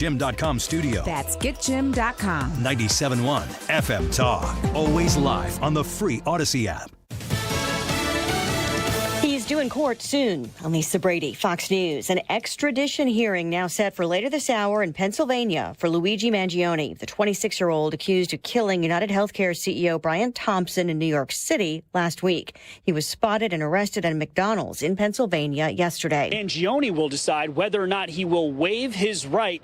GetJim.com studio. That's GetJim.com. 97.1 FM Talk. Always live on the free Odyssey app. He's due in court soon. I'm Lisa Brady, Fox News. An extradition hearing now set for later this hour in Pennsylvania for Luigi Mangion, the 26-year-old accused of killing United Healthcare CEO Brian Thompson in New York City last week. He was spotted and arrested at a McDonald's in Pennsylvania yesterday. Mangion will decide whether or not he will waive his right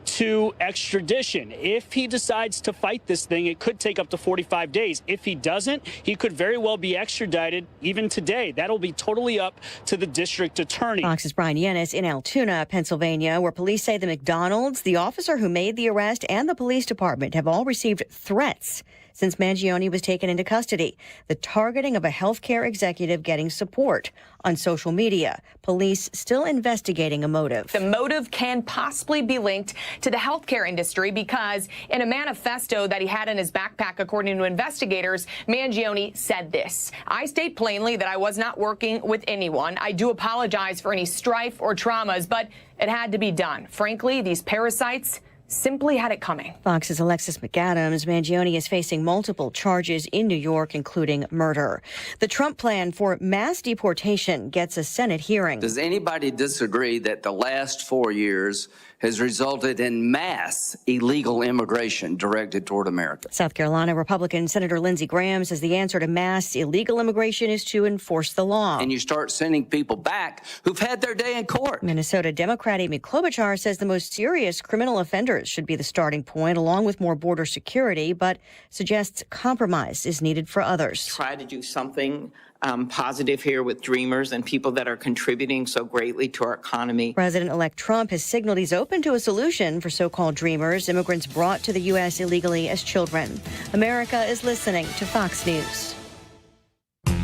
to extradition. If he decides to fight this thing, it could take up to 45 days. If he doesn't, he could very well be extradited even today. That'll be totally up to the district attorney. Fox's Brian Yennis in Altoona, Pennsylvania, where police say the McDonald's, the officer who made the arrest, and the police department have all received threats since Mangion was taken into custody. The targeting of a healthcare executive getting support on social media. Police still investigating a motive. The motive can possibly be linked to the healthcare industry because in a manifesto that he had in his backpack, according to investigators, Mangion said this: "I state plainly that I was not working with anyone. I do apologize for any strife or traumas, but it had to be done. Frankly, these parasites simply had it coming." Fox's Alexis McAdams. Mangion is facing multiple charges in New York, including murder. The Trump plan for mass deportation gets a Senate hearing. Does anybody disagree that the last 4 years has resulted in mass illegal immigration directed toward America? South Carolina Republican Senator Lindsey Graham says the answer to mass illegal immigration is to enforce the law. And you start sending people back who've had their day in court. Minnesota Democrat Amy Klobuchar says the most serious criminal offenders should be the starting point, along with more border security, but suggests compromise is needed for others. Try to do something positive here with dreamers and people that are contributing so greatly to our economy. President-elect Trump has signaled he's open to a solution for so-called dreamers, immigrants brought to the U.S. illegally as children. America is listening to Fox News.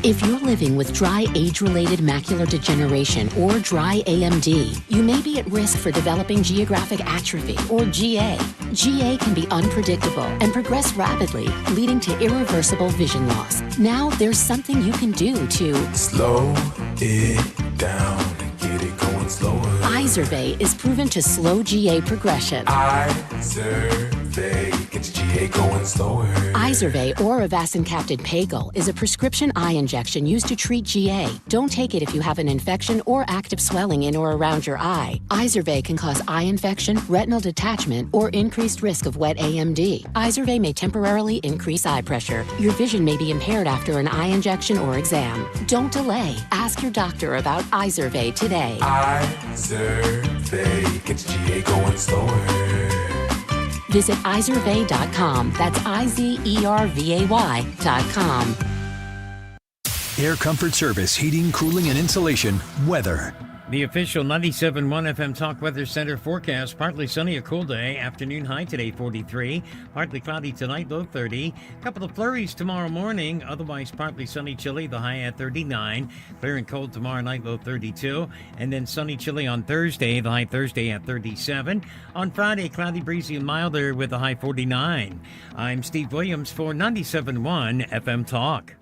If you're living with dry age-related macular degeneration or dry AMD, you may be at risk for developing geographic atrophy or GA. GA can be unpredictable and progress rapidly, leading to irreversible vision loss. Now there's something you can do to slow it down and get it going slower. Izervay is proven to slow GA progression. Izervay gets GA going slower. Izervay or avacincaptad pagel is a prescription eye injection used to treat GA. Don't take it if you have an infection or active swelling in or around your eye. Izervay can cause eye infection, retinal detachment, or increased risk of wet AMD. Izervay may temporarily increase eye pressure. Your vision may be impaired after an eye injection or exam. Don't delay. Ask your doctor about Izervay today. Izervay gets GA going slower. Visit Izervay.com. That's IZERVAY.com. Air Comfort Service, heating, cooling, and insulation. Weather. The official 97.1 FM Talk Weather Center forecast: partly sunny, a cool day. Afternoon high today 43. Partly cloudy tonight, low 30. Couple of flurries tomorrow morning. Otherwise partly sunny, chilly, the high at 39. Clear and cold tomorrow night, low 32. And then sunny, chilly on Thursday, the high Thursday at 37. On Friday, cloudy, breezy, and milder with a high 49. I'm Steve Williams for 97.1 FM Talk.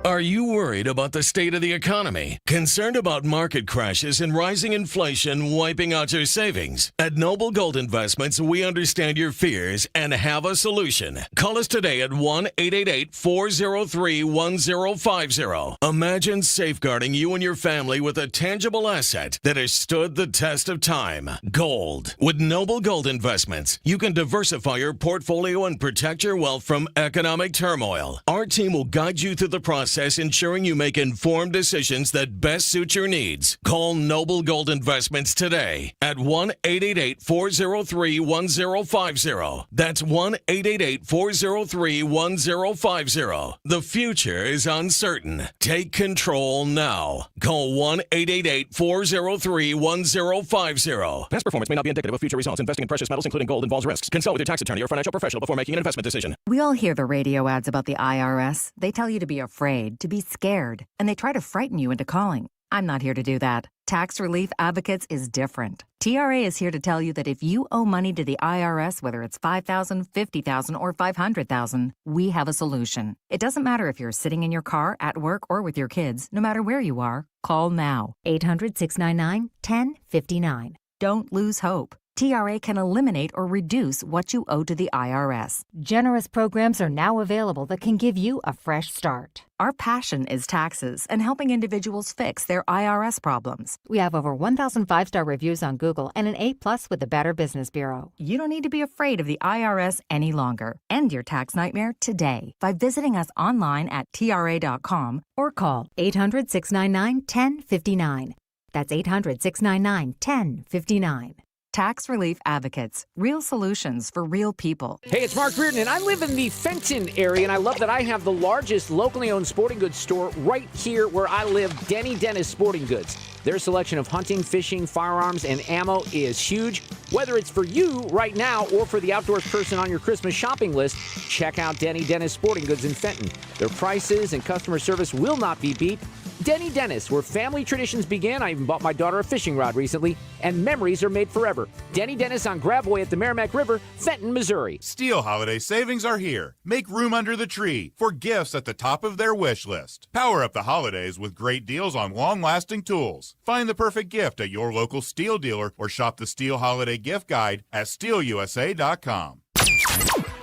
Are you worried about the state of the economy? Concerned about market crashes and rising inflation wiping out your savings? At Noble Gold Investments, we understand your fears and have a solution. Call us today at 1-888-403-1050. Imagine safeguarding you and your family with a tangible asset that has stood the test of time. Gold. With Noble Gold Investments, you can diversify your portfolio and protect your wealth from economic turmoil. Our team will guide you through the process, ensuring you make informed decisions that best suit your needs. Call Noble Gold Investments today at 1-888-403-1050. That's 1-888-403-1050. The future is uncertain. Take control now. Call 1-888-403-1050. Past performance may not be indicative of future results. Investing in precious metals, including gold, involves risks. Consult with your tax attorney or financial professional before making an investment decision. We all hear the radio ads about the IRS. They tell you to be afraid, to be scared, and they try to frighten you into calling. I'm not here to do that. Tax Relief Advocates is different. TRA is here to tell you that if you owe money to the IRS, whether it's $5,000, $50,000, or $500,000, we have a solution. It doesn't matter if you're sitting in your car, at work, or with your kids. No matter where you are, call now. 800-699-1059. Don't lose hope. TRA can eliminate or reduce what you owe to the IRS. Generous programs are now available that can give you a fresh start. Our passion is taxes and helping individuals fix their IRS problems. We have over 1,000 5-star reviews on Google and an A+ with the Better Business Bureau. You don't need to be afraid of the IRS any longer. End your tax nightmare today by visiting us online at TRA.com or call 800-699-1059. That's 800-699-1059. Tax Relief Advocates. Real solutions for real people. Hey, it's Mark Reardon, and I live in the Fenton area, and I love that I have the largest locally owned sporting goods store right here where I live, Denny Dennis Sporting Goods. Their selection of hunting, fishing, firearms, and ammo is huge. Whether it's for you right now or for the outdoors person on your Christmas shopping list, check out Denny Dennis Sporting Goods in Fenton. Their prices and customer service will not be beat. Denny Dennis, where family traditions begin. I even bought my daughter a fishing rod recently, and memories are made forever. Denny Dennis on Gravois at the Merrimack River, Fenton, Missouri. Steel holiday savings are here. Make room under the tree for gifts at the top of their wish list. Power up the holidays with great deals on long-lasting tools. Find the perfect gift at your local Steel dealer or shop the Steel Holiday Gift Guide at steelusa.com.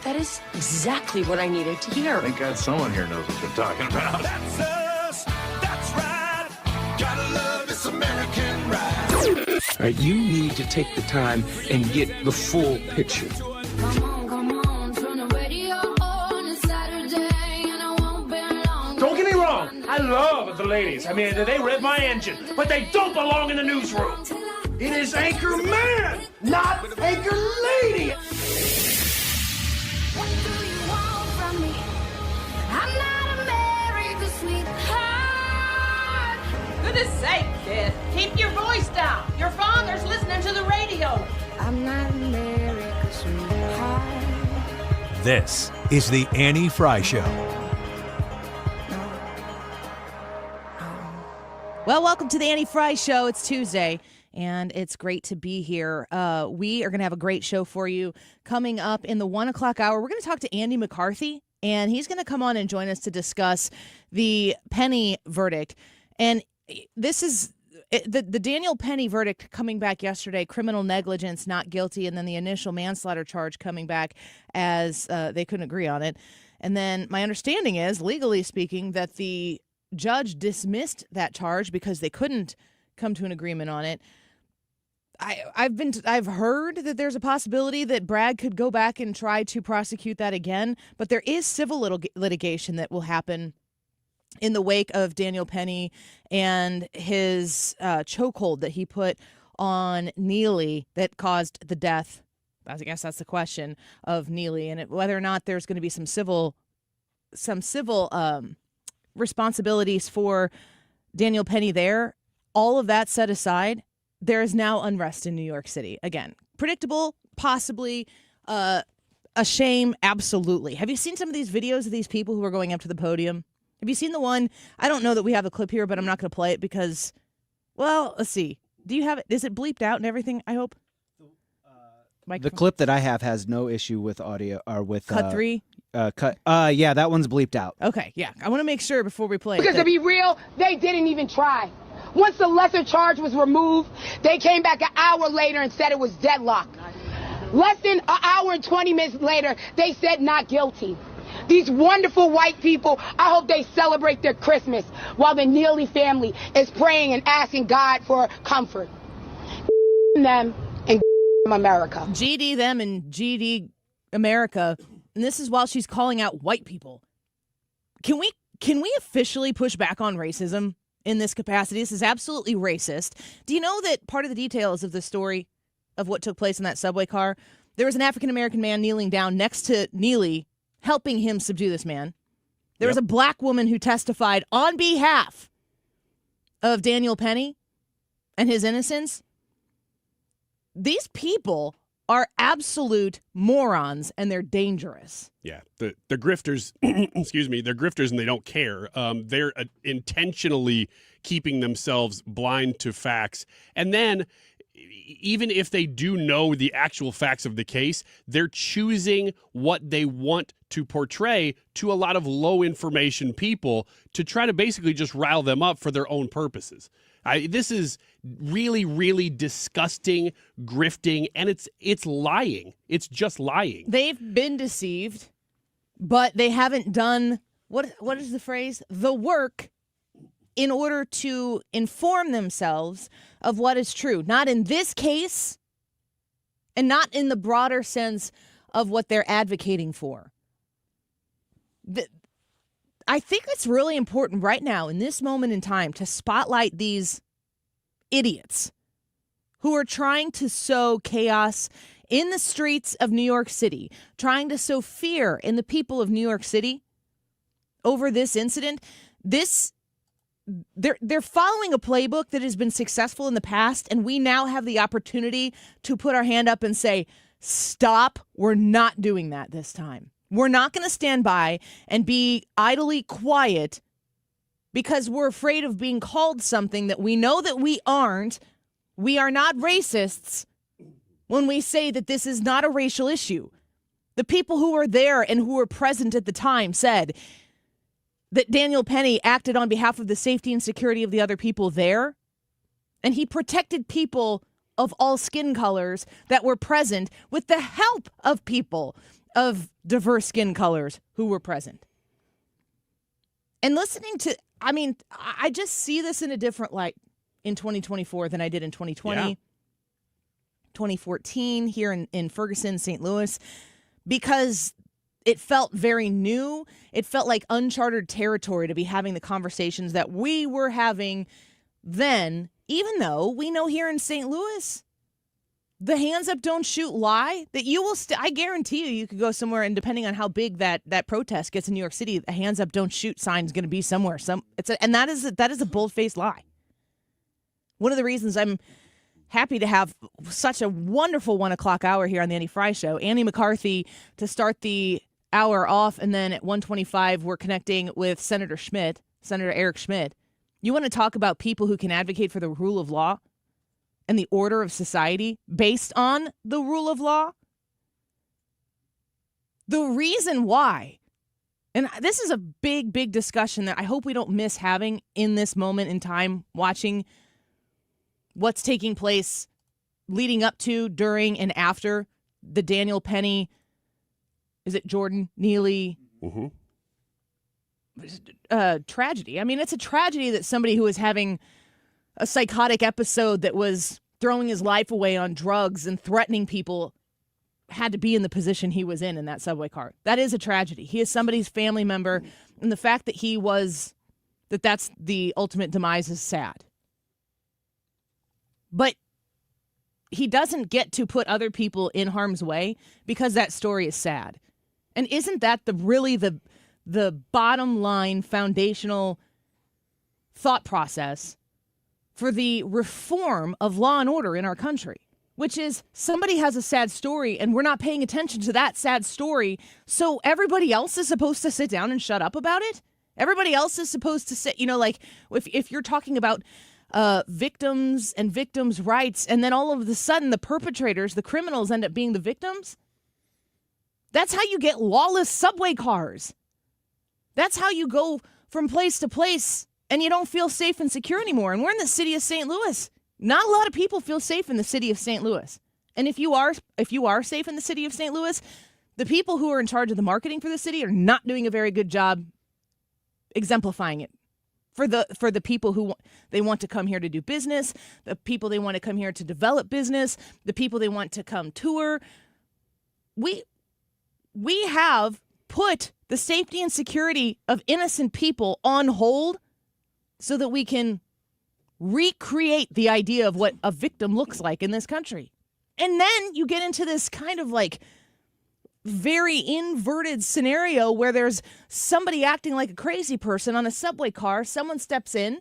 That is exactly what I needed to hear. Thank God someone here knows what they're talking about. That's us. That's right. Gotta love this American ride. All right, you need to take the time and get the full picture. Come on, turn the radio on. It's Saturday and I won't be long. Don't get me wrong, I love the ladies. I mean, they rev my engine, but they don't belong in the newsroom. It is Anchor Man, not Anchor Lady. What do you want from me? I'm not America's sweetheart. Goodness sake, kid. Keep your voice down. Your father's listening to the radio. I'm not America's sweetheart. This is the Annie Fry Show. Well, welcome to the Annie Fry Show. It's Tuesday, and it's great to be here. We are going to have a great show for you coming up in the 1 o'clock hour. We're going to talk to Andy McCarthy, and he's going to come on and join us to discuss the Penny verdict. And this is the Daniel Penny verdict coming back yesterday, criminal negligence, not guilty, and then the initial manslaughter charge coming back as they couldn't agree on it. And then my understanding is, legally speaking, that the judge dismissed that charge because they couldn't come to an agreement on it. I've heard that there's a possibility that Bragg could go back and try to prosecute that again, but there is civil litigation that will happen in the wake of Daniel Penny and his chokehold that he put on Neely that caused the death. I guess that's the question of Neely, and whether or not there's going to be some civil responsibilities for Daniel Penny there. All of that set aside, there is now unrest in New York City. Again, predictable, possibly, a shame, absolutely. Have you seen some of these videos of these people who are going up to the podium? Have you seen the one? I don't know that we have the clip here, but I'm not going to play it because, well, let's see. Do you have it? Is it bleeped out and everything, I hope? The clip that I have has no issue with audio or with cut 3. Yeah, that one's bleeped out. Okay, yeah. I want to make sure before we play it. Because to be real, they didn't even try. Once the lesser charge was removed, they came back an hour later and said it was deadlock. Less than an hour and 20 minutes later, they said not guilty. These wonderful white people, I hope they celebrate their Christmas while the Neely family is praying and asking God for comfort. Them and America. GD them and GD America. And this is while she's calling out white people. Can we officially push back on racism in this capacity? This is absolutely racist. Do you know that part of the details of the story of what took place in that subway car, there was an African-American man kneeling down next to Neely, helping him subdue this man. There was a black woman who testified on behalf of Daniel Penny and his innocence. These people are absolute morons and they're dangerous. Yeah, the grifters, excuse me, they're grifters and they don't care. They're intentionally keeping themselves blind to facts. And then even if they do know the actual facts of the case, they're choosing what they want to portray to a lot of low information people to try to basically just rile them up for their own purposes. This is really, really disgusting grifting, and it's lying. It's just lying. They've been deceived, but they haven't done, what is the phrase? The work in order to inform themselves of what is true. Not in this case, and not in the broader sense of what they're advocating for. I think it's really important right now in this moment in time to spotlight these idiots who are trying to sow chaos in the streets of New York City, trying to sow fear in the people of New York City over this incident. They're following a playbook that has been successful in the past, and we now have the opportunity to put our hand up and say, stop, we're not doing that this time. We're not going to stand by and be idly quiet because we're afraid of being called something that we know that we aren't. We are not racists when we say that this is not a racial issue. The people who were there and who were present at the time said that Daniel Penny acted on behalf of the safety and security of the other people there, and he protected people of all skin colors that were present with the help of people of diverse skin colors who were present. And listening to, I just see this in a different light in 2024 than I did in 2020, 2014 here in Ferguson, St. Louis, because it felt very new. It felt like uncharted territory to be having the conversations that we were having then, even though we know here in St. Louis, the hands up, don't shoot lie that you will. I guarantee you could go somewhere, and depending on how big that protest gets in New York City, a hands up, don't shoot sign is going to be somewhere. And that is a bold-faced lie. One of the reasons I'm happy to have such a wonderful 1 o'clock hour here on the Andy Fry Show. Andy McCarthy to start the hour off, and then at 1:25 we're connecting with Senator Schmitt, Senator Eric Schmitt. You want to talk about people who can advocate for the rule of law and the order of society based on the rule of law? The reason why, and this is a big, big discussion that I hope we don't miss having in this moment in time, watching what's taking place leading up to, during, and after the Daniel Penny, is it Jordan Neely tragedy. It's a tragedy that somebody who was having a psychotic episode that was throwing his life away on drugs and threatening people had to be in the position he was in that subway car. That is a tragedy. He is somebody's family member, and the fact that that's the ultimate demise is sad. But he doesn't get to put other people in harm's way because that story is sad. And isn't that the bottom line foundational thought process for the reform of law and order in our country, which is somebody has a sad story and we're not paying attention to that sad story, so everybody else is supposed to sit down and shut up about it? Everybody else is supposed to sit, if you're talking about victims and victims' rights, and then all of a sudden the perpetrators, the criminals, end up being the victims? That's how you get lawless subway cars. That's how you go from place to place and you don't feel safe and secure anymore. And we're in the city of St. Louis. Not a lot of people feel safe in the city of St. Louis. And if you are safe in the city of St. Louis, the people who are in charge of the marketing for the city are not doing a very good job exemplifying it for the people who they want to come here to do business, the people they want to come here to develop business, the people they want to come tour. We have put the safety and security of innocent people on hold so that we can recreate the idea of what a victim looks like in this country. And then you get into this kind of very inverted scenario where there's somebody acting like a crazy person on a subway car. Someone steps in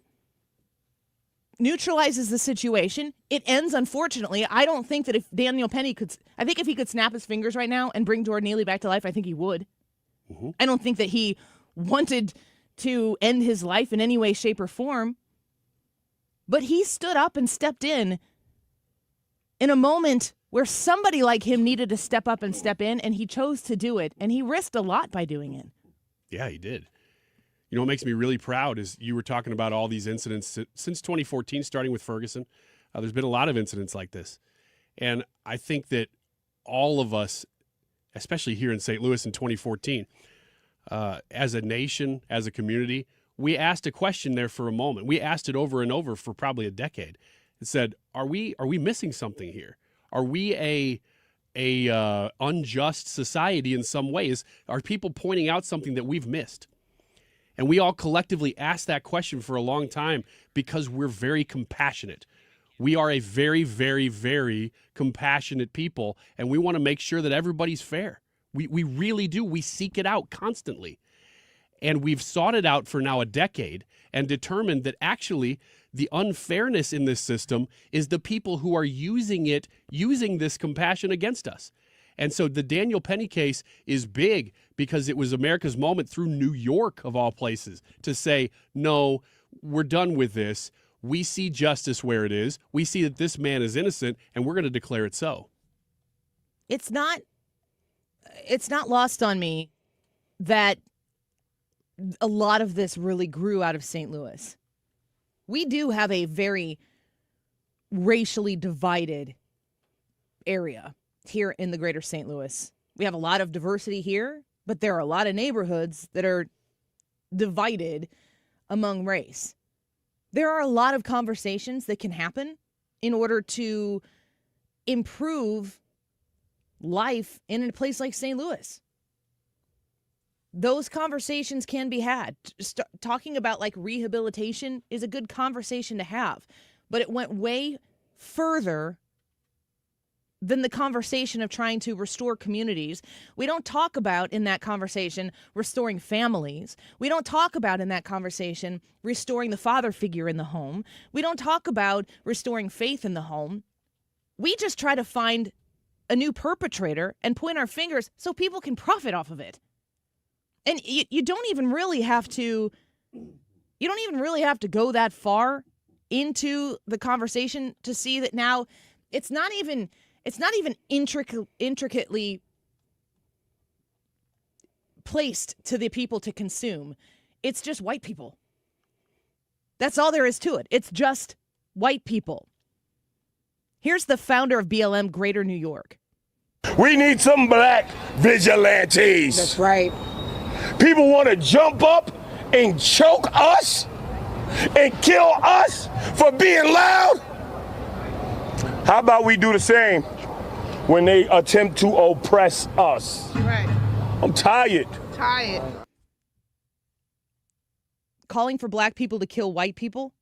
neutralizes the situation. It ends, unfortunately. I don't think that if Daniel Penny I think if he could snap his fingers right now and bring Jordan Neely back to life, I think he would. Mm-hmm. I don't think that he wanted to end his life in any way, shape, or form. But he stood up and stepped in a moment where somebody like him needed to step up and step in, and he chose to do it, and he risked a lot by doing it. Yeah, he did. You know what makes me really proud is you were talking about all these incidents since 2014, starting with Ferguson. There's been a lot of incidents like this. And I think that all of us, especially here in St. Louis in 2014, as a nation, as a community, we asked a question there for a moment. We asked it over and over for probably a decade. It said, are we missing something here? Are we a unjust society in some ways? Are people pointing out something that we've missed? And we all collectively asked that question for a long time because we're very compassionate. We are a very, very, very compassionate people, and we want to make sure that everybody's fair. We really do. We seek it out constantly. And we've sought it out for now a decade and determined that actually the unfairness in this system is the people who are using this compassion against us. And so the Daniel Penny case is big because it was America's moment through New York, of all places, to say, no, we're done with this. We see justice where it is. We see that this man is innocent, and we're going to declare it so. It's not lost on me that a lot of this really grew out of St. Louis. We do have a very racially divided area here in the greater St. Louis. We have a lot of diversity here, but there are a lot of neighborhoods that are divided among race. There are a lot of conversations that can happen in order to improve life in a place like St. Louis. Those conversations can be had. Talking about like rehabilitation is a good conversation to have, but it went way further than the conversation of trying to restore communities. We don't talk about in that conversation restoring families. We don't talk about in that conversation restoring the father figure in the home. We don't talk about restoring faith in the home. We just try to find a new perpetrator and point our fingers so people can profit off of it. And you don't even really have to go that far into the conversation to see that now it's not even intricately placed to the people to consume. It's just white people. That's all there is to it. It's just white people. Here's the founder of BLM Greater New York. We need some black vigilantes. That's right. People want to jump up and choke us and kill us for being loud. How about we do the same when they attempt to oppress us? Right. I'm tired. Calling for black people to kill white people?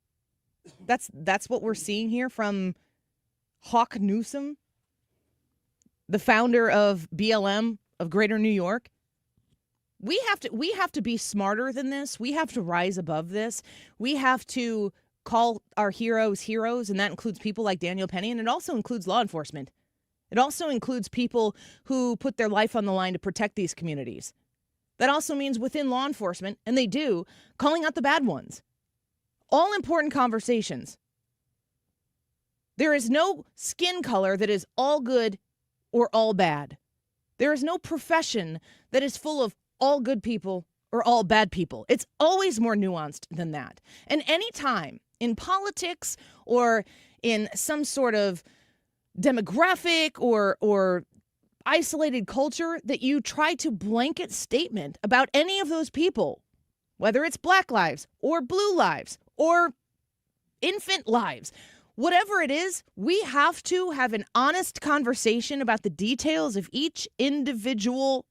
That's what we're seeing here from Hawk Newsom, the founder of BLM of Greater New York. We have to be smarter than this. We have to rise above this. We have to call our heroes heroes, and that includes people like Daniel Penny, and it also includes law enforcement. It also includes people who put their life on the line to protect these communities. That also means within law enforcement, and they do, calling out the bad ones. All important conversations. There is no skin color that is all good or all bad. There is no profession that is full of all good people or all bad people. It's always more nuanced than that. And any time in politics or in some sort of demographic or isolated culture that you try to blanket statement about any of those people, whether it's black lives or blue lives or infant lives, whatever it is, we have to have an honest conversation about the details of each individual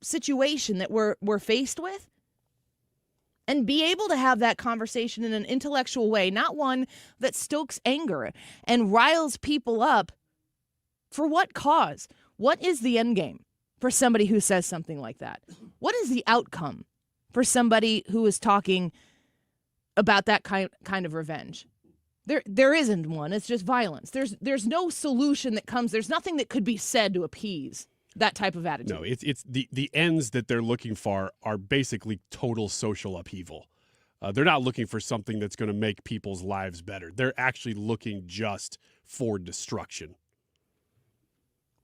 situation that we're faced with, and be able to have that conversation in an intellectual way, not one that stokes anger and riles people up. For what cause? What is the end game for somebody who says something like that? What is the outcome for somebody who is talking about that kind of revenge. There isn't one. It's just violence. There's no solution that comes. There's nothing that could be said to appease that type of attitude. No, it's the ends that they're looking for are basically total social upheaval. They're not looking for something that's going to make people's lives better. They're actually looking just for destruction.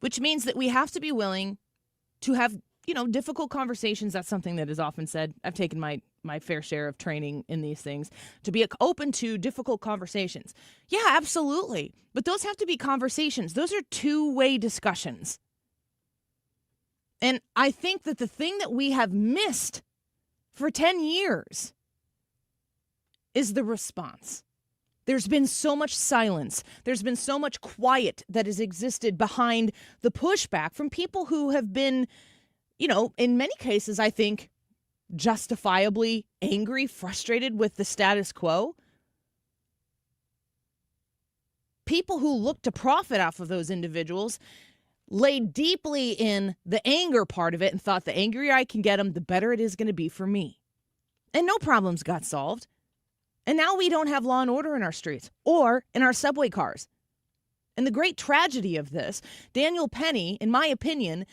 Which means that we have to be willing to have, difficult conversations. That's something that is often said. I've taken my fair share of training in these things, to be open to difficult conversations. Yeah, absolutely. But those have to be conversations. Those are two-way discussions. And I think that the thing that we have missed for 10 years is the response. There's been so much silence. There's been so much quiet that has existed behind the pushback from people who have been, in many cases, I think, justifiably angry, frustrated with the status quo. People who look to profit off of those individuals laid deeply in the anger part of it and thought the angrier I can get them, the better it is going to be for me. And no problems got solved. And now we don't have law and order in our streets or in our subway cars. And the great tragedy of this, Daniel Penny, in my opinion,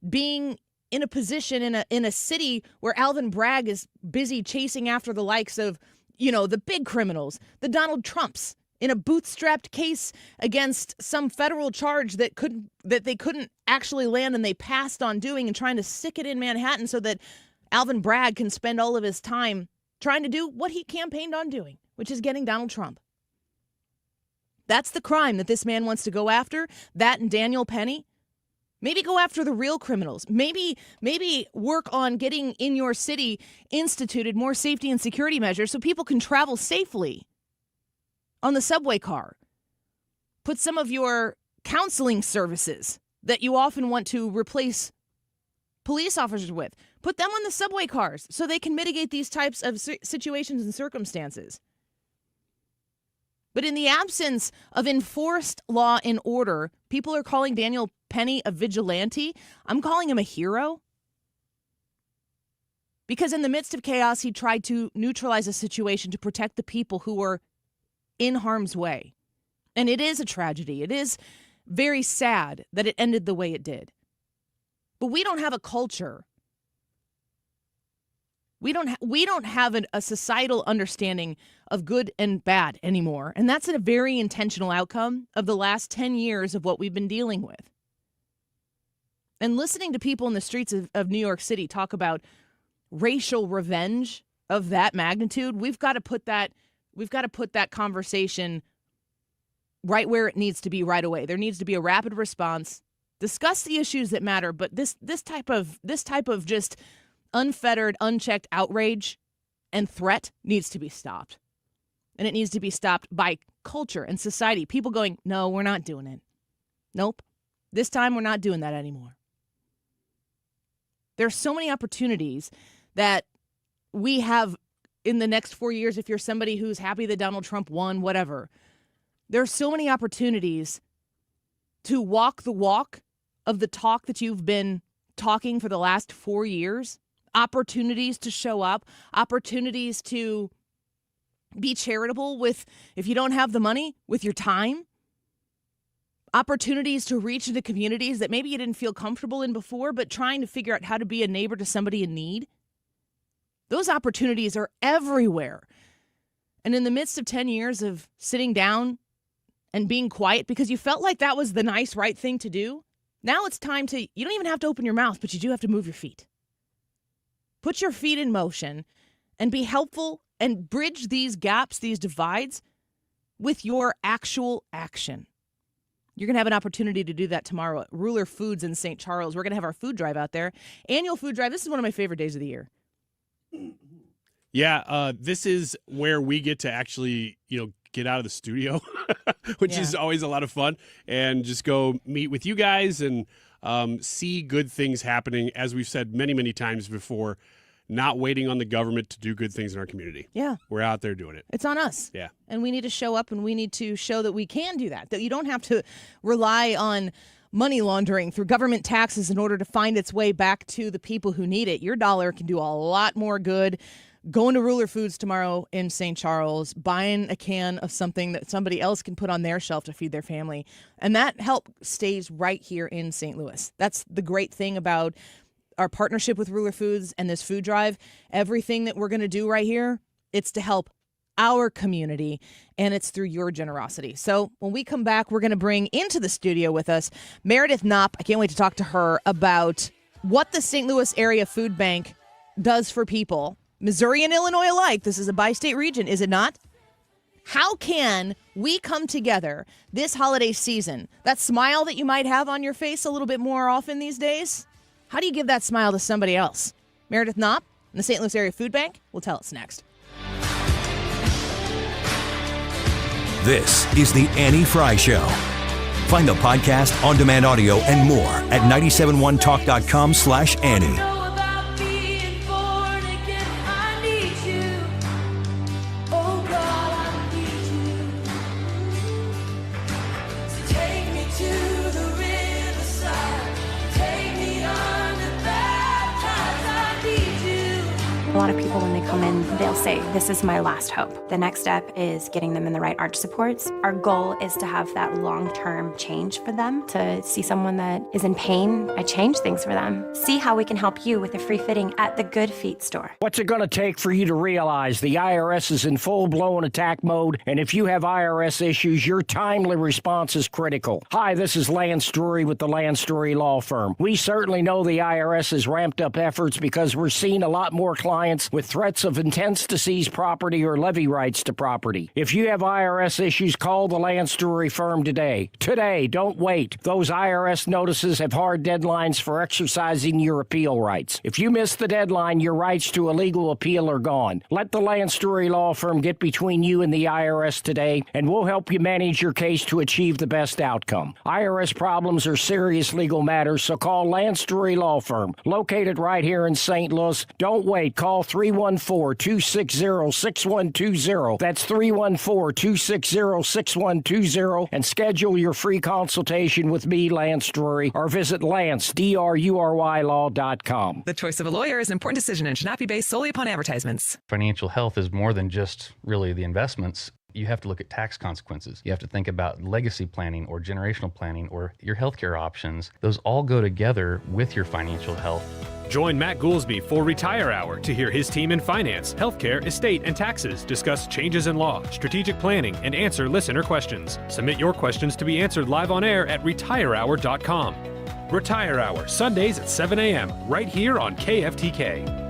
being in a position in a city where Alvin Bragg is busy chasing after the likes of, the big criminals, the Donald Trumps, in a bootstrapped case against some federal charge that they couldn't actually land, and they passed on doing, and trying to stick it in Manhattan so that Alvin Bragg can spend all of his time trying to do what he campaigned on doing, which is getting Donald Trump. That's the crime that this man wants to go after, that and Daniel Penny. Maybe go after the real criminals. Maybe work on getting in your city instituted more safety and security measures so people can travel safely on the subway car. Put some of your counseling services that you often want to replace police officers with. Put them on the subway cars so they can mitigate these types of situations and circumstances. But in the absence of enforced law and order, people are calling Daniel Penny a vigilante. I'm calling him a hero. Because in the midst of chaos, he tried to neutralize a situation to protect the people who were in harm's way. And it is a tragedy. It is very sad that it ended the way it did. But we don't have a culture. We don't have a societal understanding of good and bad anymore. And that's a very intentional outcome of the last 10 years of what we've been dealing with. And listening to people in the streets of New York City talk about racial revenge of that magnitude, we've got to put that conversation right where it needs to be right away. There needs to be a rapid response. Discuss the issues that matter, but this type of just unfettered, unchecked outrage and threat needs to be stopped. And it needs to be stopped by culture and society. People going, no, we're not doing it. Nope. This time we're not doing that anymore. There's so many opportunities that we have in the next 4 years. If you're somebody who's happy that Donald Trump won, whatever, there are so many opportunities to walk the walk of the talk that you've been talking for the last 4 years. Opportunities to show up, opportunities to be charitable with, if you don't have the money, with your time. Opportunities to reach into communities that maybe you didn't feel comfortable in before, but trying to figure out how to be a neighbor to somebody in need. Those opportunities are everywhere. And in the midst of 10 years of sitting down and being quiet because you felt like that was the nice, right thing to do, now it's time to, you don't even have to open your mouth, but you do have to move your feet. Put your feet in motion and be helpful and bridge these gaps, these divides, with your actual action. You're going to have an opportunity to do that tomorrow at Ruler Foods in St. Charles. We're going to have our food drive out there. Annual food drive. This is one of my favorite days of the year. Yeah, this is where we get to actually, get out of the studio, which is always a lot of fun, and just go meet with you guys and see good things happening, as we've said many, many times before, not waiting on the government to do good things in our community. Yeah. We're out there doing it. It's on us. Yeah. And we need to show up, and we need to show that we can do that you don't have to rely on money laundering through government taxes in order to find its way back to the people who need it. Your dollar can do a lot more good going to Ruler Foods tomorrow in St. Charles, buying a can of something that somebody else can put on their shelf to feed their family. And that help stays right here in St. Louis. That's the great thing about our partnership with Ruler Foods and this food drive. Everything that we're going to do right here, it's to help our community, and it's through your generosity. So when we come back, we're going to bring into the studio with us Meredith Knopp. I can't wait to talk to her about what the St. Louis Area Food Bank does for people. Missouri and Illinois alike. This is a bi-state region, is it not? How can we come together this holiday season? That smile that you might have on your face a little bit more often these days? How do you give that smile to somebody else? Meredith Knopp and the St. Louis Area Food Bank will tell us next. This is the Annie Fry Show. Find the podcast, on-demand audio, and more at 971talk.com/Annie. A lot of people, when they come in, they'll say, this is my last hope. The next step is getting them in the right arch supports. Our goal is to have that long-term change for them, to see someone that is in pain. I change things for them. See how we can help you with a free fitting at the Good Feet store. What's it going to take for you to realize the IRS is in full-blown attack mode, and if you have IRS issues, your timely response is critical? Hi, this is Lance Drury with the Lance Drury Law Firm. We certainly know the IRS has ramped up efforts because we're seeing a lot more clients with threats of intents to seize property or levy rights to property. If you have IRS issues, call the Lance Drury firm today. Today, don't wait. Those IRS notices have hard deadlines for exercising your appeal rights. If you miss the deadline, your rights to a legal appeal are gone. Let the Lance Drury Law Firm get between you and the IRS today, and we'll help you manage your case to achieve the best outcome. IRS problems are serious legal matters, so call Lance Drury Law Firm, located right here in St. Louis. Don't wait. Call 314-260-6120. That's 314-260-6120, and schedule your free consultation with me, Lance Drury, or visit LanceDruryLaw.com. The choice of a lawyer is an important decision and should not be based solely upon advertisements. Financial health is more than just really the investments. You have to look at tax consequences. You have to think about legacy planning or generational planning or your healthcare options. Those all go together with your financial health. Join Matt Goolsby for Retire Hour to hear his team in finance, healthcare, estate, and taxes discuss changes in law, strategic planning, and answer listener questions. Submit your questions to be answered live on air at retirehour.com. Retire Hour, Sundays at 7 a.m., right here on KFTK.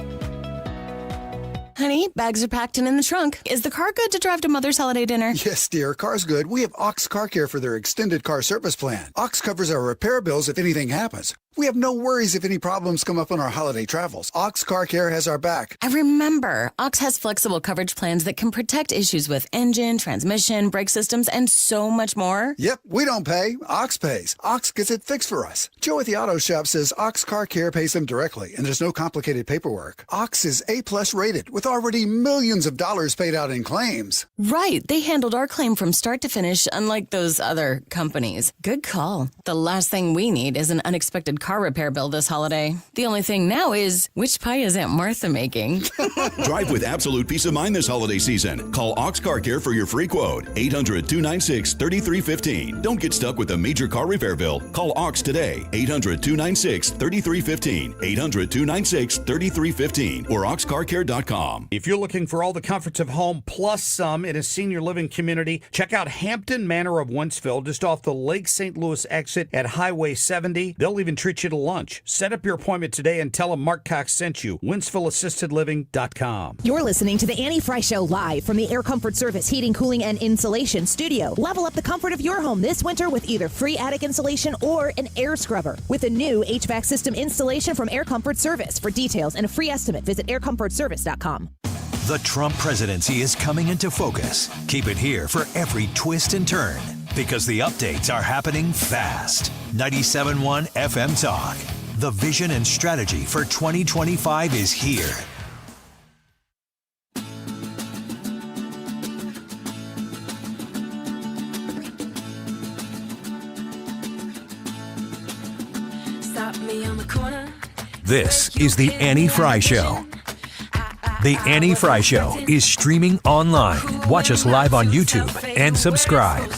Honey, bags are packed and in the trunk. Is the car good to drive to Mother's holiday dinner? Yes, dear. Car's good. We have Ox Car Care for their extended car service plan. Ox covers our repair bills if anything happens. We have no worries if any problems come up on our holiday travels. Ox Car Care has our back. I remember. Ox has flexible coverage plans that can protect issues with engine, transmission, brake systems, and so much more. Yep, we don't pay. Ox pays. Ox gets it fixed for us. Joe at the auto shop says Ox Car Care pays them directly, and there's no complicated paperwork. Ox is A+ rated, with already millions of dollars paid out in claims. Right. They handled our claim from start to finish, unlike those other companies. Good call. The last thing we need is an unexpected car repair bill this holiday. The only thing now is, which pie is Aunt Martha making? Drive with absolute peace of mind this holiday season. Call Ox Car Care for your free quote. 800-296-3315. Don't get stuck with a major car repair bill. Call Ox today. 800-296-3315. 800-296-3315 or oxcarcare.com. If you're looking for all the comforts of home plus some in a senior living community, check out Hampton Manor of Wentzville, just off the Lake St. Louis exit at Highway 70. They'll even treat you to lunch. Set up your appointment today and tell them Mark Cox sent you. WentzvilleAssistedLiving.com. You're listening to the Annie Fry Show live from the Air Comfort Service Heating, Cooling, and Insulation Studio. Level up the comfort of your home this winter with either free attic insulation or an air scrubber. With a new HVAC system installation from Air Comfort Service. For details and a free estimate, visit aircomfortservice.com. The Trump presidency is coming into focus. Keep it here for every twist and turn, because the updates are happening fast. 97.1 FM Talk. The vision and strategy for 2025 is here. Stop me on the corner. This is the Annie Fry Show. The Annie Fry Show is streaming online. Watch us live on YouTube and subscribe.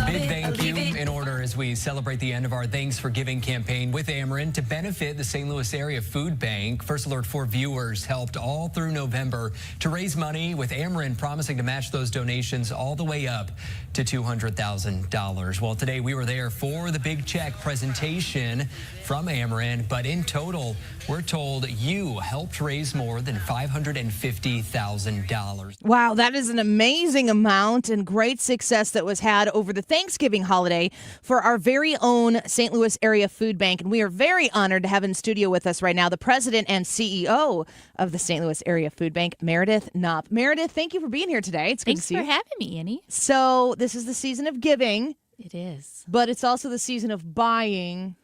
Big thank you in order as we celebrate the end of our Thanks for Giving campaign with Ameren to benefit the St. Louis Area Food Bank. First Alert 4 viewers helped all through November to raise money, with Ameren promising to match those donations all the way up to $200,000. Well, today we were there for the big check presentation from Ameren, but in total, we're told you helped raise more than $550,000. Wow, that is an amazing amount and great success that was had over the Thanksgiving holiday for our very own St. Louis Area Food Bank. And we are very honored to have in studio with us right now the president and CEO of the St. Louis Area Food Bank, Meredith Knopp. Meredith, thank you for being here today. It's good to see you. Thanks for having me, Annie. So this is the season of giving. It is. But it's also the season of buying.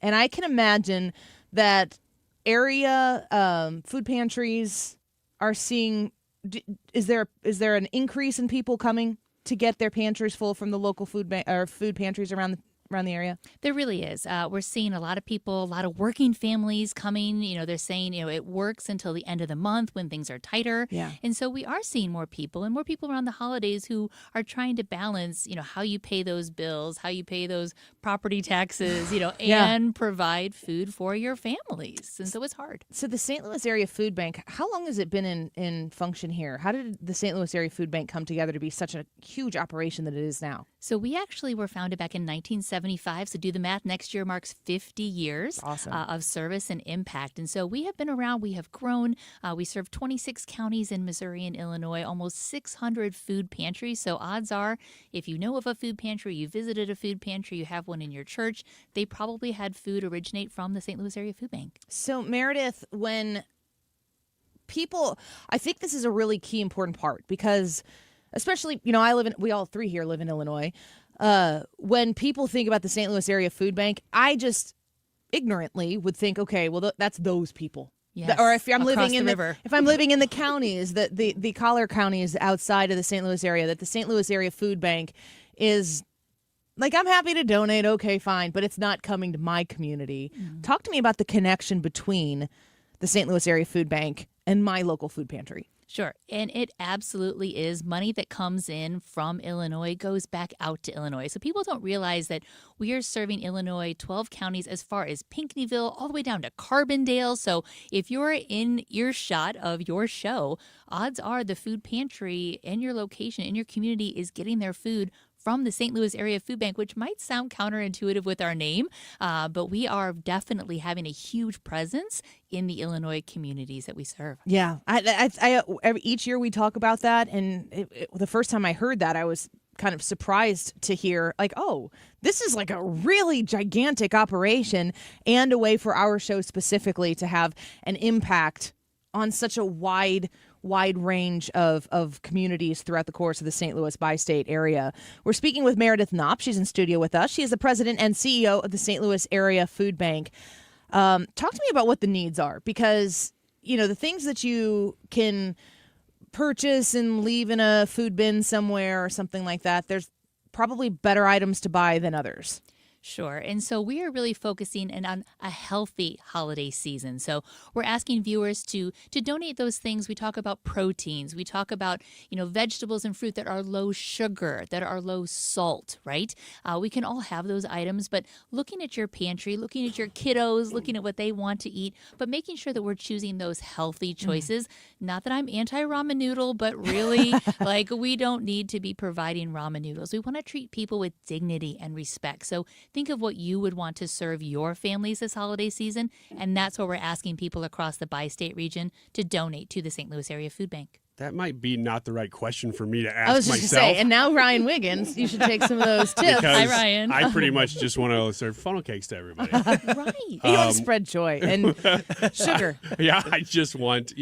And I can imagine that area food pantries are seeing, is there an increase in people coming to get their pantries full from the local food pantries around the area? There really is. We're seeing a lot of people, a lot of working families coming. They're saying, it works until the end of the month when things are tighter. Yeah. And so we are seeing more people around the holidays who are trying to balance, how you pay those bills, how you pay those property taxes, and provide food for your families. And so it's hard. So the St. Louis Area Food Bank, how long has it been in function here? How did the St. Louis Area Food Bank come together to be such a huge operation that it is now? So we actually were founded back in 1975. So do the math. Next year marks 50 years of service and impact. And so we have been around. We have grown. We serve 26 counties in Missouri and Illinois, almost 600 food pantries. So odds are, if you know of a food pantry, you visited a food pantry, you have one in your church, they probably had food originate from the St. Louis Area Food Bank. So Meredith, when people, I think this is a really key important part because especially, we all three here live in Illinois. When people think about the St. Louis Area Food Bank, I just ignorantly would think, okay, well, that's those people. Yes, or if I'm living in river. if I'm living in the counties, the collar counties outside of the St. Louis area, that the St. Louis Area Food Bank is like, I'm happy to donate, okay, fine, but it's not coming to my community. Mm-hmm. Talk to me about the connection between the St. Louis Area Food Bank and my local food pantry. Sure. And it absolutely is. Money that comes in from Illinois goes back out to Illinois. So people don't realize that we are serving Illinois 12 counties as far as Pinckneyville, all the way down to Carbondale. So if you're in earshot of your show, odds are the food pantry in your location, in your community, is getting their food from the St. Louis Area Food Bank, which might sound counterintuitive with our name, but we are definitely having a huge presence in the Illinois communities that we serve. Yeah, each year we talk about that, and the first time I heard that, I was kind of surprised to hear, like, oh, this is like a really gigantic operation and a way for our show specifically to have an impact on such a wide range of communities throughout the course of the St. Louis bi-state area. We're speaking with Meredith Knopp. She's in studio with us. She is the president and CEO of the St. Louis Area Food Bank. Talk to me about what the needs are, because, the things that you can purchase and leave in a food bin somewhere or something like that, there's probably better items to buy than others. Sure. And so we are really focusing on a healthy holiday season. So we're asking viewers to donate those things. We talk about proteins. We talk about, vegetables and fruit that are low sugar, that are low salt, right? We can all have those items, but looking at your pantry, looking at your kiddos, looking at what they want to eat, but making sure that we're choosing those healthy choices. Not that I'm anti-ramen noodle, but really, we don't need to be providing ramen noodles. We want to treat people with dignity and respect. So think of what you would want to serve your families this holiday season, and that's what we're asking people across the bi-state region to donate to the St. Louis Area Food Bank. That might be not the right question for me to ask myself. I was just going to say, and now Ryan Wiggins, you should take some of those tips. Hi, Ryan. I pretty much just want to serve funnel cakes to everybody. Right. You want to spread joy and sugar. Yeah, I just want,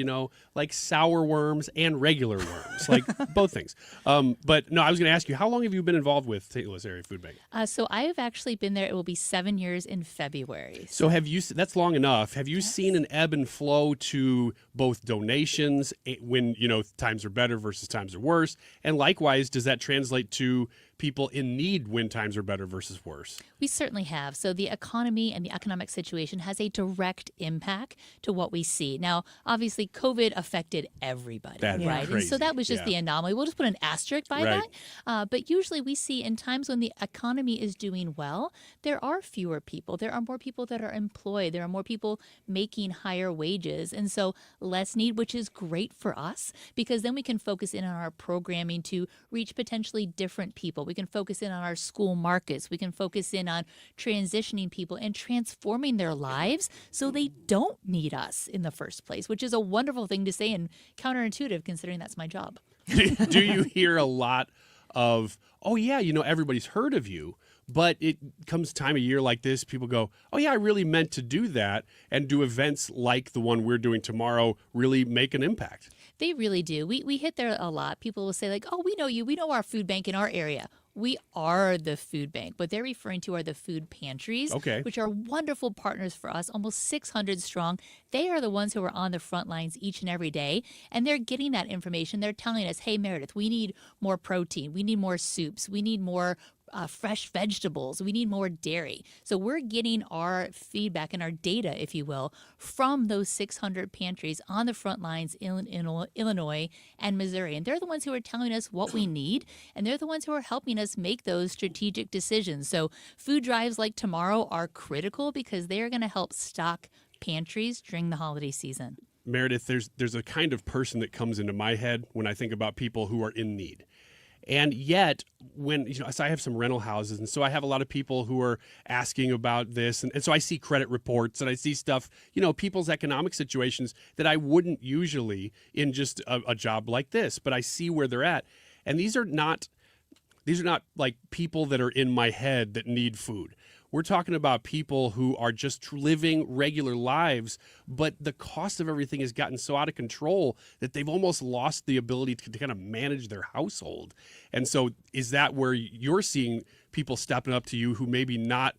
like sour worms and regular worms, like both things. But no, I was going to ask you, how long have you been involved with St. Louis Area Food Bank? So I have actually been there. It will be 7 years in February. So that's long enough. Have you seen an ebb and flow to both donations when, times are better versus times are worse? And likewise, does that translate to people in need when times are better versus worse? We certainly have. So the economy and the economic situation has a direct impact to what we see. Now, obviously, COVID affected everybody, That's right? crazy. And so that was just Yeah. the anomaly. We'll just put an asterisk by Right. that. But usually we see in times when the economy is doing well, there are fewer people. There are more people that are employed. There are more people making higher wages. And so less need, which is great for us because then we can focus in on our programming to reach potentially different people. We can focus in on our school markets. We can focus in on transitioning people and transforming their lives so they don't need us in the first place, which is a wonderful thing to say and counterintuitive considering that's my job. Do you hear a lot of, oh, yeah, everybody's heard of you, but it comes time of year like this, people go, oh, yeah, I really meant to do that, and do events like the one we're doing tomorrow really make an impact? They really do. We hit there a lot. People will say like, oh, we know you. We know our food bank in our area. We are the food bank. What they're referring to are the food pantries, which are wonderful partners for us, almost 600 strong. They are the ones who are on the front lines each and every day, and they're getting that information. They're telling us, hey, Meredith, we need more protein. We need more soups. We need more fresh vegetables. We need more dairy. So we're getting our feedback and our data, if you will, from those 600 pantries on the front lines in Illinois and Missouri. And they're the ones who are telling us what we need, and they're the ones who are helping us make those strategic decisions. So food drives like tomorrow are critical because they are going to help stock pantries during the holiday season. Meredith, there's a kind of person that comes into my head when I think about people who are in need. And yet, so I have some rental houses, and so I have a lot of people who are asking about this. And so I see credit reports and I see stuff, people's economic situations that I wouldn't usually in just a job like this, but I see where they're at. And these are not like people that are in my head that need food. We're talking about people who are just living regular lives, but the cost of everything has gotten so out of control that they've almost lost the ability to kind of manage their household. And so is that where you're seeing people stepping up to you who maybe not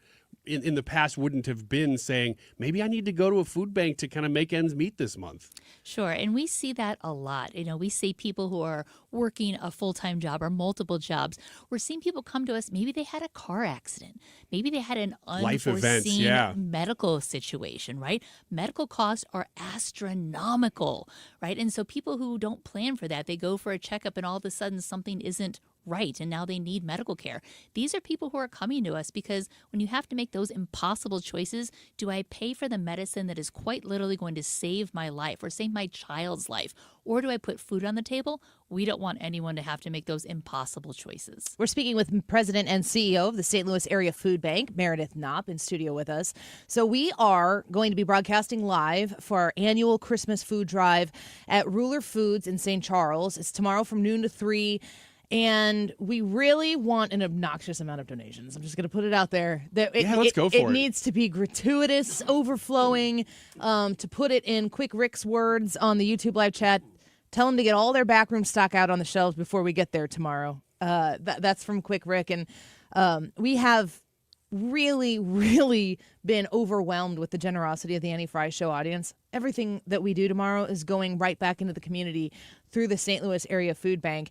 in the past wouldn't have been saying, maybe I need to go to a food bank to kind of make ends meet this month? Sure. And we see that a lot. We see people who are working a full-time job or multiple jobs. We're seeing people come to us. Maybe they had a car accident. Maybe they had an unforeseen medical situation, right? Medical costs are astronomical, right? And so people who don't plan for that, they go for a checkup and all of a sudden something isn't right, and now they need medical care. These are people who are coming to us because when you have to make those impossible choices, do I pay for the medicine that is quite literally going to save my life or save my child's life, or do I put food on the table? We don't want anyone to have to make those impossible choices. We're speaking with President and CEO of the St. Louis Area Food Bank, Meredith Knopp, in studio with us. So we are going to be broadcasting live for our annual Christmas food drive at Ruler Foods in St. Charles. It's tomorrow from noon to 3. And we really want an obnoxious amount of donations. I'm just going to put it out there. Let's go for it. It needs to be gratuitous, overflowing. To put it in Quick Rick's words on the YouTube live chat, tell them to get all their backroom stock out on the shelves before we get there tomorrow. That's from Quick Rick. And we have really, really been overwhelmed with the generosity of the Annie Fry Show audience. Everything that we do tomorrow is going right back into the community through the St. Louis Area Food Bank.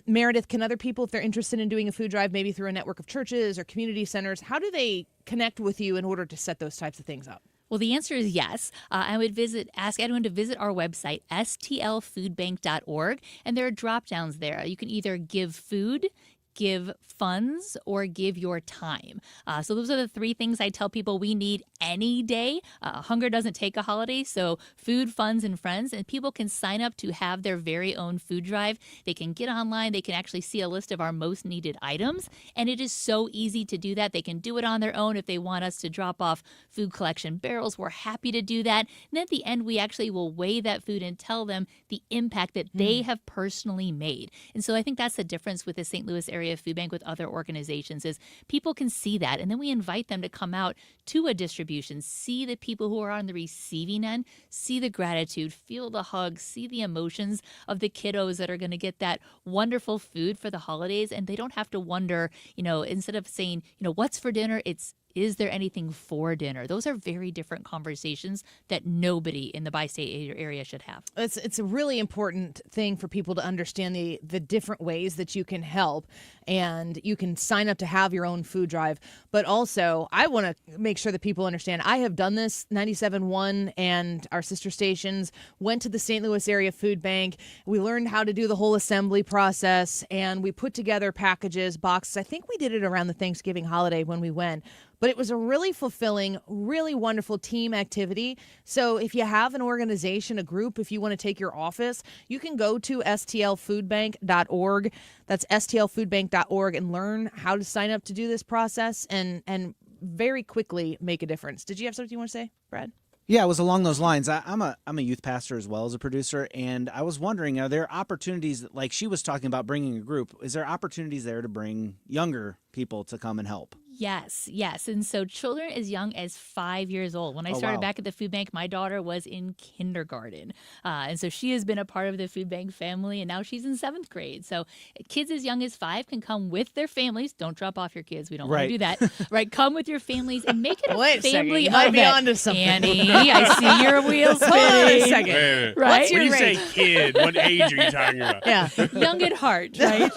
Meredith, can other people, if they're interested in doing a food drive, maybe through a network of churches or community centers, how do they connect with you in order to set those types of things up? Well, the answer is yes. I would ask anyone to visit our website, stlfoodbank.org, and there are drop downs there. You can either give food, give funds, or give your time. So those are the three things I tell people we need any day. Hunger doesn't take a holiday, so food, funds, and friends. And people can sign up to have their very own food drive. They can get online. They can actually see a list of our most needed items. And it is so easy to do that. They can do it on their own if they want us to drop off food collection barrels. We're happy to do that. And at the end, we actually will weigh that food and tell them the impact that they have personally made. And so I think that's the difference with the St. Louis Area Food Bank with other organizations is people can see that. And then we invite them to come out to a distribution, see the people who are on the receiving end, see the gratitude, feel the hugs, see the emotions of the kiddos that are going to get that wonderful food for the holidays. And they don't have to wonder, instead of saying, what's for dinner, it's Is there anything for dinner? Those are very different conversations that nobody in the bi-state area should have. It's a really important thing for people to understand the different ways that you can help, and you can sign up to have your own food drive. But also, I want to make sure that people understand, I have done this. 97.1 and our sister stations went to the St. Louis area food bank. We learned how to do the whole assembly process, and we put together packages, boxes. I think we did it around the Thanksgiving holiday when we went. But it was a really fulfilling, really wonderful team activity. So if you have an organization, a group, if you want to take your office, you can go to stlfoodbank.org. That's stlfoodbank.org and learn how to sign up to do this process and very quickly make a difference. Did you have something you want to say, Brad? Yeah, it was along those lines. I'm a youth pastor as well as a producer, and I was wondering, are there opportunities, like she was talking about bringing a group, is there opportunities there to bring younger people to come and help? Yes. And so children as young as 5 years old. When I started back at the food bank, my daughter was in kindergarten. And so she has been a part of the food bank family, and now she's in 7th grade. So kids as young as 5 can come with their families. Don't drop off your kids. We don't want to do that. Right? Come with your families and make it a family event. Might be onto something. Annie, I see your wheels spinning. Hold on a second. Wait. Right? When you say kid, what age are you talking about? Yeah. Young at heart, right?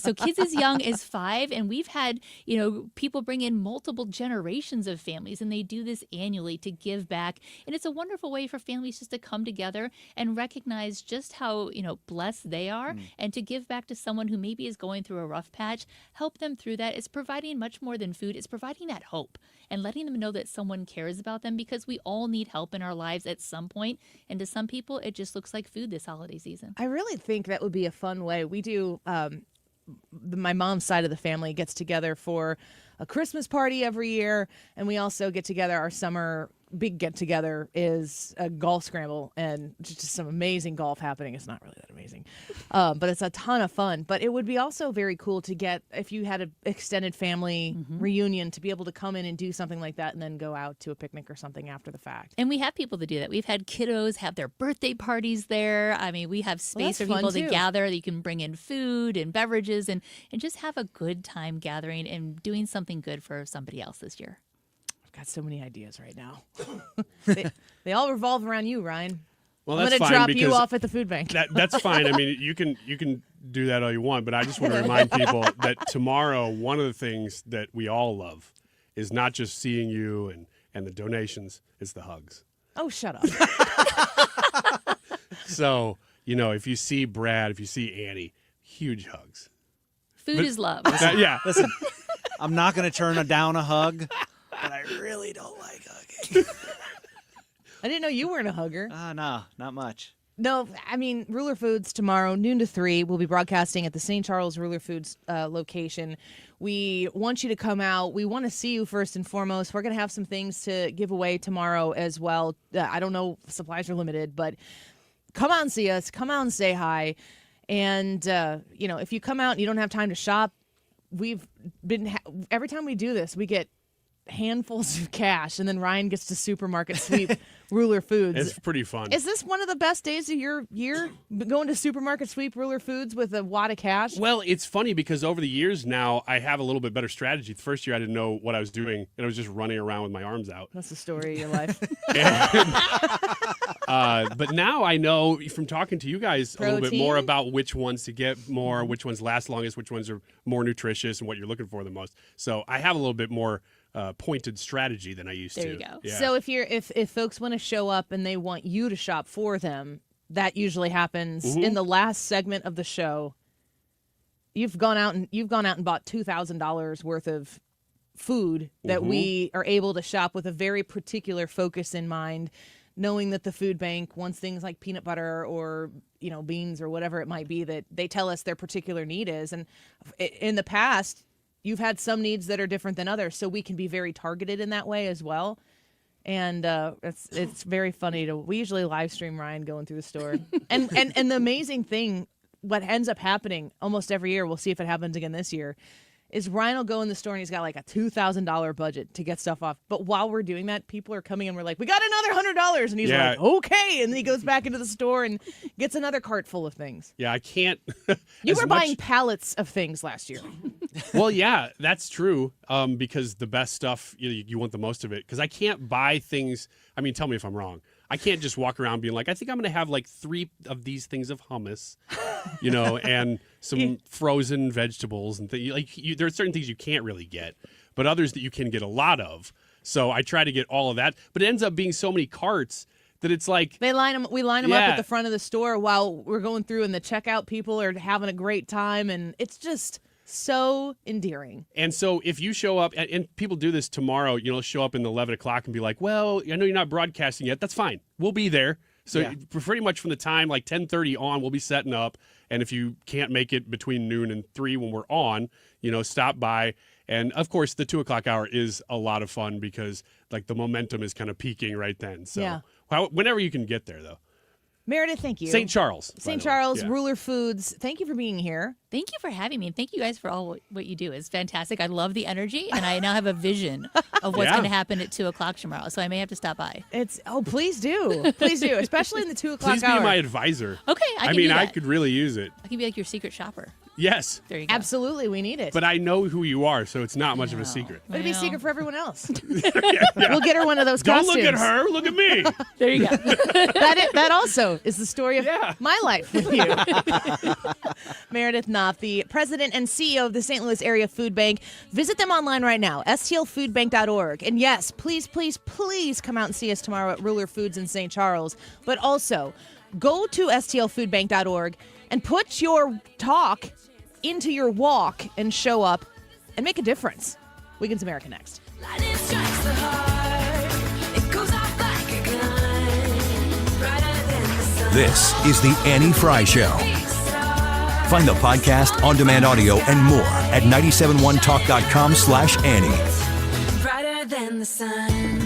So kids as young as 5, and we've had, people bring in multiple generations of families, and they do this annually to give back. And it's a wonderful way for families just to come together and recognize just how, blessed they are, and to give back to someone who maybe is going through a rough patch, help them through that. It's providing much more than food. It's providing that hope and letting them know that someone cares about them, because we all need help in our lives at some point. And to some people, it just looks like food this holiday season. I really think that would be a fun way. We do, my mom's side of the family gets together for a Christmas party every year, and we also get together. Our summer big get-together is a golf scramble, and just some amazing golf happening. It's not really that amazing, but it's a ton of fun. But it would be also very cool to get, if you had an extended family reunion, to be able to come in and do something like that and then go out to a picnic or something after the fact. And we have people to do that. We've had kiddos have their birthday parties there. I mean, we have space for people to gather. You can bring in food and beverages and just have a good time gathering and doing something good for somebody else this year. Got so many ideas right now. they all revolve around you, Ryan. Well, I'm that's going to fine drop you off at the food bank. That's fine. I mean, you can do that all you want, but I just want to remind people that tomorrow, one of the things that we all love is not just seeing you and the donations, it's the hugs. Oh, shut up. So, if you see Brad, if you see Annie, huge hugs. Food is love. Yeah. Listen, I'm not going to turn down a hug, but I really don't like hugging. I didn't know you weren't a hugger. No, not much. No, I mean, Ruler Foods tomorrow, noon to 3. We'll be broadcasting at the St. Charles Ruler Foods location. We want you to come out. We want to see you first and foremost. We're going to have some things to give away tomorrow as well. I don't know, supplies are limited, but come out and see us. Come out and say hi. And, if you come out and you don't have time to shop, we've been every time we do this, we get handfuls of cash, and then Ryan gets to supermarket sweep Ruler Foods. It's pretty fun. Is this one of the best days of your year, going to supermarket sweep Ruler Foods with a wad of cash? Well, it's funny because over the years now, I have a little bit better strategy. The first year I didn't know what I was doing, and I was just running around with my arms out. That's the story of your life. But now I know from talking to you guys a little bit more about which ones to get more, which ones last longest, which ones are more nutritious, and what you're looking for the most. So I have a little bit more pointed strategy than I used to. There you go. Yeah. So if folks want to show up and they want you to shop for them, that usually happens in the last segment of the show. You've gone out and bought $2,000 worth of food that we are able to shop with a very particular focus in mind, knowing that the food bank wants things like peanut butter or beans or whatever it might be that they tell us their particular need is. And in the past, you've had some needs that are different than others, so we can be very targeted in that way as well. And it's very funny we usually live stream Ryan going through the store. and the amazing thing, what ends up happening almost every year, we'll see if it happens again this year, is Ryan will go in the store and he's got like a $2,000 budget to get stuff off. But while we're doing that, people are coming in. We're like, we got another $100. And he's like, okay. And then he goes back into the store and gets another cart full of things. Yeah, I can't. You were buying pallets of things last year. Well, yeah, that's true. Because the best stuff, you want the most of it. Because I can't buy things. I mean, tell me if I'm wrong. I can't just walk around being like, I think I'm going to have like 3 of these things of hummus, and some frozen vegetables and things. There are certain things you can't really get, but others that you can get a lot of. So I try to get all of that, but it ends up being so many carts that it's like we line them up at the front of the store while we're going through, and the checkout people are having a great time, and it's just so endearing. And so if you show up, and people do this tomorrow, show up in the 11 o'clock and be like, well, I know you're not broadcasting yet. That's fine. We'll be there. So pretty much from the time like 10:30 on, we'll be setting up. And if you can't make it between noon and 3 when we're on, stop by. And of course, the 2 o'clock hour is a lot of fun because like the momentum is kind of peaking right then. So whenever you can get there, though. Meredith, thank you. St. Charles. St. Charles, Ruler Foods. Thank you for being here. Thank you for having me. And thank you guys for all what you do. It's fantastic. I love the energy, and I now have a vision of what's going to happen at 2 o'clock tomorrow. So I may have to stop by. Please do. Please do, especially in the 2 o'clock hour. Please be my advisor. Okay, I can do that. I could really use it. I can be like your secret shopper. Yes. There you go. Absolutely, we need it. But I know who you are, so it's not much of a secret. It'll be a secret for everyone else. We'll get her one of those costumes. Don't look at her. Look at me. There you go. That also is the story of my life with you. Meredith Knopp, the president and CEO of the St. Louis Area Food Bank. Visit them online right now, stlfoodbank.org. And yes, please, please, please come out and see us tomorrow at Ruler Foods in St. Charles. But also, go to stlfoodbank.org and put your talk into your walk and show up and make a difference. Weekends America next. This is the Annie Fry Show. Find the podcast, on-demand audio, and more at 971talk.com/Annie. Brighter than the sun.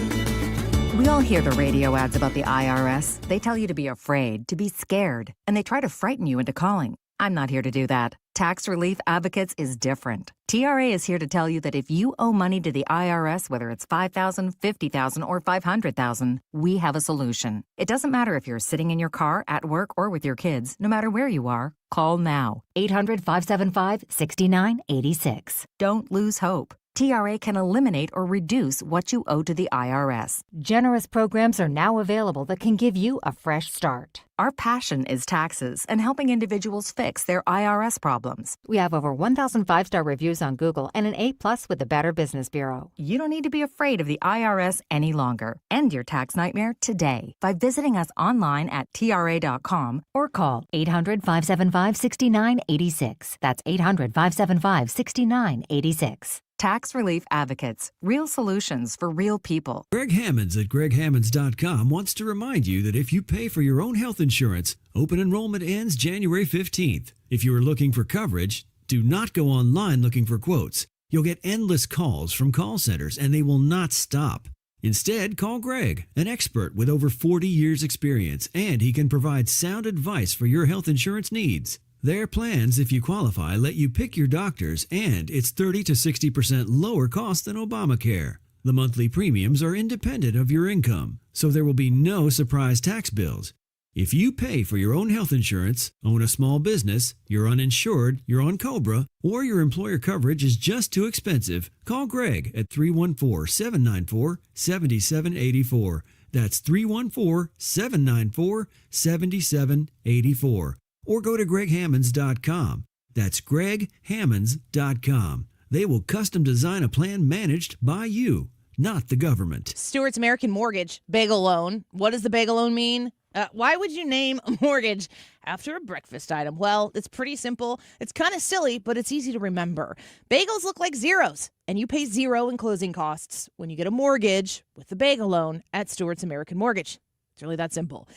We all hear the radio ads about the IRS. They tell you to be afraid, to be scared, and they try to frighten you into calling. I'm not here to do that. Tax Relief Advocates is different. TRA is here to tell you that if you owe money to the IRS, whether it's $5,000, $50,000, or $500,000, we have a solution. It doesn't matter if you're sitting in your car, at work, or with your kids. No matter where you are, call now. 800-575-6986. Don't lose hope. TRA can eliminate or reduce what you owe to the IRS. Generous programs are now available that can give you a fresh start. Our passion is taxes and helping individuals fix their IRS problems. We have over 1,000 5-star reviews on Google and an A+ with the Better Business Bureau. You don't need to be afraid of the IRS any longer. End your tax nightmare today by visiting us online at TRA.com or call 800-575-6986. That's 800-575-6986. Tax Relief Advocates. Real solutions for real people. Greg Hammonds at greghammonds.com wants to remind you that if you pay for your own health insurance, open enrollment ends January 15th. If you are looking for coverage, do not go online looking for quotes. You'll get endless calls from call centers and they will not stop. Instead, call Greg, an expert with over 40 years experience, and he can provide sound advice for your health insurance needs. Their plans, if you qualify, let you pick your doctors, and it's 30 to 60% lower cost than Obamacare. The monthly premiums are independent of your income, so there will be no surprise tax bills. If you pay for your own health insurance, own a small business, you're uninsured, you're on COBRA, or your employer coverage is just too expensive, call Greg at 314-794-7784. That's 314-794-7784. Or go to greghammonds.com. That's greghammonds.com. They will custom design a plan managed by you, not the government. Stewart's American Mortgage, bagel loan. What does the bagel loan mean? Why would you name a mortgage after a breakfast item? Well, it's pretty simple. It's kind of silly, but it's easy to remember. Bagels look like zeros, and you pay zero in closing costs when you get a mortgage with the bagel loan at Stewart's American Mortgage. It's really that simple.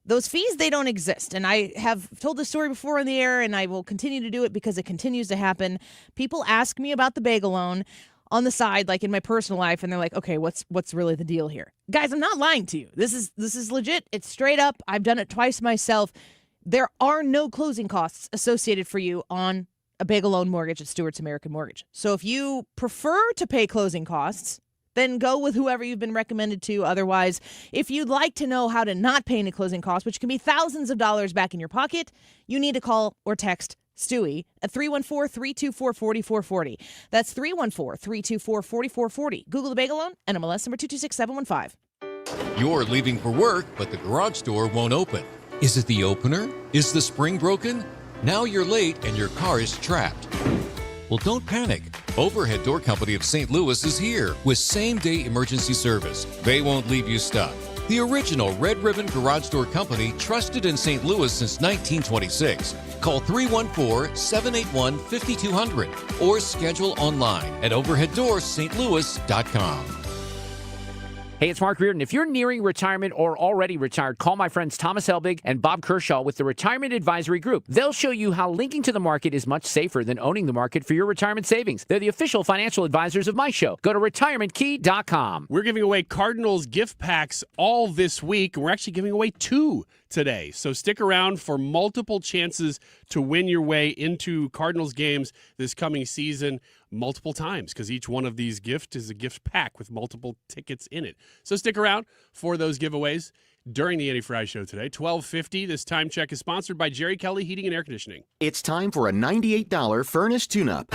Those fees, they don't exist. And I have told this story before on the air, and I will continue to do it because it continues to happen. People ask me about the bagel loan on the side, like in my personal life, and they're like, okay, what's really the deal here? Guys, I'm not lying to you. This is legit. It's straight up. I've done it twice myself. There are no closing costs associated for you on a bagel loan mortgage at Stewart's American Mortgage. So if you prefer to pay closing costs, then go with whoever you've been recommended to. Otherwise, if you'd like to know how to not pay any closing costs, which can be thousands of dollars back in your pocket, you need to call or text Stewie at 314-324-4440. That's 314-324-4440. Google the Bagel Loan, NMLS number 226715. You're leaving for work, but the garage door won't open. Is it the opener? Is the spring broken? Now you're late and your car is trapped. Well, don't panic. Overhead Door Company of St. Louis is here with same-day emergency service. They won't leave you stuck. The original Red Ribbon Garage Door Company, trusted in St. Louis since 1926. Call 314-781-5200 or schedule online at overheaddoorsstlouis.com. Hey, it's Mark Reardon. If you're nearing retirement or already retired, call my friends Thomas Helbig and Bob Kershaw with the Retirement Advisory Group. They'll show you how linking to the market is much safer than owning the market for your retirement savings. They're the official financial advisors of my show. Go to retirementkey.com. We're giving away Cardinals gift packs all this week, and we're actually giving away 2 today. So stick around for multiple chances to win your way into Cardinals games this coming season multiple times, because each one of these gifts is a gift pack with multiple tickets in it. So stick around for those giveaways during the Andy Fry Show today. 12:50. This time check is sponsored by Jerry Kelly Heating and Air Conditioning. It's time for a $98 furnace tune-up.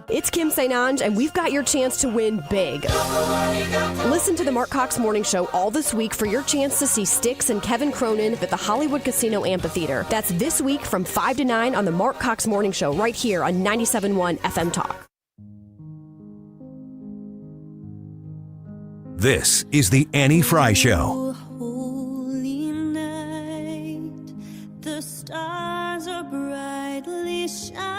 It's Kim St. Ange, and we've got your chance to win big. Listen to the Mark Cox Morning Show all this week for your chance to see Styx and Kevin Cronin at the Hollywood Casino Amphitheater. That's this week from 5 to 9 on the Mark Cox Morning Show right here on 97.1 FM Talk. This is the Annie Fry Show. Holy night, the stars are brightly shining.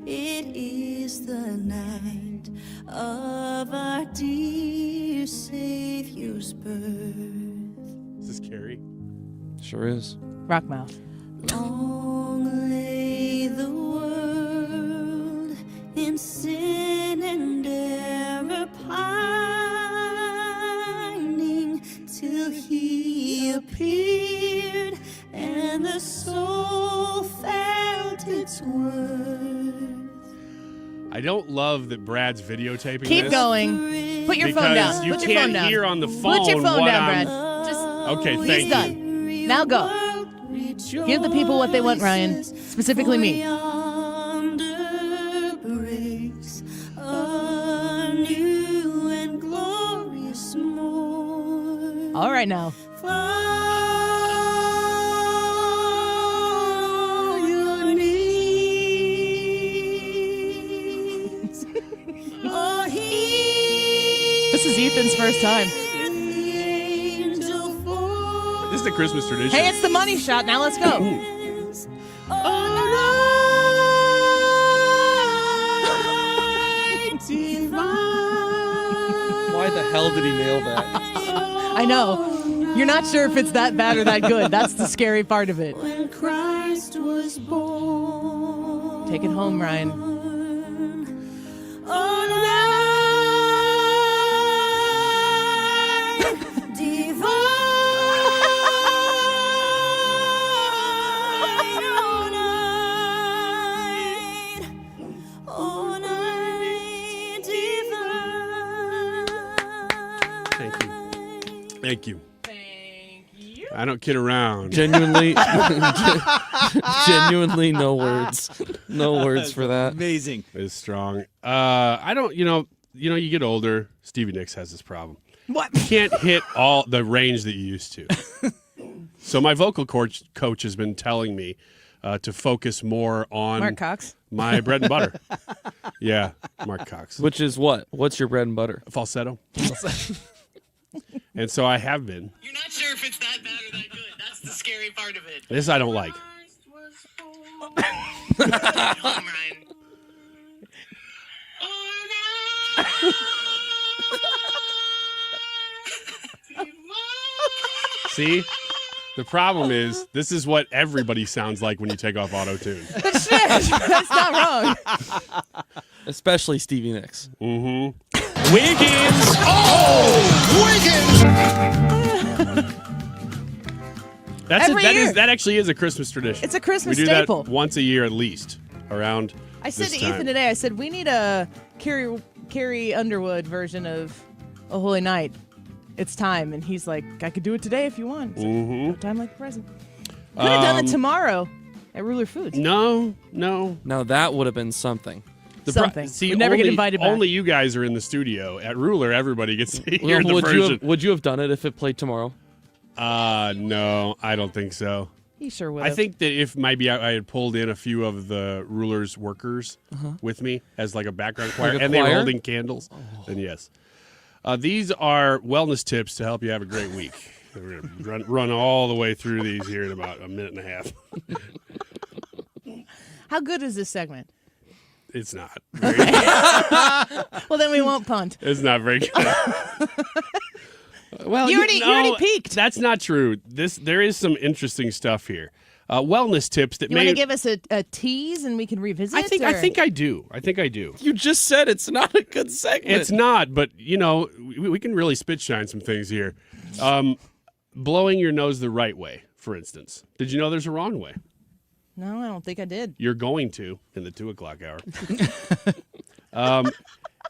It is the night of our dear Savior's birth. Is this Carrie? Sure is. Rockmouth. Long lay the world in sin and error pining, till he appeared and the soul felt its worth. I don't love that Brad's videotaping Keep this. going. Put your phone down. Because you Put your can't phone down. hear on the phone. Put your phone what down, I'm- Brad. Just Okay, he's thank you. done. Now go. Give the people what they want, Ryan. Specifically me. Yonder breaks a new and glorious morn. All right now. Fall your knees. Oh, This is Ethan's first time. This is the Christmas tradition. Hey, it's the money shot. Now let's go. Why the hell did he nail that? I know. You're not sure if it's that bad or that good. That's the scary part of it. When Christ was born. Take it home, Ryan. Oh, night divine. Oh, night divine. Thank you. I don't kid around. Genuinely, genuinely, no words, no words for that. Amazing. It's strong. I don't. You get older. Stevie Nicks has this problem. What? You can't hit all the range that you used to. So my vocal coach has been telling me to focus more on Mark Cox. my bread and butter. Yeah, Mark Cox. Which is what? What's your bread and butter? Falsetto. And so I have been. You're not sure if it's that bad or that good. That's the scary part of it. This I don't like. Home, Ryan. See? The problem is, this is what everybody sounds like when you take off auto-tune. But shit, that's not wrong. Especially Stevie Nicks. Mm-hmm. Wiggins! That actually is a Christmas tradition. It's a Christmas we do staple. that once a year at least, around I said this to time. Ethan today, I said, we need a Carrie Underwood version of A Holy Night. It's time. And he's like, I could do it today if you want. It's like, Mm-hmm. no time like the present. Could have done it tomorrow at Ruler Foods. No. Now that would have been something. Something. See, We never get invited back. Only you guys are in the studio. At Ruler, everybody gets to hear Well, the version. would you have done it if it played tomorrow? No, I don't think so. He sure would. I think that if maybe I had pulled in a few of the Ruler's workers with me as like a background choir, Like a and they were choir? holding candles, then yes. These are wellness tips to help you have a great week. We're going to run all the way through these here in about a minute and a half. How good is this segment? It's not. Well, then we won't punt. It's not very good. Well, You already peaked. That's not true. There is some interesting stuff here. Wellness tips that You want to give us a tease and we can revisit? I think I do. You just said it's not a good segment. It's not, but we can really spit shine some things here. Blowing your nose the right way, for instance. Did you know there's a wrong way? No, I don't think I did. You're going to in the 2:00 hour.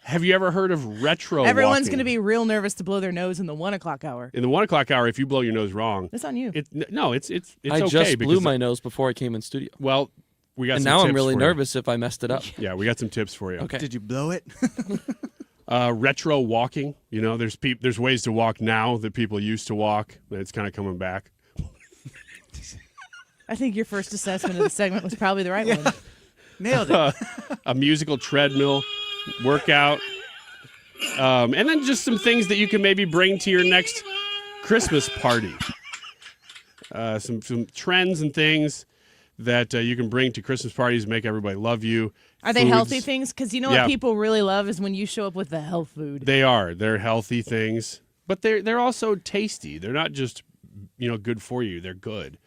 Have you ever heard of retro Everyone's walking? going to be real nervous to blow their nose in the 1:00 hour. In the 1:00 hour, if you blow your nose wrong, That's on you. it's I okay. just blew because my nose before I came in studio. Well, we got And some now I'm tips really for you. nervous if I messed it up. Yeah, we got some tips for you. Okay. Did you blow it? Retro walking. There's ways to walk now that people used to walk. And it's kind of coming back. I think your first assessment of the segment was probably the right one. Nailed it. A musical treadmill workout. And then just some things that you can maybe bring to your next Christmas party. Some trends and things that you can bring to Christmas parties, make everybody love you. Are they Foods. healthy things? Because you know Yeah. what people really love is when you show up with the health food. They are. They're healthy things, but they're also tasty. They're not just good for you. They're good.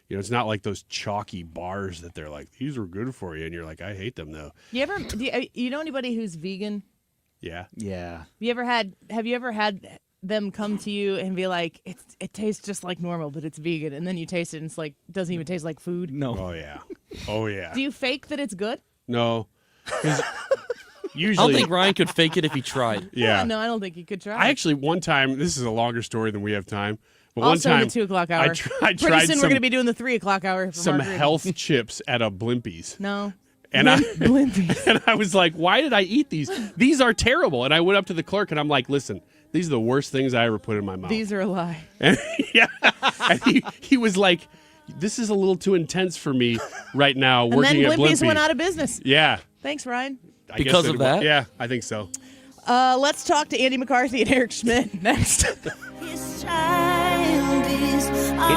It's not like those chalky bars that they're like, these are good for you, and you're like, I hate them though. You know anybody who's vegan? Yeah. Yeah. Have you ever had them come to you and be like, it tastes just like normal, but it's vegan, and then you taste it and it's like doesn't even taste like food? No. Oh yeah. Do you fake that it's good? No. 'Cause I usually, don't think Ryan could fake it if he tried. yeah. No, I don't think you could try. I actually one time. This is a longer story than we have time. But also one time, in the 2:00 hour. I Pretty tried soon we're going to be doing the 3:00 hour. For some Mark Reardon. health chips at a Blimpies. No. And I Blimpies. and I was like, why did I eat these? These are terrible. And I went up to the clerk and I'm like, listen, these are the worst things I ever put in my mouth. These are a lie. And, yeah. And he was like, this is a little too intense for me right now And working then at Blimpies Blimpie. went out of business. Yeah. Thanks, Ryan. I guess Because of that? Yeah, I think so. Let's talk to Andy McCarthy and Eric Schmidt next. It's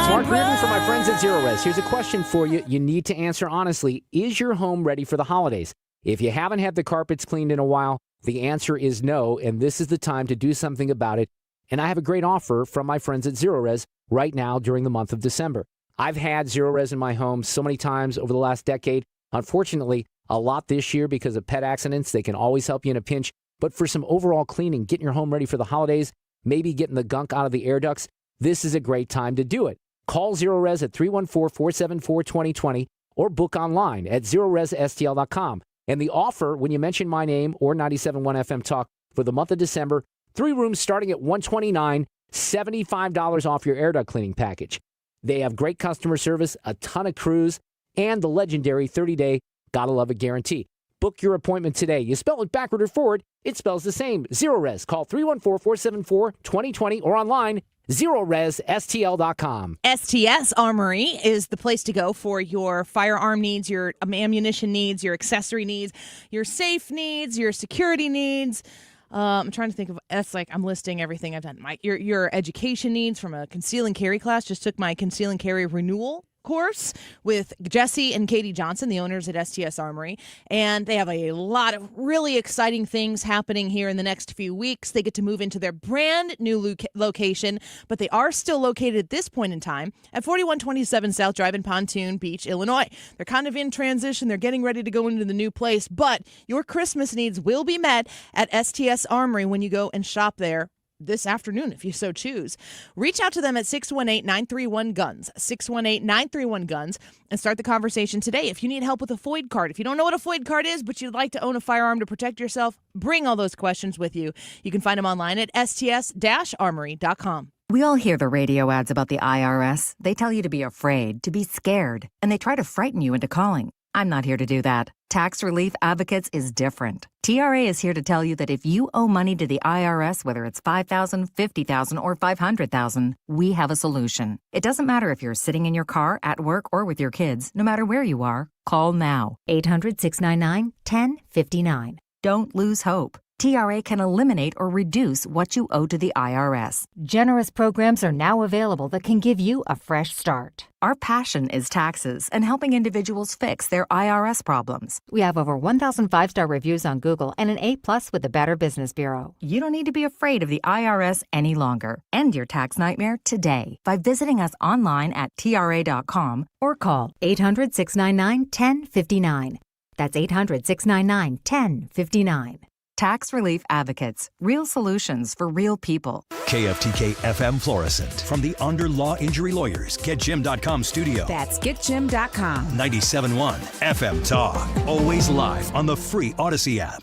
Mark Reardon for my friends at Zero Res. Here's a question for you. You need to answer honestly. Is your home ready for the holidays? If you haven't had the carpets cleaned in a while, the answer is no, and this is the time to do something about it. And I have a great offer from my friends at Zero Res right now during the month of December. I've had Zero Res in my home so many times over the last decade. Unfortunately, a lot this year because of pet accidents. They can always help you in a pinch. But for some overall cleaning, getting your home ready for the holidays, maybe getting the gunk out of the air ducts, this is a great time to do it. Call Zero Res at 314-474-2020 or book online at ZeroResSTL.com. And the offer, when you mention my name or 97.1 FM Talk for the month of December, 3 rooms starting at $129, $75 off your air duct cleaning package. They have great customer service, a ton of crews, and the legendary 30-day Gotta Love It guarantee. Book your appointment today. You spell it backward or forward, it spells the same. Zero Res. Call 314-474-2020 or online, ZeroResSTL.com. STS Armory is the place to go for your firearm needs, your ammunition needs, your accessory needs, your safe needs, your security needs. I'm trying to think of, that's like, I'm listing everything I've done. Your education needs from a conceal and carry class. Just took my conceal and carry renewal course with Jesse and Katie Johnson, the owners at STS Armory, and they have a lot of really exciting things happening here in the next few weeks. They get to move into their brand new location, but they are still located at this point in time at 4127 South Drive in Pontoon Beach, Illinois. They're kind of in transition. They're getting ready to go into the new place, but your Christmas needs will be met at STS Armory when you go and shop there this afternoon, if you so choose. Reach out to them at 618-931-GUNS, 618-931-GUNS, and start the conversation today. If you need help with a FOID card, if you don't know what a FOID card is, but you'd like to own a firearm to protect yourself, bring all those questions with you. You can find them online at sts-armory.com. We all hear the radio ads about the IRS. They tell you to be afraid, to be scared, and they try to frighten you into calling. I'm not here to do that. Tax Relief Advocates is different. TRA is here to tell you that if you owe money to the IRS, whether it's $5,000, $50,000, or $500,000, we have a solution. It doesn't matter if you're sitting in your car, at work, or with your kids. No matter where you are, call now. 800-699-1059. Don't lose hope. TRA can eliminate or reduce what you owe to the IRS. Generous programs are now available that can give you a fresh start. Our passion is taxes and helping individuals fix their IRS problems. We have over 1,000 5-star reviews on Google and an A+ with the Better Business Bureau. You don't need to be afraid of the IRS any longer. End your tax nightmare today by visiting us online at TRA.com or call 800-699-1059. That's 800-699-1059. Tax Relief Advocates. Real solutions for real people. KFTK FM Florissant. From the Under Law Injury Lawyers, GetJim.com studio. That's GetJim.com. 97.1 FM Talk. Always live on the free Odyssey app.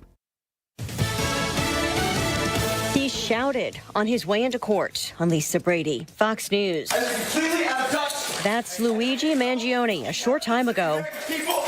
He shouted on his way into court on Lisa Brady, Fox News. That's Luigi Mangion a short time ago,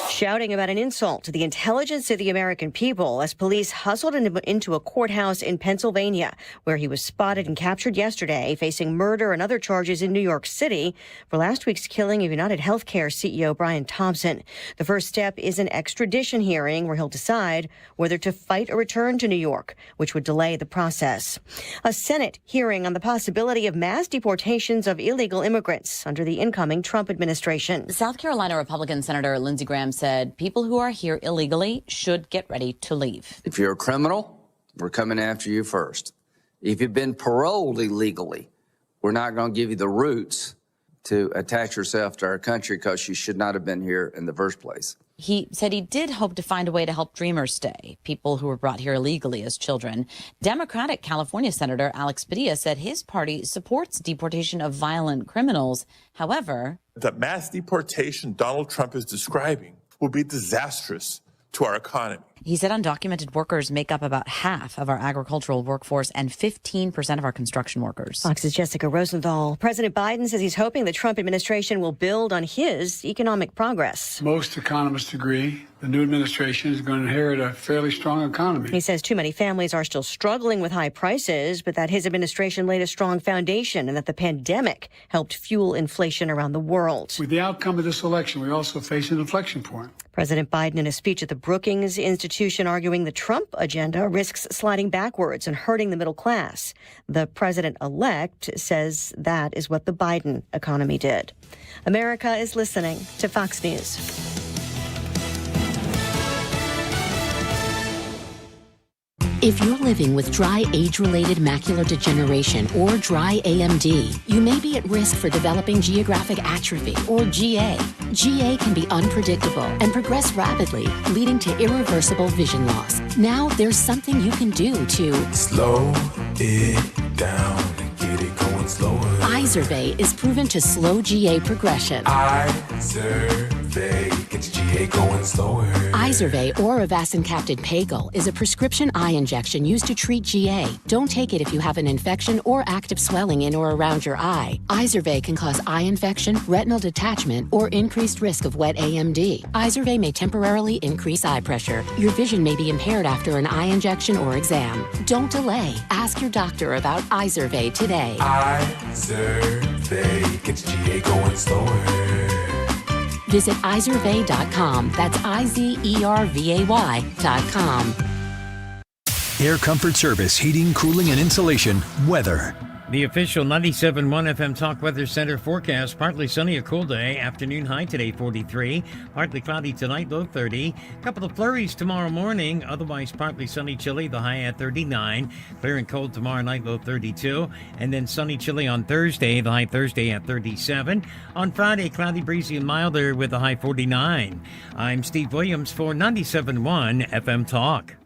shouting about an insult to the intelligence of the American people as police hustled him into a courthouse in Pennsylvania, where he was spotted and captured yesterday, facing murder and other charges in New York City for last week's killing of United Healthcare CEO Brian Thompson. The first step is an extradition hearing where he'll decide whether to fight or return to New York, which would delay the process. A Senate hearing on the possibility of mass deportations of illegal immigrants under the incoming Trump administration. South Carolina Republican Senator Lindsey Graham said people who are here illegally should get ready to leave. If you're a criminal, we're coming after you first. If you've been paroled illegally, we're not going to give you the roots to attach yourself to our country because you should not have been here in the first place. He said he did hope to find a way to help dreamers stay, people who were brought here illegally as children. Democratic California Senator Alex Padilla said his party supports deportation of violent criminals. However, the mass deportation Donald Trump is describing will be disastrous to our economy. He said undocumented workers make up about half of our agricultural workforce and 15% of our construction workers. Fox's Jessica Rosenthal. President Biden says he's hoping the Trump administration will build on his economic progress. Most economists agree the new administration is going to inherit a fairly strong economy. He says too many families are still struggling with high prices, but that his administration laid a strong foundation and that the pandemic helped fuel inflation around the world. With the outcome of this election, we also face an inflection point. President Biden in a speech at the Brookings Institution arguing the Trump agenda risks sliding backwards and hurting the middle class. The president-elect says that is what the Biden economy did. America is listening to Fox News. If you're living with dry age-related macular degeneration or dry AMD, you may be at risk for developing geographic atrophy or GA. GA can be unpredictable and progress rapidly, leading to irreversible vision loss. Now there's something you can do to slow it down and get it going slower. Izervay is proven to slow GA progression. Izervay gets GA going slower. Izervay or avacincaptad pagel is a prescription eye injection used to treat GA. Don't take it if you have an infection or active swelling in or around your eye. Izervay can cause eye infection, retinal detachment, or increased risk of wet AMD. Izervay may temporarily increase eye pressure. Your vision may be impaired after an eye injection or exam. Don't delay. Ask your doctor about Izervay today. Izervay gets GA going slower. Visit Izervay.com. That's IZERVAY.com. Air Comfort Service, heating, cooling, and insulation, weather. The official 97.1 FM Talk Weather Center forecast, partly sunny, a cool day. Afternoon high today, 43. Partly cloudy tonight, low 30. Couple of flurries tomorrow morning. Otherwise, partly sunny, chilly, the high at 39. Clear and cold tomorrow night, low 32. And then sunny, chilly on Thursday, the high Thursday at 37. On Friday, cloudy, breezy, and milder with a high 49. I'm Steve Williams for 97.1 FM Talk.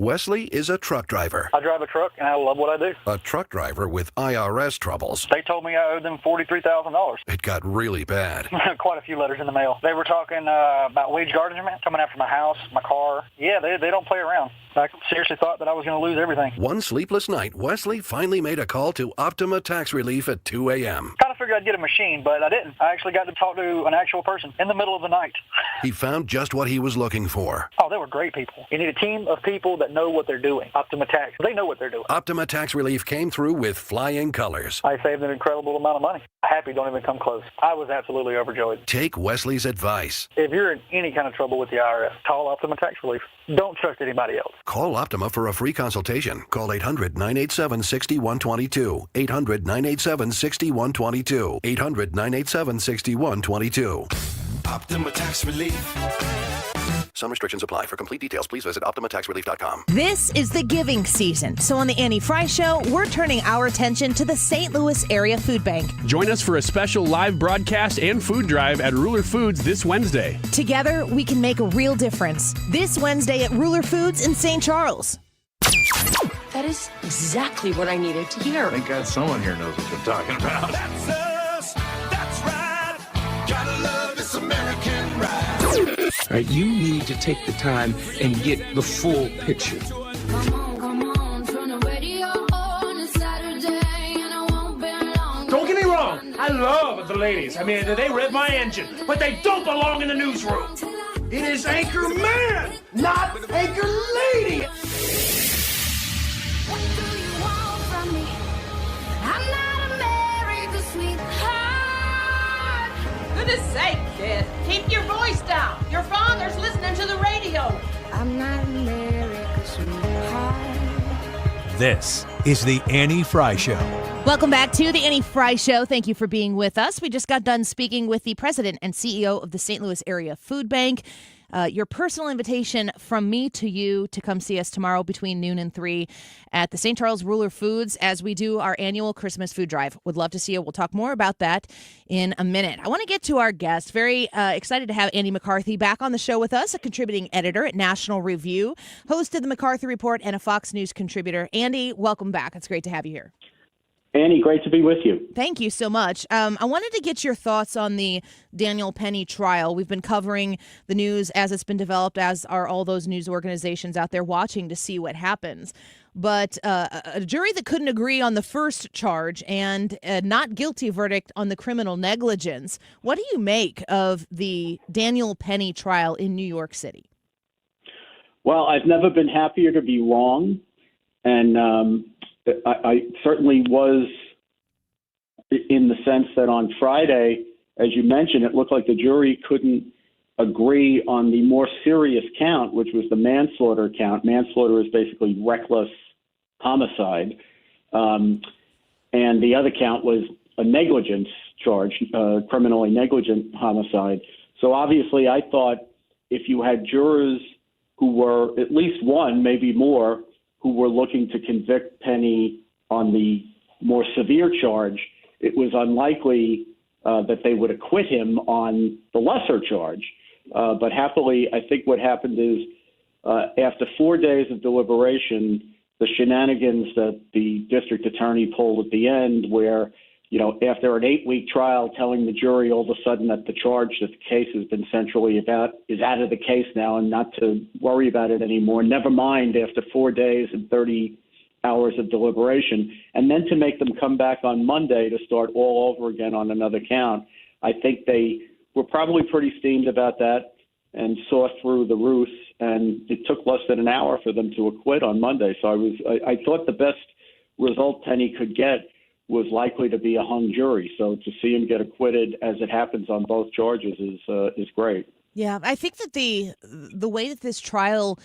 Wesley is a truck driver. I drive a truck, and I love what I do. A truck driver with IRS troubles. They told me I owed them $43,000. It got really bad. Quite a few letters in the mail. They were talking about wage garnishment, coming after my house, my car. Yeah, they don't play around. I seriously thought that I was going to lose everything. One sleepless night, Wesley finally made a call to Optima Tax Relief at 2 a.m. Kind of figured I'd get a machine, but I didn't. I actually got to talk to an actual person in the middle of the night. He found just what he was looking for. Oh, they were great people. You need a team of people that know what they're doing. Optima Tax, they know what they're doing. Optima Tax Relief came through with flying colors. I saved an incredible amount of money. Happy don't even come close. I was absolutely overjoyed. Take Wesley's advice. If you're in any kind of trouble with the IRS, call Optima Tax Relief. Don't trust anybody else. Call Optima for a free consultation. Call 800-987-6122. 800-987-6122. 800-987-6122. Optima Tax Relief. Some restrictions apply. For complete details, please visit OptimaTaxRelief.com. This is the giving season. So on the Annie Fry Show, we're turning our attention to the St. Louis Area Food Bank. Join us for a special live broadcast and food drive at Ruler Foods this Wednesday. Together, we can make a real difference. This Wednesday at Ruler Foods in St. Charles. That is exactly what I needed to hear. Thank God someone here knows what they're talking about. That's us. That's right. Gotta love this American ride. All right, you need to take the time and get the full picture. Come on, turn the radio on. It's Saturday and I won't be long. Don't get me wrong, I love the ladies. I mean, they rev my engine, but they don't belong in the newsroom. It is Anchor Man, not Anchor Lady. What do you want from me? I'm not America's sweetheart. Goodness sake, kid. Keep your voice down. Your father's listening to the radio. I'm not America's sweetheart. This is the Annie Fry Show. Welcome back to the Annie Fry Show. Thank you for being with us. We just got done speaking with the president and CEO of the St. Louis Area Food Bank. Your personal invitation from me to you to come see us tomorrow between noon and 3 at the St. Charles Ruler Foods as we do our annual Christmas food drive. Would love to see you. We'll talk more about that in a minute. I want to get to our guest. Very excited to have Andy McCarthy back on the show with us, a contributing editor at National Review, host of the McCarthy Report, and a Fox News contributor. Andy, welcome back. It's great to have you here. Annie, great to be with you. Thank you so much. I wanted to get your thoughts on the Daniel Penny trial. We've been covering the news as it's been developed, as are all those news organizations out there watching to see what happens. But a jury that couldn't agree on the first charge and a not guilty verdict on the criminal negligence. What do you make of the Daniel Penny trial in New York City? Well, I've never been happier to be wrong. And I certainly was, in the sense that on Friday, as you mentioned, it looked like the jury couldn't agree on the more serious count, which was the manslaughter count. Manslaughter is basically reckless homicide. And the other count was a negligence charge, criminally negligent homicide. So obviously I thought if you had jurors who were, at least one, maybe more, who were looking to convict Penny on the more severe charge, it was unlikely that they would acquit him on the lesser charge. But happily, I think what happened is after 4 days of deliberation, the shenanigans that the district attorney pulled at the end where, you know, after an 8-week trial, telling the jury all of a sudden that the charge that the case has been centrally about is out of the case now and not to worry about it anymore. Never mind after 4 days and 30 hours of deliberation, and then to make them come back on Monday to start all over again on another count. I think they were probably pretty steamed about that and saw through the ruse, and it took less than an hour for them to acquit on Monday. So I thought the best result Penny could get was likely to be a hung jury. So to see him get acquitted as it happens on both charges is great. Yeah, I think that the way that this trial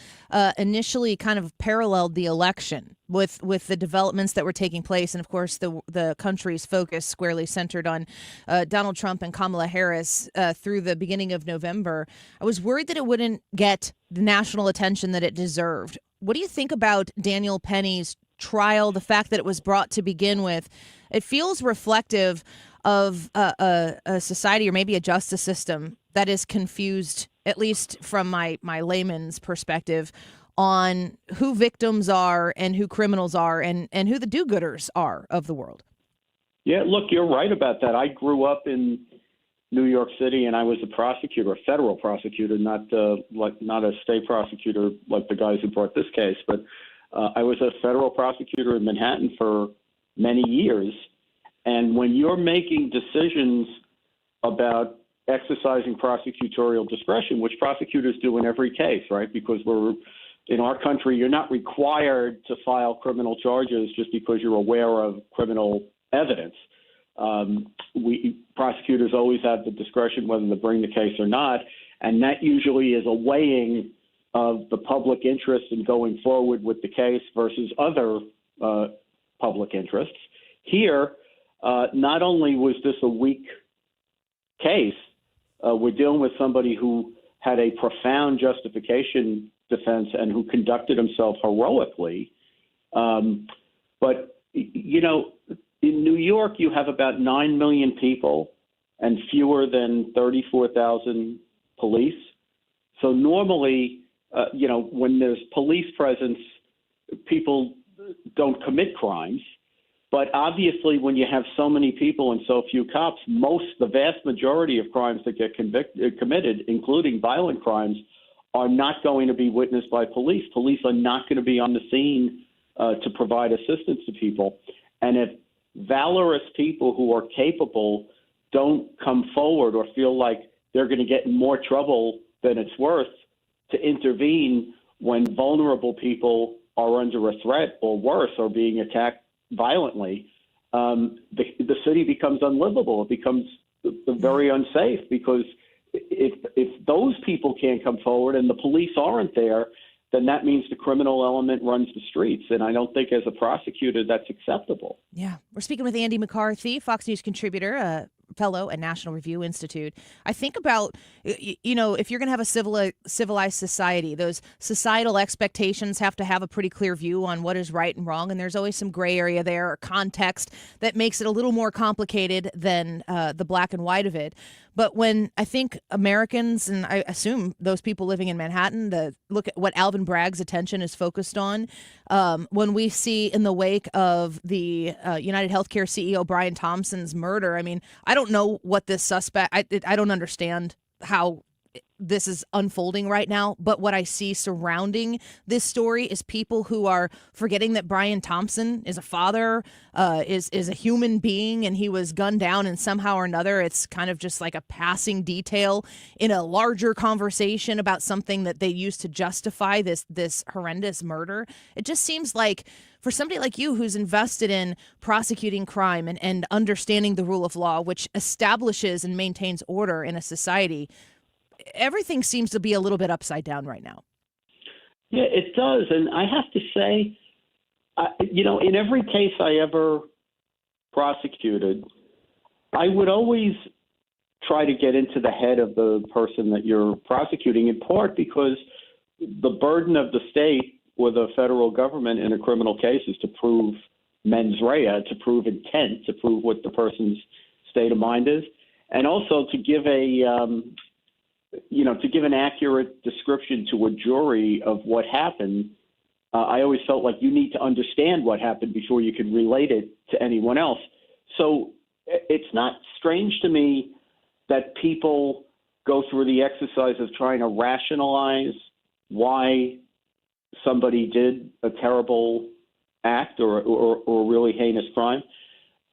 initially kind of paralleled the election with the developments that were taking place, and of course the country's focus squarely centered on Donald Trump and Kamala Harris through the beginning of November, I was worried that it wouldn't get the national attention that it deserved. What do you think about Daniel Penny's trial, the fact that it was brought to begin with? It feels reflective of a society or maybe a justice system that is confused, at least from my layman's perspective, on who victims are and who criminals are and who the do-gooders are of the world. Yeah, look, you're right about that. I grew up in New York City, and I was a prosecutor, a federal prosecutor, not a state prosecutor like the guys who brought this case. But I was a federal prosecutor in Manhattan for many years. And when you're making decisions about exercising prosecutorial discretion, which prosecutors do in every case, right? Because in our country, you're not required to file criminal charges just because you're aware of criminal evidence. Prosecutors always have the discretion whether to bring the case or not, and that usually is a weighing of the public interest in going forward with the case versus other public interests. Here, not only was this a weak case, we're dealing with somebody who had a profound justification defense and who conducted himself heroically. But, you know, in New York, you have about 9 million people and fewer than 34,000 police. So normally, you know, when there's police presence, people don't commit crimes. But obviously, when you have so many people and so few cops, the vast majority of crimes that get committed, including violent crimes, are not going to be witnessed by police. Police are not going to be on the scene to provide assistance to people. And if valorous people who are capable don't come forward or feel like they're going to get in more trouble than it's worth to intervene when vulnerable people are under a threat or worse, are being attacked violently, the city becomes unlivable. It becomes very unsafe because if those people can't come forward and the police aren't there, then that means the criminal element runs the streets. And I don't think as a prosecutor that's acceptable. Yeah. We're speaking with Andy McCarthy, Fox News contributor, a fellow at National Review Institute. I think about, you know, if you're going to have a civilized society, those societal expectations have to have a pretty clear view on what is right and wrong. And there's always some gray area there or context that makes it a little more complicated than the black and white of it. But when I think Americans, and I assume those people living in Manhattan, look at what Alvin Bragg's attention is focused on, when we see in the wake of the United Healthcare CEO Brian Thompson's murder, I mean, I don't know what this suspect, I don't understand how this is unfolding right now, but what I see surrounding this story is people who are forgetting that Brian Thompson is a father, is a human being, and he was gunned down, and somehow or another it's kind of just like a passing detail in a larger conversation about something that they used to justify this horrendous murder. It just seems like for somebody like you who's invested in prosecuting crime and understanding the rule of law, which establishes and maintains order in a society, everything seems to be a little bit upside down right now. Yeah, it does. And I have to say, you know, in every case I ever prosecuted, I would always try to get into the head of the person that you're prosecuting, in part because the burden of the state or the federal government in a criminal case is to prove mens rea, to prove intent, to prove what the person's state of mind is, and also to give an accurate description to a jury of what happened. I always felt like you need to understand what happened before you can relate it to anyone else. So it's not strange to me that people go through the exercise of trying to rationalize why somebody did a terrible act or a really heinous crime.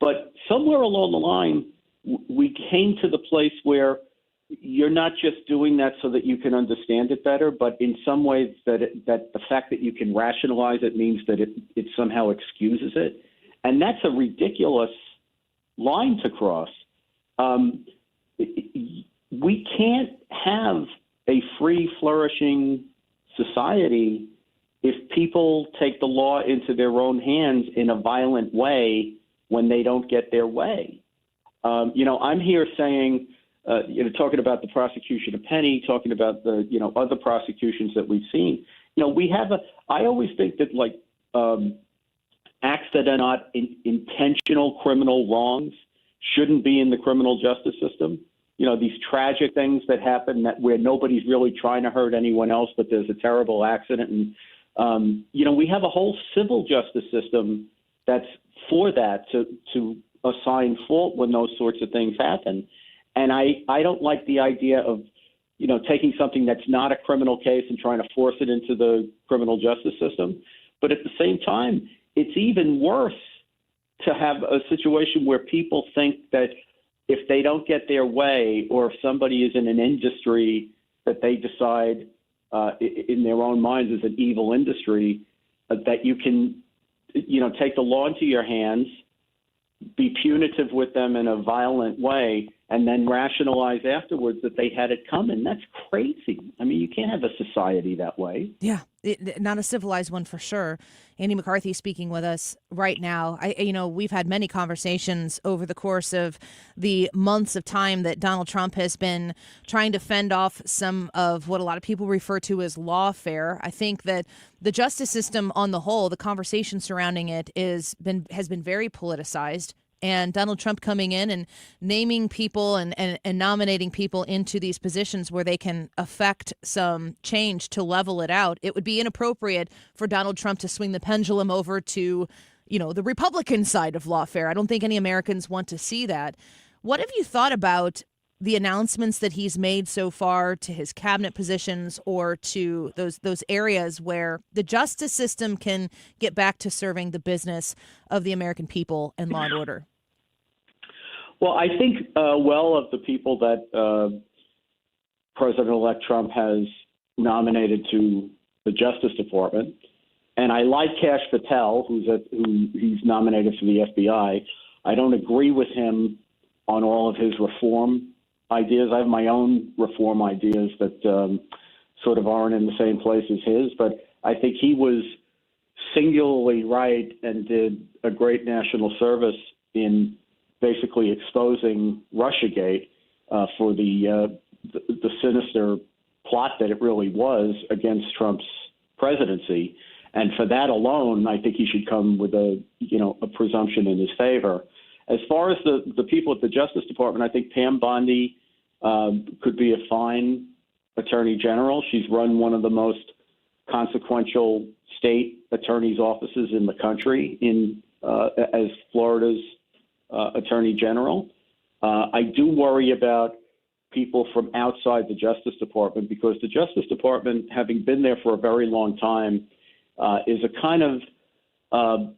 But somewhere along the line, we came to the place where you're not just doing that so that you can understand it better, but in some ways that the fact that you can rationalize it means that it somehow excuses it. And that's a ridiculous line to cross. We can't have a free, flourishing society if people take the law into their own hands in a violent way when they don't get their way. I'm here saying, talking about the prosecution of Penny, talking about the, other prosecutions that we've seen. I always think that acts that are not intentional criminal wrongs shouldn't be in the criminal justice system. These tragic things that happen where nobody's really trying to hurt anyone else, but there's a terrible accident and We have a whole civil justice system that's for that, to assign fault when those sorts of things happen. And I don't like the idea of, taking something that's not a criminal case and trying to force it into the criminal justice system. But at the same time, it's even worse to have a situation where people think that if they don't get their way, or if somebody is in an industry that they decide in their own minds is an evil industry, that you can, take the law into your hands, be punitive with them in a violent way, and then rationalize afterwards that they had it coming. That's crazy. I mean, you can't have a society that way. Yeah, not a civilized one for sure. Andy McCarthy speaking with us right now. We've had many conversations over the course of the months of time that Donald Trump has been trying to fend off some of what a lot of people refer to as lawfare. I think that the justice system on the whole, the conversation surrounding it has been very politicized. And Donald Trump coming in and naming people and nominating people into these positions where they can affect some change to level it out. It would be inappropriate for Donald Trump to swing the pendulum over to, the Republican side of lawfare. I don't think any Americans want to see that. What have you thought about the announcements that he's made so far to his cabinet positions, or to those areas where the justice system can get back to serving the business of the American people and law and order? Well, I think of the people that President-elect Trump has nominated to the Justice Department, and I like Kash Patel, who he's nominated for the FBI. I don't agree with him on all of his reform ideas. I have my own reform ideas that sort of aren't in the same place as his, but I think he was singularly right and did a great national service in basically exposing Russiagate for the sinister plot that it really was against Trump's presidency. And for that alone, I think he should come with a presumption in his favor. As far as the people at the Justice Department, I think Pam Bondi could be a fine attorney general. She's run one of the most consequential state attorney's offices in the country as Florida's attorney general. I do worry about people from outside the Justice Department, because the Justice Department, having been there for a very long time, is a kind of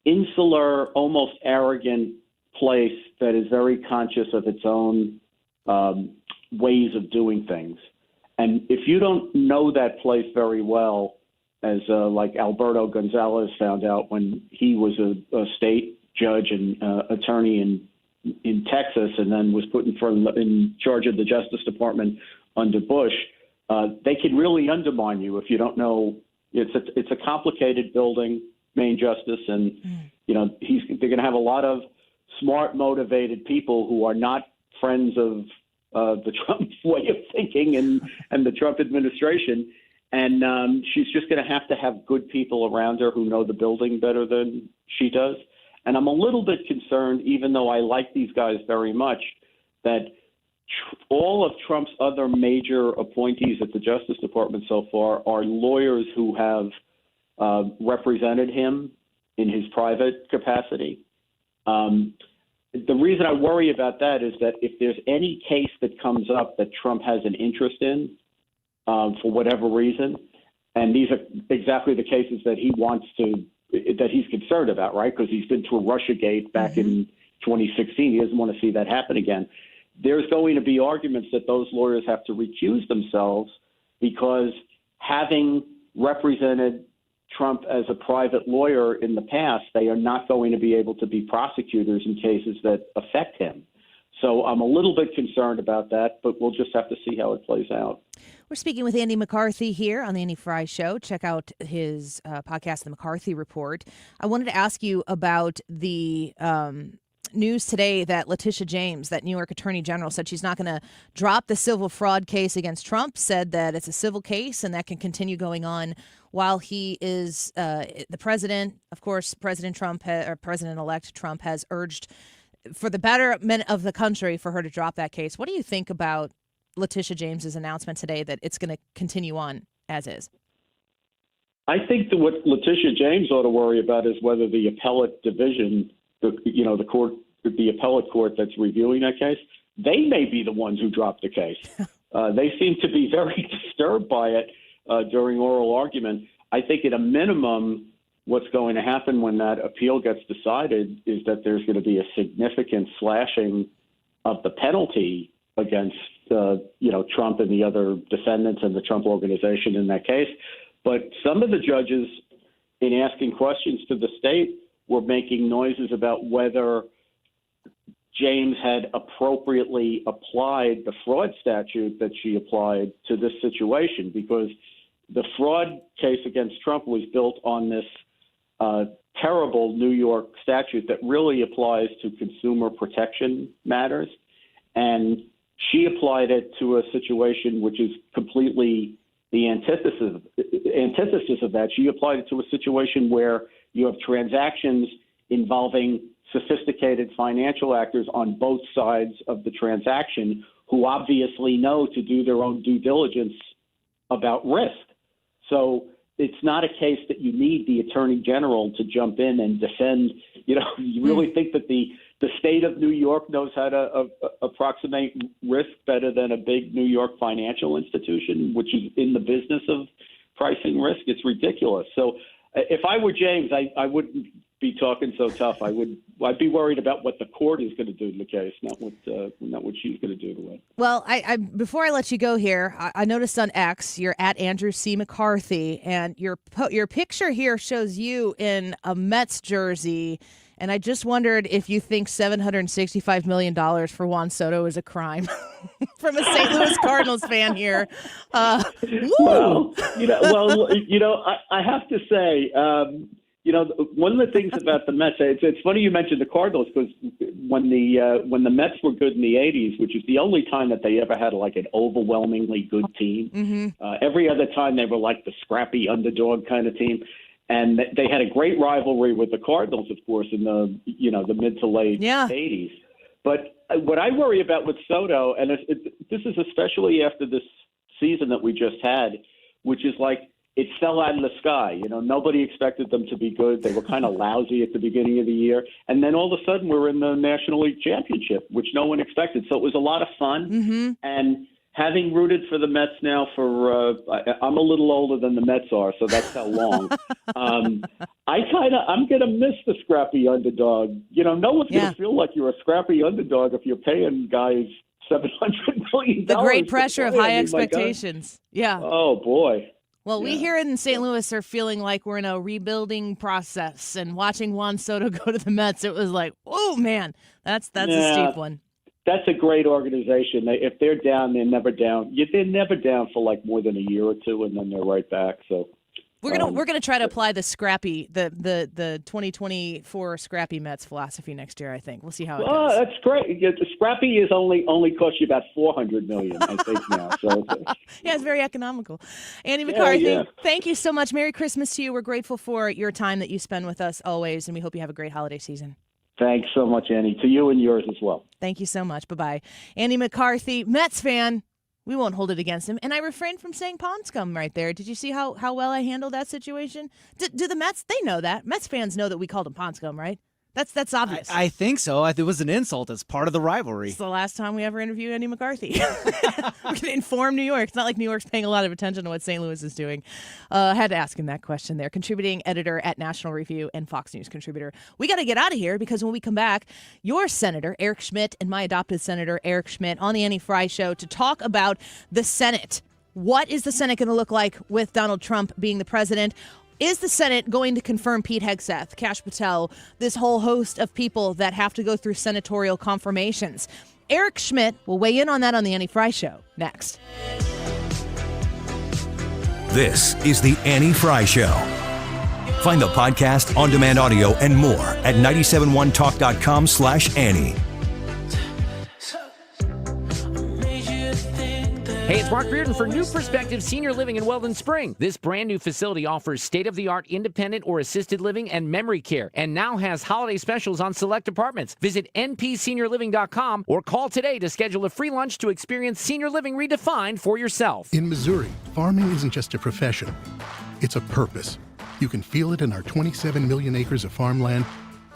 insular, almost arrogant place that is very conscious of its own ways of doing things. And if you don't know that place very well, as like Alberto Gonzalez found out when he was a state judge and attorney in Texas, and then was put in charge of the Justice Department under Bush, they can really undermine you if you don't know. It's a complicated building, main justice, and they're going to have a lot of smart, motivated people who are not friends of the Trump way of thinking and the Trump administration. And she's just going to have good people around her who know the building better than she does. And I'm a little bit concerned, even though I like these guys very much, that all of Trump's other major appointees at the Justice Department so far are lawyers who have represented him in his private capacity. The reason I worry about that is that if there's any case that comes up that Trump has an interest in, for whatever reason, and these are exactly the cases that he's concerned about, right? Because he's been through Russiagate back in 2016. He doesn't want to see that happen again. There's going to be arguments that those lawyers have to recuse themselves because, having represented Trump as a private lawyer in the past, they are not going to be able to be prosecutors in cases that affect him. So I'm a little bit concerned about that, but we'll just have to see how it plays out. We're speaking with Andy McCarthy here on the Andy Fry Show. Check out his podcast, The McCarthy Report. I wanted to ask you about the news today that Letitia James, that New York Attorney General, said she's not going to drop the civil fraud case against Trump, said that it's a civil case and that can continue going on while he is the president. Of course, President Trump, or President-elect Trump, has urged for the betterment of the country for her to drop that case. What do you think about Letitia James's announcement today that it's going to continue on as is? I think that what Letitia James ought to worry about is whether the appellate division, the appellate court that's reviewing that case, they may be the ones who dropped the case. They seem to be very disturbed by it during oral argument. I think at a minimum, what's going to happen when that appeal gets decided is that there's going to be a significant slashing of the penalty against, Trump and the other defendants and the Trump organization in that case. But some of the judges, in asking questions to the state, were making noises about whether James had appropriately applied the fraud statute that she applied to this situation, because the fraud case against Trump was built on this terrible New York statute that really applies to consumer protection matters. And she applied it to a situation which is completely the antithesis of that. She applied it to a situation where you have transactions involving sophisticated financial actors on both sides of the transaction who obviously know to do their own due diligence about risk. So it's not a case that you need the attorney general to jump in and defend. You really think that the state of New York knows how to approximate risk better than a big New York financial institution, which is in the business of pricing risk? It's ridiculous. So if I were James, I wouldn't be talking so tough. I'd be worried about what the court is going to do to the case, not what she's going to do to it. Well, I before I let you go here, I noticed on X you're at Andrew C. McCarthy, and your picture here shows you in a Mets jersey. And I just wondered if you think $765 million for Juan Soto is a crime. From a St. Louis Cardinals fan here. I have to say, one of the things about the Mets, it's funny you mentioned the Cardinals, because when the Mets were good in the 80s, which is the only time that they ever had like an overwhelmingly good team, every other time they were like the scrappy underdog kind of team. And they had a great rivalry with the Cardinals, of course, in the mid to late 80s. But what I worry about with Soto, and this is especially after this season that we just had, which is like it fell out of the sky. Nobody expected them to be good. They were kind of lousy at the beginning of the year. And then all of a sudden we're in the National League Championship, which no one expected. So it was a lot of fun. And having rooted for the Mets now I'm a little older than the Mets are, so that's how long. I'm going to miss the scrappy underdog. No one's going to feel like you're a scrappy underdog if you're paying guys $700 million. The great pressure of high expectations. Yeah. Oh, boy. Well, we here in St. Louis are feeling like we're in a rebuilding process, and watching Juan Soto go to the Mets, it was like, oh, man, that's a steep one. That's a great organization. If they're down, they're never down. They're never down for like more than a year or two, and then they're right back. So we're gonna try to apply the scrappy the 2024 scrappy Mets philosophy next year. I think we'll see how it goes. Oh, that's great. The scrappy is only cost you about $400 million, I think now. So yeah, it's very economical. Andy McCarthy, thank you so much. Merry Christmas to you. We're grateful for your time that you spend with us always, and we hope you have a great holiday season. Thanks so much, Annie. To you and yours as well. Thank you so much. Bye-bye. Andy McCarthy, Mets fan. We won't hold it against him. And I refrained from saying pond scum right there. Did you see how well I handled that situation? Do the Mets, they know that. Mets fans know that we called him pond scum, right? That's obvious. I think so. It was an insult. It's part of the rivalry. It's the last time we ever interview Andy McCarthy. We're going to inform New York. It's not like New York's paying a lot of attention to what St. Louis is doing. I had to ask him that question there. Contributing editor at National Review and Fox News contributor. We got to get out of here because when we come back, your Senator, Eric Schmitt, and my adopted Senator, Eric Schmitt, on the Annie Fry Show to talk about the Senate. What is the Senate going to look like with Donald Trump being the president? Is the Senate going to confirm Pete Hegseth, Kash Patel, this whole host of people that have to go through senatorial confirmations? Eric Schmitt will weigh in on that on the Annie Fry Show next. This is the Annie Fry Show. Find the podcast, on-demand audio, and more at 971talk.com/Annie. Hey, it's Mark Bearden for New Perspective Senior Living in Weldon Spring. This brand new facility offers state-of-the-art independent or assisted living and memory care, and now has holiday specials on select apartments. Visit npseniorliving.com or call today to schedule a free lunch to experience senior living redefined for yourself. In Missouri, farming isn't just a profession. It's a purpose. You can feel it in our 27 million acres of farmland.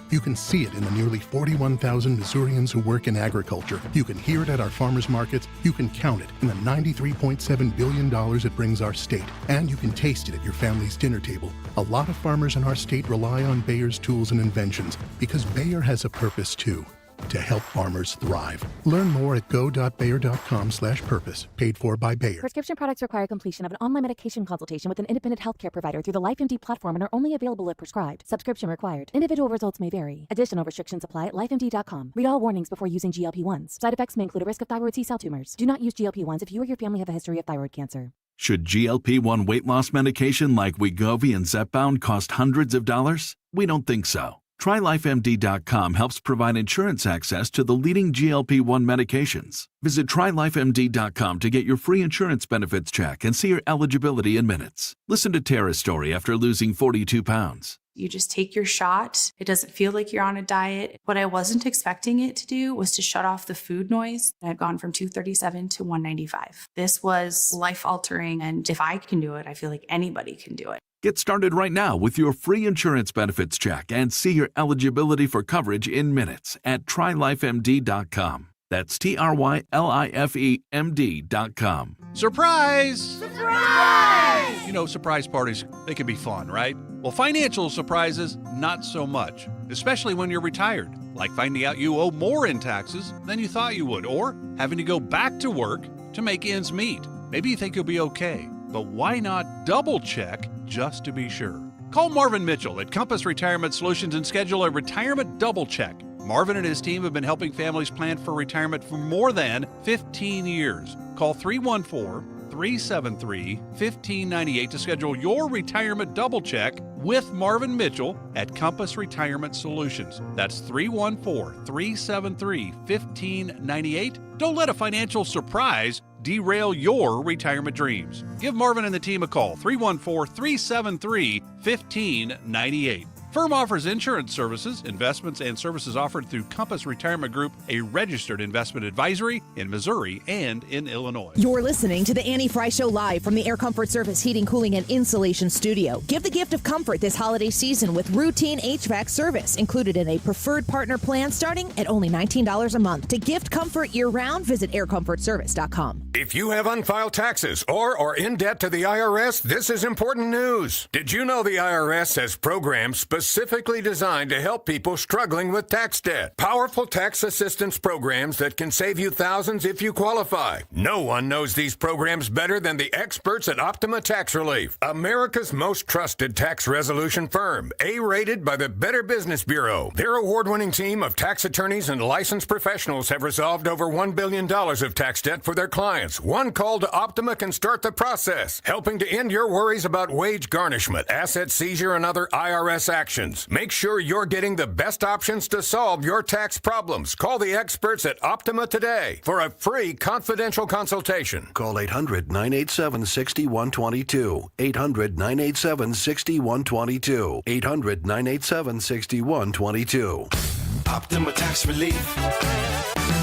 You can see it in the nearly 41,000 Missourians who work in agriculture. You can hear it at our farmers markets. You can count it in the $93.7 billion it brings our state. And you can taste it at your family's dinner table. A lot of farmers in our state rely on Bayer's tools and inventions because Bayer has a purpose too. To help farmers thrive. Learn more at go.bayer.com/purpose. Paid for by Bayer. Prescription products require completion of an online medication consultation with an independent healthcare provider through the LifeMD platform and are only available if prescribed. Subscription required. Individual results may vary. Additional restrictions apply at lifemd.com. Read all warnings before using GLP-1s. Side effects may include a risk of thyroid C-cell tumors. Do not use GLP-1s if you or your family have a history of thyroid cancer. Should GLP-1 weight loss medication like Wegovy and Zepbound cost hundreds of dollars? We don't think so. TryLifeMD.com helps provide insurance access to the leading GLP-1 medications. Visit TryLifeMD.com to get your free insurance benefits check and see your eligibility in minutes. Listen to Tara's story after losing 42 pounds. You just take your shot. It doesn't feel like you're on a diet. What I wasn't expecting it to do was to shut off the food noise. I've gone from 237 to 195. This was life-altering, and if I can do it, I feel like anybody can do it. Get started right now with your free insurance benefits check and see your eligibility for coverage in minutes at TryLifeMD.com. That's TryLifeMD.com. Surprise! Surprise! You know, surprise parties, they can be fun, right? Well, financial surprises, not so much, especially when you're retired, like finding out you owe more in taxes than you thought you would, or having to go back to work to make ends meet. Maybe you think you'll be okay, but why not double check just to be sure? Call Marvin Mitchell at Compass Retirement Solutions and schedule a retirement double check. Marvin and his team have been helping families plan for retirement for more than 15 years. Call 314-373-1598 to schedule your retirement double check with Marvin Mitchell at Compass Retirement Solutions. That's 314-373-1598. Don't let a financial surprise derail your retirement dreams. Give Marvin and the team a call, 314-373-1598. Firm offers insurance services, investments, and services offered through Compass Retirement Group, a registered investment advisory in Missouri and in Illinois. You're listening to the Annie Fry Show live from the Air Comfort Service Heating, Cooling, and Insulation Studio. Give the gift of comfort this holiday season with routine HVAC service included in a preferred partner plan starting at only $19 a month. To gift comfort year-round, visit aircomfortservice.com. If you have unfiled taxes or are in debt to the IRS, this is important news. Did you know the IRS has programs specifically designed to help people struggling with tax debt? Powerful tax assistance programs that can save you thousands if you qualify. No one knows these programs better than the experts at Optima Tax Relief, America's most trusted tax resolution firm, A-rated by the Better Business Bureau. Their award-winning team of tax attorneys and licensed professionals have resolved over $1 billion of tax debt for their clients. One call to Optima can start the process, helping to end your worries about wage garnishment, asset seizure, and other IRS actions. Make sure you're getting the best options to solve your tax problems. Call the experts at Optima today for a free confidential consultation. Call 800-987-6122. 800-987-6122. 800-987-6122. Optima Tax Relief.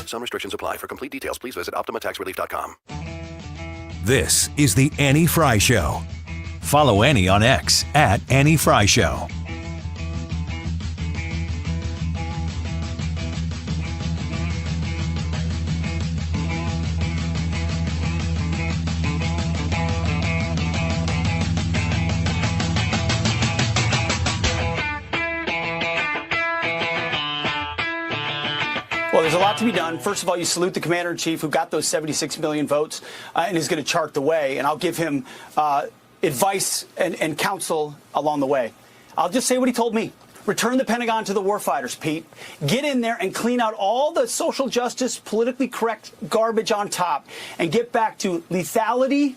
Some restrictions apply. For complete details, please visit OptimaTaxRelief.com. This is the Annie Fry Show. Follow Annie on X at Annie Fry Show. Well, there's a lot to be done. First of all, you salute the commander-in-chief who got those 76 million votes and is going to chart the way. And I'll give him advice and counsel along the way. I'll just say what he told me. Return the Pentagon to the warfighters, Pete. Get in there and clean out all the social justice, politically correct garbage on top and get back to lethality,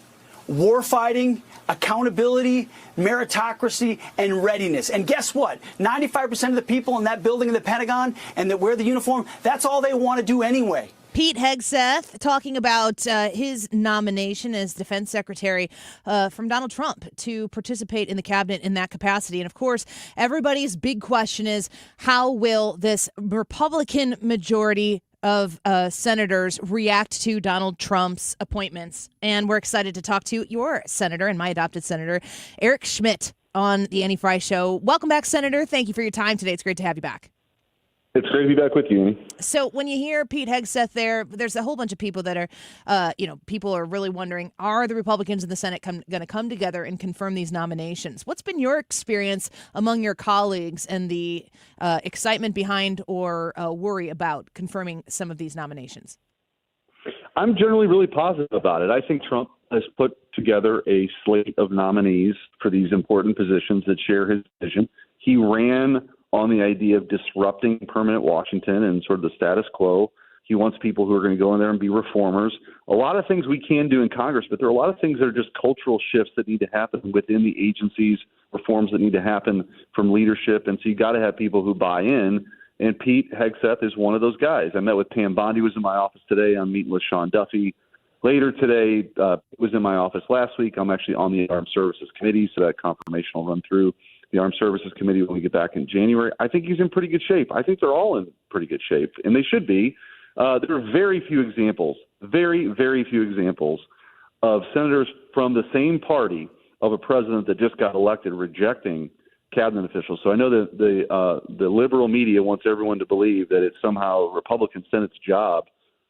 warfighting, accountability, meritocracy, and readiness. And guess what? 95% of the people in that building in the Pentagon and that wear the uniform, that's all they want to do anyway. Pete Hegseth talking about his nomination as defense secretary from Donald Trump to participate in the cabinet in that capacity. And of course, everybody's big question is, how will this Republican majority of senators react to Donald Trump's appointments. And we're excited to talk to your senator and my adopted senator, Eric Schmitt, on the Annie Frey Show. Welcome back, Senator. Thank you for your time today. It's great to have you back. It's great to be back with you, Annie. So when you hear Pete Hegseth there's a whole bunch of people that are, people are really wondering, are the Republicans in the Senate going to come together and confirm these nominations? What's been your experience among your colleagues and the excitement behind or worry about confirming some of these nominations? I'm generally really positive about it. I think Trump has put together a slate of nominees for these important positions that share his vision. He ran on the idea of disrupting permanent Washington and sort of the status quo. He wants people who are going to go in there and be reformers. A lot of things we can do in Congress, but there are a lot of things that are just cultural shifts that need to happen within the agencies, reforms that need to happen from leadership. And so you got to have people who buy in. And Pete Hegseth is one of those guys. I met with Pam Bondi, was in my office today. I'm meeting with Sean Duffy later today. Was in my office last week. I'm actually on the Armed Services Committee, so that confirmation will run through the Armed Services Committee when we get back in January. I think he's in pretty good shape. I think they're all in pretty good shape, and they should be. There are very few examples, very, very few examples of senators from the same party of a president that just got elected rejecting cabinet officials. So I know that the liberal media wants everyone to believe that it's somehow a Republican Senate's job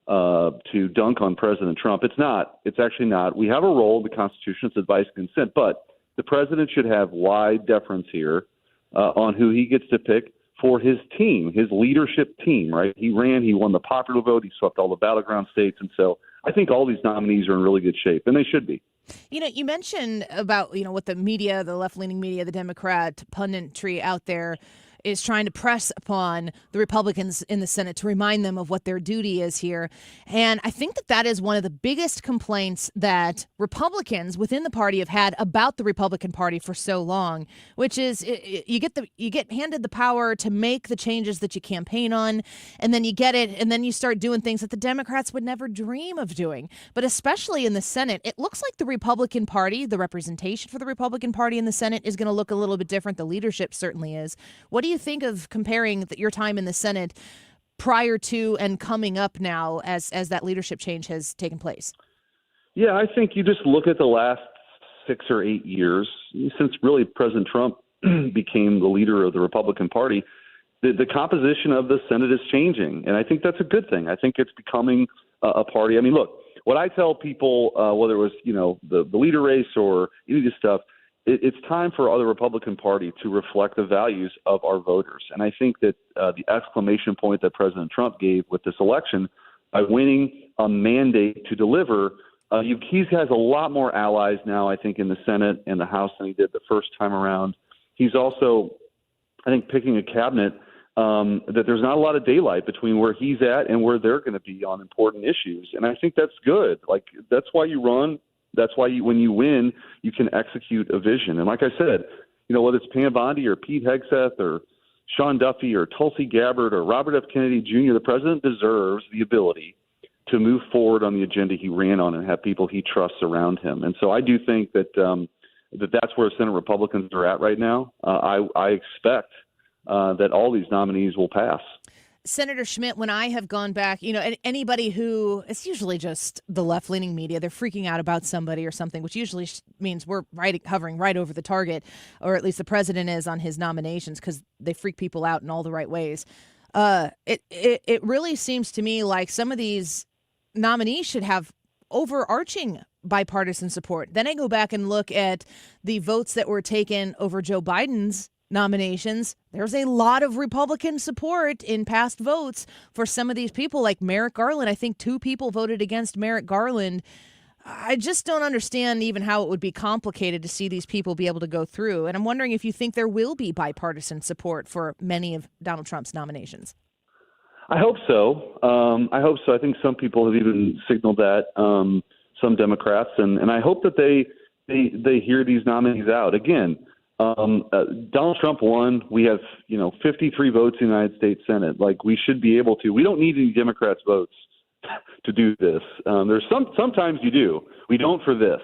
to dunk on President Trump. It's not. It's actually not. We have a role in the Constitution. It's advice and consent, but the president should have wide deference here on who he gets to pick for his team, his leadership team, right? He won the popular vote. He swept all the battleground states. And so I think all these nominees are in really good shape, and they should be. You mentioned about, what the media, the left-leaning media, the Democrat punditry out there is trying to press upon the Republicans in the Senate to remind them of what their duty is here. And I think that is one of the biggest complaints that Republicans within the party have had about the Republican Party for so long, which is you get handed the power to make the changes that you campaign on, and then you get it, and then you start doing things that the Democrats would never dream of doing. But especially in the Senate, it looks like the Republican Party, the representation for the Republican Party in the Senate is going to look a little bit different. The leadership certainly is. What do you think of comparing your time in the Senate prior to and coming up now as that leadership change has taken place? Yeah, I think you just look at the last 6 or 8 years since really President Trump became the leader of the Republican Party. The composition of the Senate is changing, and I think that's a good thing. I think it's becoming a party. I mean, look, what I tell people, whether it was the leader race or any of this stuff, it's time for the Republican Party to reflect the values of our voters. And I think that the exclamation point that President Trump gave with this election, by winning a mandate to deliver, he has a lot more allies now, I think, in the Senate and the House than he did the first time around. He's also, I think, picking a cabinet that there's not a lot of daylight between where he's at and where they're going to be on important issues. And I think that's good. Like, that's why you run. That's why when you win, you can execute a vision. And like I said, whether it's Pam Bondi or Pete Hegseth or Sean Duffy or Tulsi Gabbard or Robert F. Kennedy Jr., the president deserves the ability to move forward on the agenda he ran on and have people he trusts around him. And so I do think that that's where Senate Republicans are at right now. I expect that all these nominees will pass. Senator Schmitt, when I have gone back, anybody who, it's usually just the left-leaning media, they're freaking out about somebody or something, which usually means we're hovering right over the target, or at least the president is on his nominations, because they freak people out in all the right ways. It really seems to me like some of these nominees should have overarching bipartisan support. Then I go back and look at the votes that were taken over Joe Biden's nominations. There's a lot of Republican support in past votes for some of these people, like Merrick Garland. I think 2 people voted against Merrick Garland. I just don't understand even how it would be complicated to see these people be able to go through. And I'm wondering if you think there will be bipartisan support for many of Donald Trump's nominations. I hope so. I think some people have even signaled that, some Democrats, and I hope that they hear these nominees out. Again, Donald Trump won. We have, 53 votes in the United States Senate. Like, we should be able to. We don't need any Democrats' votes to do this. There's sometimes you do. We don't for this.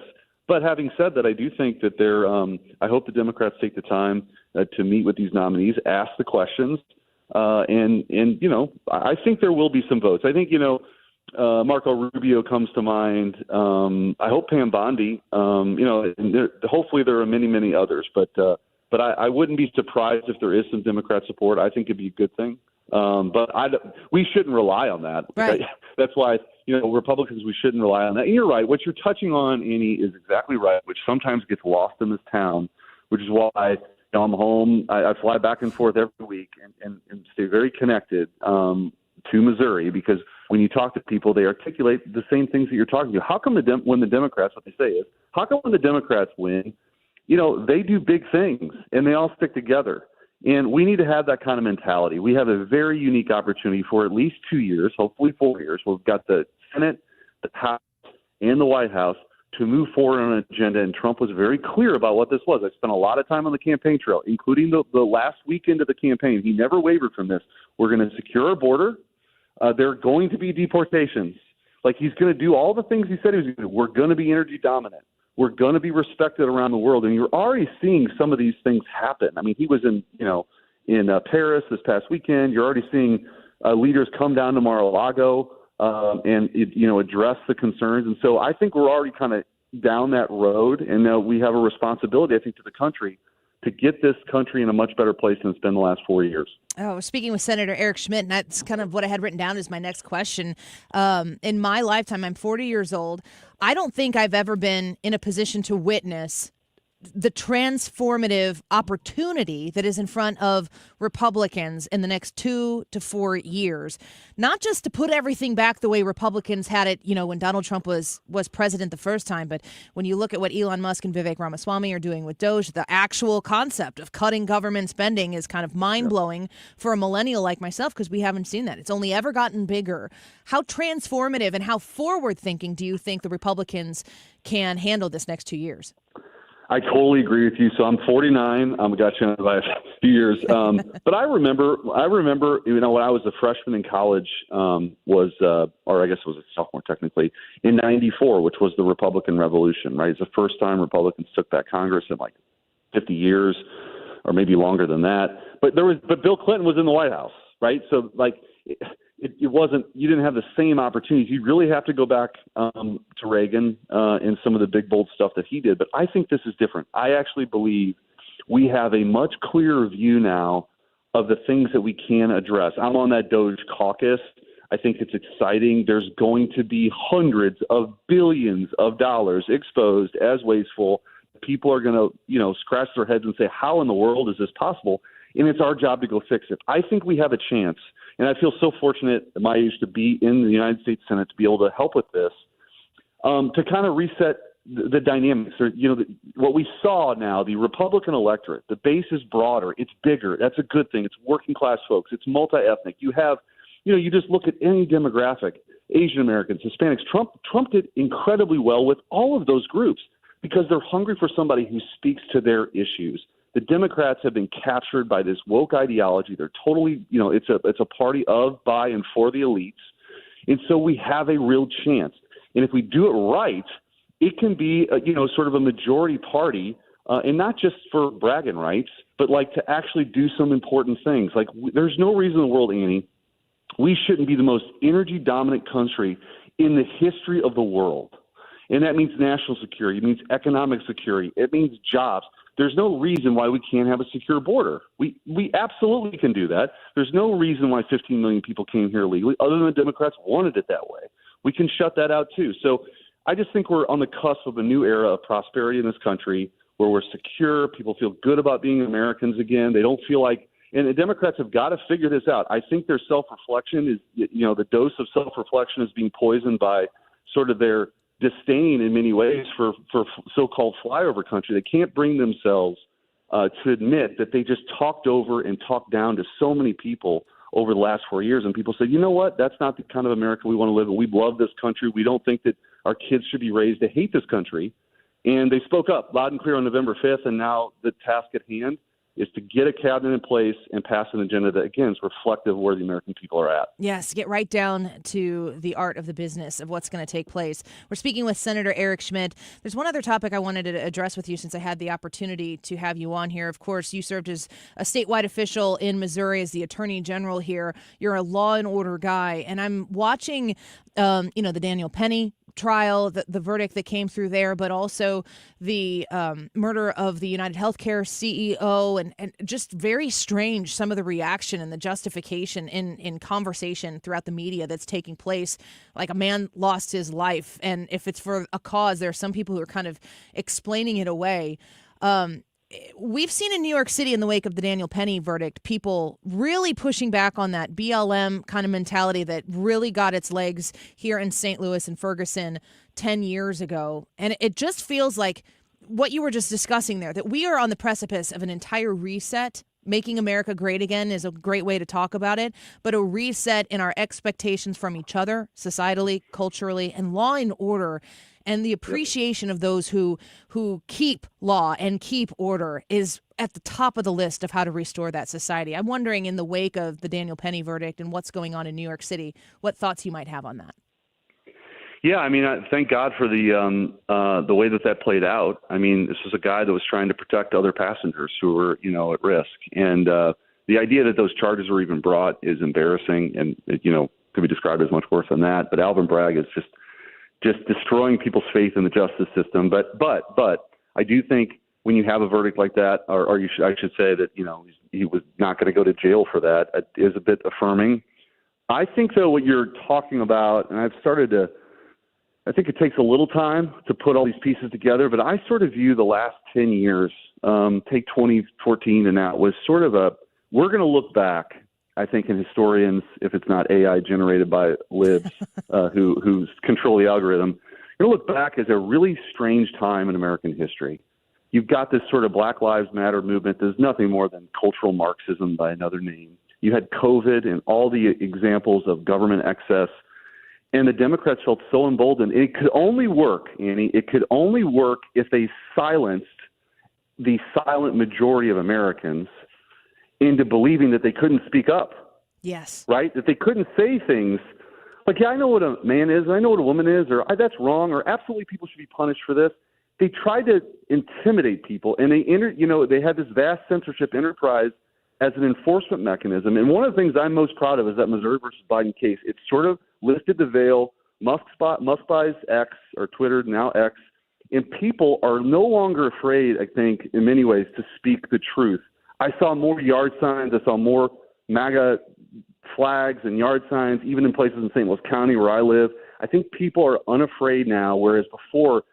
But having said that, I do think that I hope the Democrats take the time to meet with these nominees, ask the questions, And I think there will be some votes. I think, Marco Rubio comes to mind. I hope Pam Bondi, and hopefully there are many, many others. But I wouldn't be surprised if there is some Democrat support. I think it'd be a good thing. But we shouldn't rely on that. Right. That's why, Republicans, we shouldn't rely on that. And you're right. What you're touching on, Annie, is exactly right, which sometimes gets lost in this town, which is why I'm home. I fly back and forth every week and stay very connected to Missouri, because when you talk to people, they articulate the same things that you're talking about. How come when the Democrats, what they say is, how come when the Democrats win, they do big things and they all stick together? And we need to have that kind of mentality. We have a very unique opportunity for at least 2 years, hopefully 4 years. We've got the Senate, the House, and the White House to move forward on an agenda. And Trump was very clear about what this was. I spent a lot of time on the campaign trail, including the last weekend of the campaign. He never wavered from this. We're going to secure our border. There are going to be deportations. Like, he's going to do all the things he said he was going to do. We're going to be energy dominant. We're going to be respected around the world. And you're already seeing some of these things happen. I mean, he was in Paris this past weekend. You're already seeing leaders come down to Mar-a-Lago and address the concerns. And so I think we're already kind of down that road. And we have a responsibility, I think, to the country to get this country in a much better place than it's been the last 4 years. Oh, speaking with Senator Eric Schmitt, and that's kind of what I had written down as my next question. In my lifetime, I'm 40 years old. I don't think I've ever been in a position to witness the transformative opportunity that is in front of Republicans in the next 2 to 4 years, not just to put everything back the way Republicans had it, when Donald Trump was president the first time, but when you look at what Elon Musk and Vivek Ramaswamy are doing with Doge, the actual concept of cutting government spending is kind of mind-blowing for a millennial like myself, because we haven't seen that. It's only ever gotten bigger. How transformative and how forward-thinking do you think the Republicans can handle this next 2 years? I totally agree with you. So I'm 49. I got you by a few years. But I remember, when I was a freshman in college, or I guess it was a sophomore technically, in '94, which was the Republican Revolution, right? It's the first time Republicans took back Congress in like 50 years, or maybe longer than that. But Bill Clinton was in the White House, right? So it wasn't, you didn't have the same opportunities. You really have to go back to Reagan and some of the big, bold stuff that he did. But I think this is different. I actually believe we have a much clearer view now of the things that we can address. I'm on that Doge caucus. I think it's exciting. There's going to be hundreds of billions of dollars exposed as wasteful. People are going to, scratch their heads and say, how in the world is this possible? And it's our job to go fix it. I think we have a chance. And I feel so fortunate at my age to be in the United States Senate to be able to help with this, to kind of reset the dynamics. What we saw now, the Republican electorate, the base is broader. It's bigger. That's a good thing. It's working class folks. It's multi-ethnic. You have, you just look at any demographic, Asian Americans, Hispanics. Trump did incredibly well with all of those groups because they're hungry for somebody who speaks to their issues. The Democrats have been captured by this woke ideology. They're totally, it's a party of, by, and for the elites. And so we have a real chance. And if we do it right, it can be, sort of a majority party, and not just for bragging rights, but to actually do some important things. There's no reason in the world, Annie, we shouldn't be the most energy dominant country in the history of the world. And that means national security. It means economic security. It means jobs. There's no reason why we can't have a secure border. We absolutely can do that. There's no reason why 15 million people came here illegally, other than the Democrats wanted it that way. We can shut that out too. So I just think we're on the cusp of a new era of prosperity in this country where we're secure. People feel good about being Americans again. They don't feel like, and the Democrats have got to figure this out. I think their self-reflection is, the dose of self-reflection is being poisoned by sort of their disdain in many ways for so-called flyover country. They can't bring themselves to admit that they just talked over and talked down to so many people over the last 4 years. And people said, you know what, that's not the kind of America we want to live in. We love this country. We don't think that our kids should be raised to hate this country. And they spoke up loud and clear on November 5th, and now the task at hand. is to get a cabinet in place and pass an agenda that, again, is reflective of where the American people are at. Yes, get right down to the art of the business of what's going to take place. We're speaking with Senator Eric Schmitt. There's one other topic I wanted to address with you since I had the opportunity to have you on here. Of course, you served as a statewide official in Missouri as the Attorney General here. You're a law and order guy, and I'm watching, the Daniel Penny trial, the verdict that came through there, but also the murder of the United Healthcare CEO, and just very strange some of the reaction and the justification in conversation throughout the media that's taking place. Like, a man lost his life, and if it's for a cause, there are some people who are kind of explaining it away. We've seen in New York City in the wake of the Daniel Penny verdict, people really pushing back on that BLM kind of mentality that really got its legs here in St. Louis and Ferguson 10 years ago. And it just feels like what you were just discussing there, that we are on the precipice of an entire reset. Making America great again is a great way to talk about it, but a reset in our expectations from each other, societally, culturally, and law and order. And the appreciation of those who keep law and keep order is at the top of the list of how to restore that society. I'm wondering, in the wake of the Daniel Penny verdict and what's going on in New York City, what thoughts you might have on that. Yeah, I mean, thank God for the way that played out. I mean, this was a guy that was trying to protect other passengers who were, at risk. And the idea that those charges were even brought is embarrassing, and could be described as much worse than that. But Alvin Bragg is just destroying people's faith in the justice system. But I do think when you have a verdict like that, I should say that, he was not going to go to jail for that, is a bit affirming. I think, though, what you're talking about, and I think it takes a little time to put all these pieces together, but I sort of view the last 10 years, take 2014 and that, was sort of we're going to look back, I think, in historians, if it's not AI generated by libs who control the algorithm, you're going to look back as a really strange time in American history. You've got this sort of Black Lives Matter movement. There's nothing more than cultural Marxism by another name. You had COVID and all the examples of government excess, and the Democrats felt so emboldened. It could only work, Annie, it could only work if they silenced the silent majority of Americans into believing that they couldn't speak up. Yes. Right? That they couldn't say things like, yeah, I know what a man is, I know what a woman is, or that's wrong, or absolutely people should be punished for this. They tried to intimidate people, and they had this vast censorship enterprise as an enforcement mechanism. And one of the things I'm most proud of is that Missouri versus Biden case. It sort of lifted the veil. Musk buys X, or Twitter, now X, and people are no longer afraid, I think, in many ways, to speak the truth. I saw more yard signs. I saw more MAGA flags and yard signs, even in places in St. Louis County where I live. I think people are unafraid now, whereas before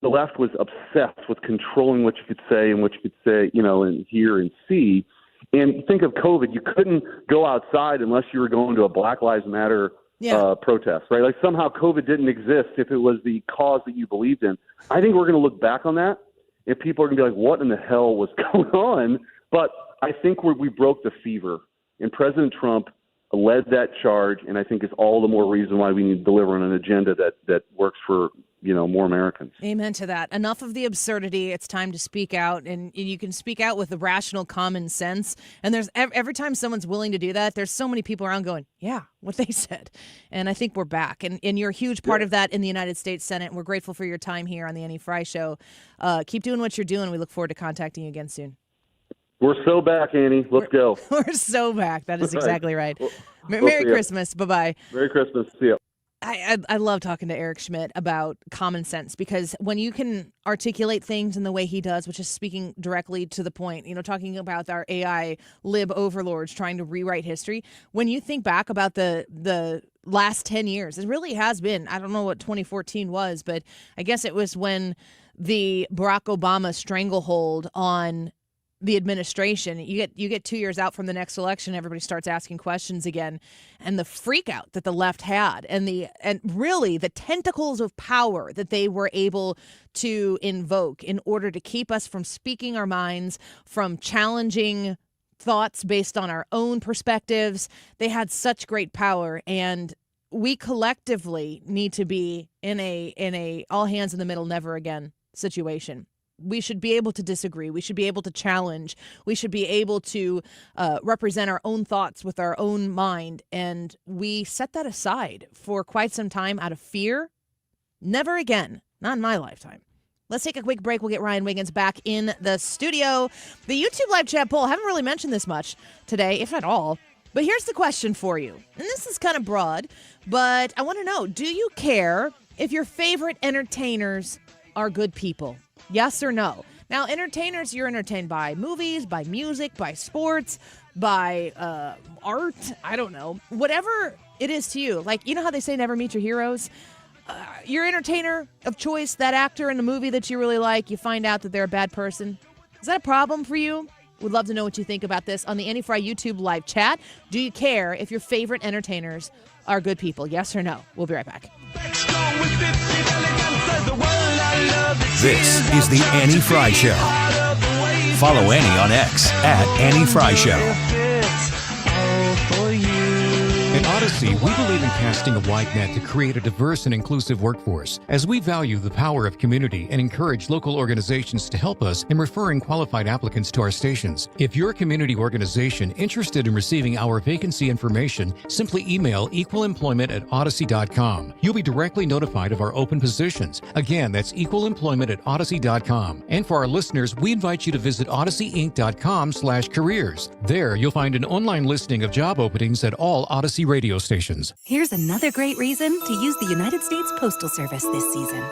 the left was obsessed with controlling what you could say and what you could say, and hear and see. And think of COVID. You couldn't go outside unless you were going to a Black Lives Matter protest, right? Like somehow COVID didn't exist if it was the cause that you believed in. I think we're going to look back on that, and people are going to be like, what in the hell was going on? But I think we broke the fever, and President Trump led that charge, and I think it's all the more reason why we need to deliver on an agenda that works for more Americans. Amen to that. Enough of the absurdity. It's time to speak out, and you can speak out with the rational common sense. And there's every time someone's willing to do that, there's so many people around going, yeah, what they said. And I think we're back. And you're a huge part of that in the United States Senate. And we're grateful for your time here on the Annie Fry Show. Keep doing what you're doing. We look forward to contacting you again soon. We're so back, Annie. Let's go. We're so back. That is exactly right. Merry Christmas. Bye-bye. Merry Christmas. See ya. I love talking to Eric Schmitt about common sense, because when you can articulate things in the way he does, which is speaking directly to the point, talking about our AI lib overlords trying to rewrite history, when you think back about the last 10 years, it really has been, I don't know what 2014 was, but I guess it was when the Barack Obama stranglehold on the administration. You get 2 years out from the next election, everybody starts asking questions again, and the freak out that the left had, and really the tentacles of power that they were able to invoke in order to keep us from speaking our minds, from challenging thoughts based on our own perspectives. They had such great power, and we collectively need to be in a all hands in the middle, never again situation. We should be able to disagree. We should be able to challenge. We should be able to represent our own thoughts with our own mind. And we set that aside for quite some time out of fear. Never again. Not in my lifetime. Let's take a quick break. We'll get Ryan Wiggins back in the studio. The YouTube live chat poll, haven't really mentioned this much today, if at all. But here's the question for you. And this is kind of broad, but I want to know, do you care if your favorite entertainers are good people? Yes or no? Now, entertainers you're entertained by movies, by music, by sports, by art, I don't know. Whatever it is to you. Like, you know how they say never meet your heroes? Your entertainer of choice, that actor in the movie that you really like, you find out that they're a bad person. Is that a problem for you? Would love to know what you think about this on the Annie Fry YouTube live chat. Do you care if your favorite entertainers are good people? Yes or no? We'll be right back. This is the Annie Fry Show. Follow Annie on X at Annie Fry Show. At Odyssey, we believe in casting a wide net to create a diverse and inclusive workforce, as we value the power of community and encourage local organizations to help us in referring qualified applicants to our stations. If you're a community organization interested in receiving our vacancy information, simply email equalemployment@odyssey.com. You'll be directly notified of our open positions. Again, that's equalemployment@odyssey.com. And for our listeners, we invite you to visit odysseyinc.com/careers. There, you'll find an online listing of job openings at all Odyssey radio stations. Here's another great reason to use the United States Postal Service this season.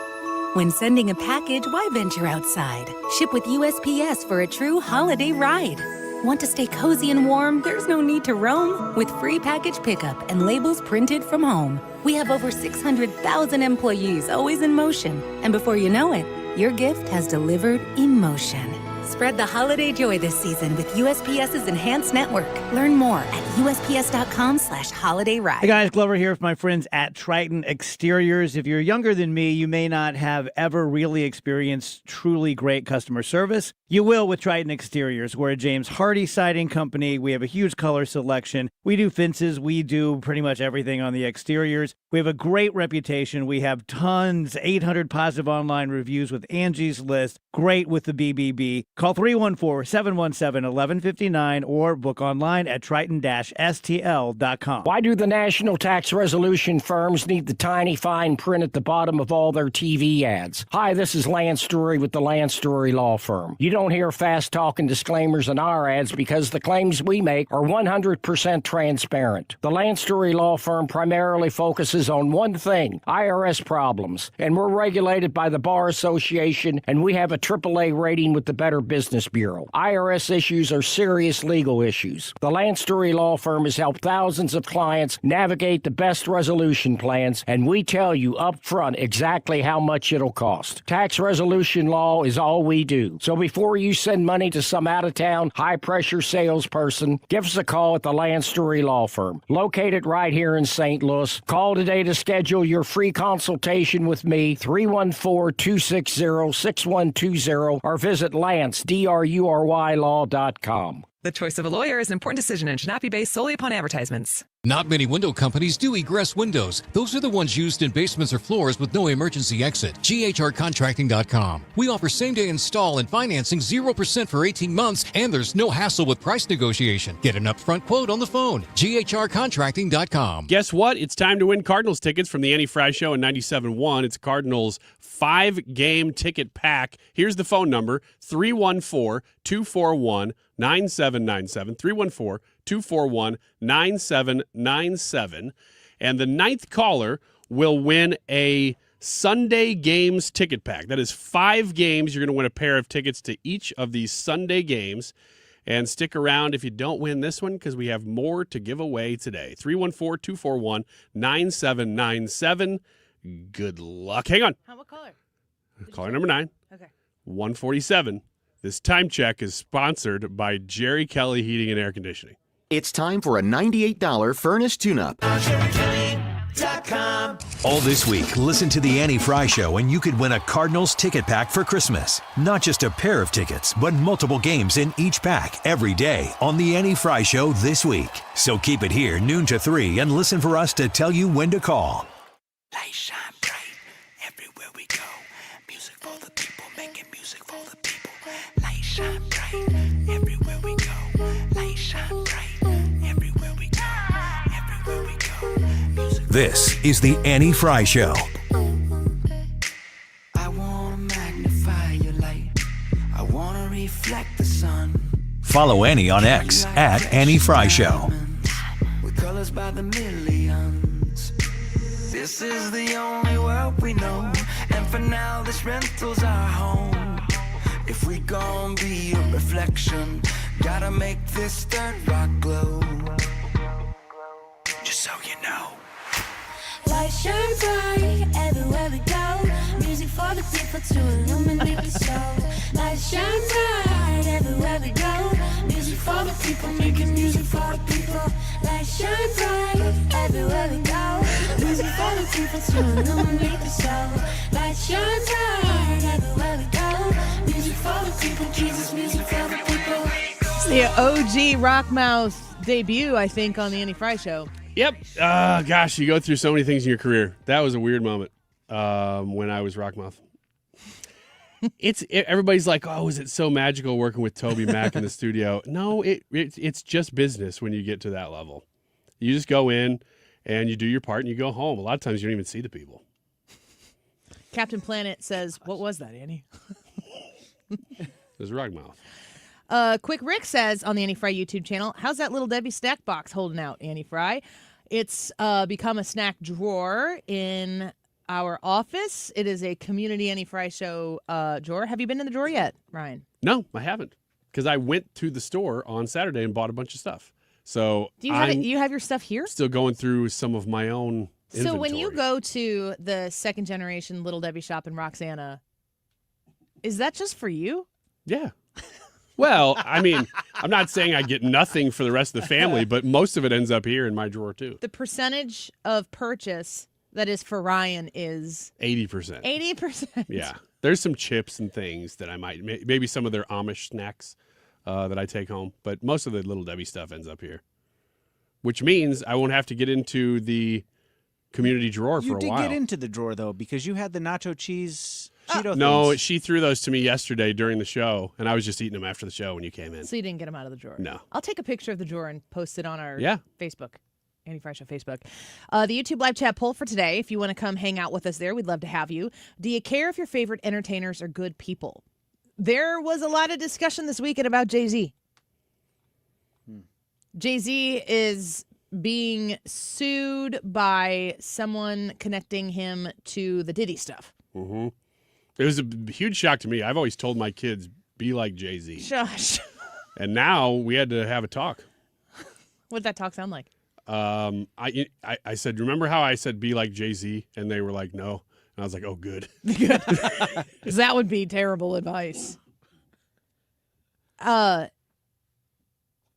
When sending a package, why venture outside? Ship with USPS for a true holiday ride. Want to stay cozy and warm? There's no need to roam. With free package pickup and labels printed from home. We have over 600,000 employees always in motion. And before you know it, your gift has delivered emotion. Spread the holiday joy this season with USPS's enhanced network. Learn more at USPS.com/holiday ride. Hey guys, Glover here with my friends at Triton Exteriors. If you're younger than me, you may not have ever really experienced truly great customer service. You will with Triton Exteriors. We're a James Hardy siding company. We have a huge color selection. We do fences. We do pretty much everything on the exteriors. We have a great reputation. We have tons, 800 positive online reviews with Angie's List. Great with the BBB. Call 314-717-1159 or book online at triton-stl.com. Why do the national tax resolution firms need the tiny fine print at the bottom of all their TV ads? Hi, this is Lance Drury with the Lance Drury Law Firm. You don't hear fast-talking disclaimers in our ads because the claims we make are 100% transparent. The Lance Drury Law Firm primarily focuses on one thing, IRS problems, and we're regulated by the Bar Association, and we have a AAA rating with the Better Business Bureau. IRS issues are serious legal issues. The Lance Drury Law Firm has helped thousands of clients navigate the best resolution plans, and we tell you up front exactly how much it'll cost. Tax resolution law is all we do. So before you send money to some out-of-town, high-pressure salesperson, give us a call at the Lance Drury Law Firm, located right here in St. Louis. Call today to schedule your free consultation with me, 314-260-6120, or visit LanceDruryLaw.com. The choice of a lawyer is an important decision and should not be based solely upon advertisements. Not many window companies do egress windows. Those are the ones used in basements or floors with no emergency exit. GHRcontracting.com. We offer same-day install and financing 0% for 18 months, and there's no hassle with price negotiation. Get an upfront quote on the phone. GHRcontracting.com. Guess what? It's time to win Cardinals tickets from the Annie Fry Show in 97.1. It's Cardinals 5-game ticket pack. Here's the phone number, 314-241-9797, 314-241-9797. And the ninth caller will win a Sunday games ticket pack. That is 5 games. You're going to win a pair of tickets to each of these Sunday games. And stick around if you don't win this one because we have more to give away today. 314-241-9797. Good luck. Hang on. What caller? Caller number 9. Okay. 147. This time check is sponsored by Jerry Kelly Heating and Air Conditioning. It's time for a $98 furnace tune-up. All this week, listen to the Annie Fry Show and you could win a Cardinals ticket pack for Christmas. Not just a pair of tickets, but multiple games in each pack every day on the Annie Fry Show this week. So keep it here noon to 3 and listen for us to tell you when to call. Light shine bright everywhere we go. Music music for the people, making music for the people. Light shine bright everywhere we go. Light shine bright everywhere we go. Everywhere we go. Music. This is the Annie Fry Show. I wanna magnify your light. I wanna reflect the sun. Follow Annie on X at Annie Fry Show. With colors by the millions. This is the only world we know. And for now, this rental's our home. If we gon' be a reflection, gotta make this third rock glow. Just so you know. Light shine bright everywhere we go. Music for the people to illuminate the soul. Light shine bright everywhere we go. Music for the people, making music for the people. Light shine bright everywhere we go. Music for the people to illuminate the soul. Light shine bright everywhere we go. Music for the people, Jesus, music for the people. It's the OG Rockmouth debut, I think, on the Annie Fry Show. Yep. Gosh, you go through so many things in your career. That was a weird moment when I was Rockmouth. Everybody's like, oh, is it so magical working with Toby Mac in the studio? No, it's just business when you get to that level. You just go in and you do your part and you go home. A lot of times you don't even see the people. Captain Planet says, what was that, Annie? It was Rockmouth. Quick Rick says on the Annie Fry YouTube channel, how's that little Debbie snack box holding out, Annie Fry? It's become a snack drawer in our office. It is a community Annie Fry Show drawer. Have you been in the drawer yet, Ryan? No, I haven't. Because I went to the store on Saturday and bought a bunch of stuff. So Do you have your stuff here? Still going through some of my own inventory. So when you go to the second generation Little Debbie shop in Roxana, is that just for you? Yeah. Well, I mean, I'm not saying I get nothing for the rest of the family, but most of it ends up here in my drawer, too. The percentage of purchase that is for Ryan is 80%. 80%. Yeah. There's some chips and things that I might, maybe some of their Amish snacks that I take home, but most of the Little Debbie stuff ends up here, which means I won't have to get into the community drawer for a while. You did get into the drawer, though, because you had the nacho cheese Cheeto No, things. she threw those to me yesterday during the show, and I was just eating them after the show when you came in. So you didn't get them out of the drawer? No. I'll take a picture of the drawer and post it on our Facebook, Annie Fry Show Facebook. The YouTube live chat poll for today, if you want to come hang out with us there, we'd love to have you. Do you care if your favorite entertainers are good people? There was a lot of discussion this weekend about Jay-Z. Jay-Z is being sued by someone connecting him to the Diddy stuff. Mm-hmm. It was a huge shock to me. I've always told my kids, be like Jay-Z. Shush. And now we had to have a talk. What'd that talk sound like? I said, remember how I said be like Jay-Z? And they were like, no. And I was like, oh, good. Because that would be terrible advice.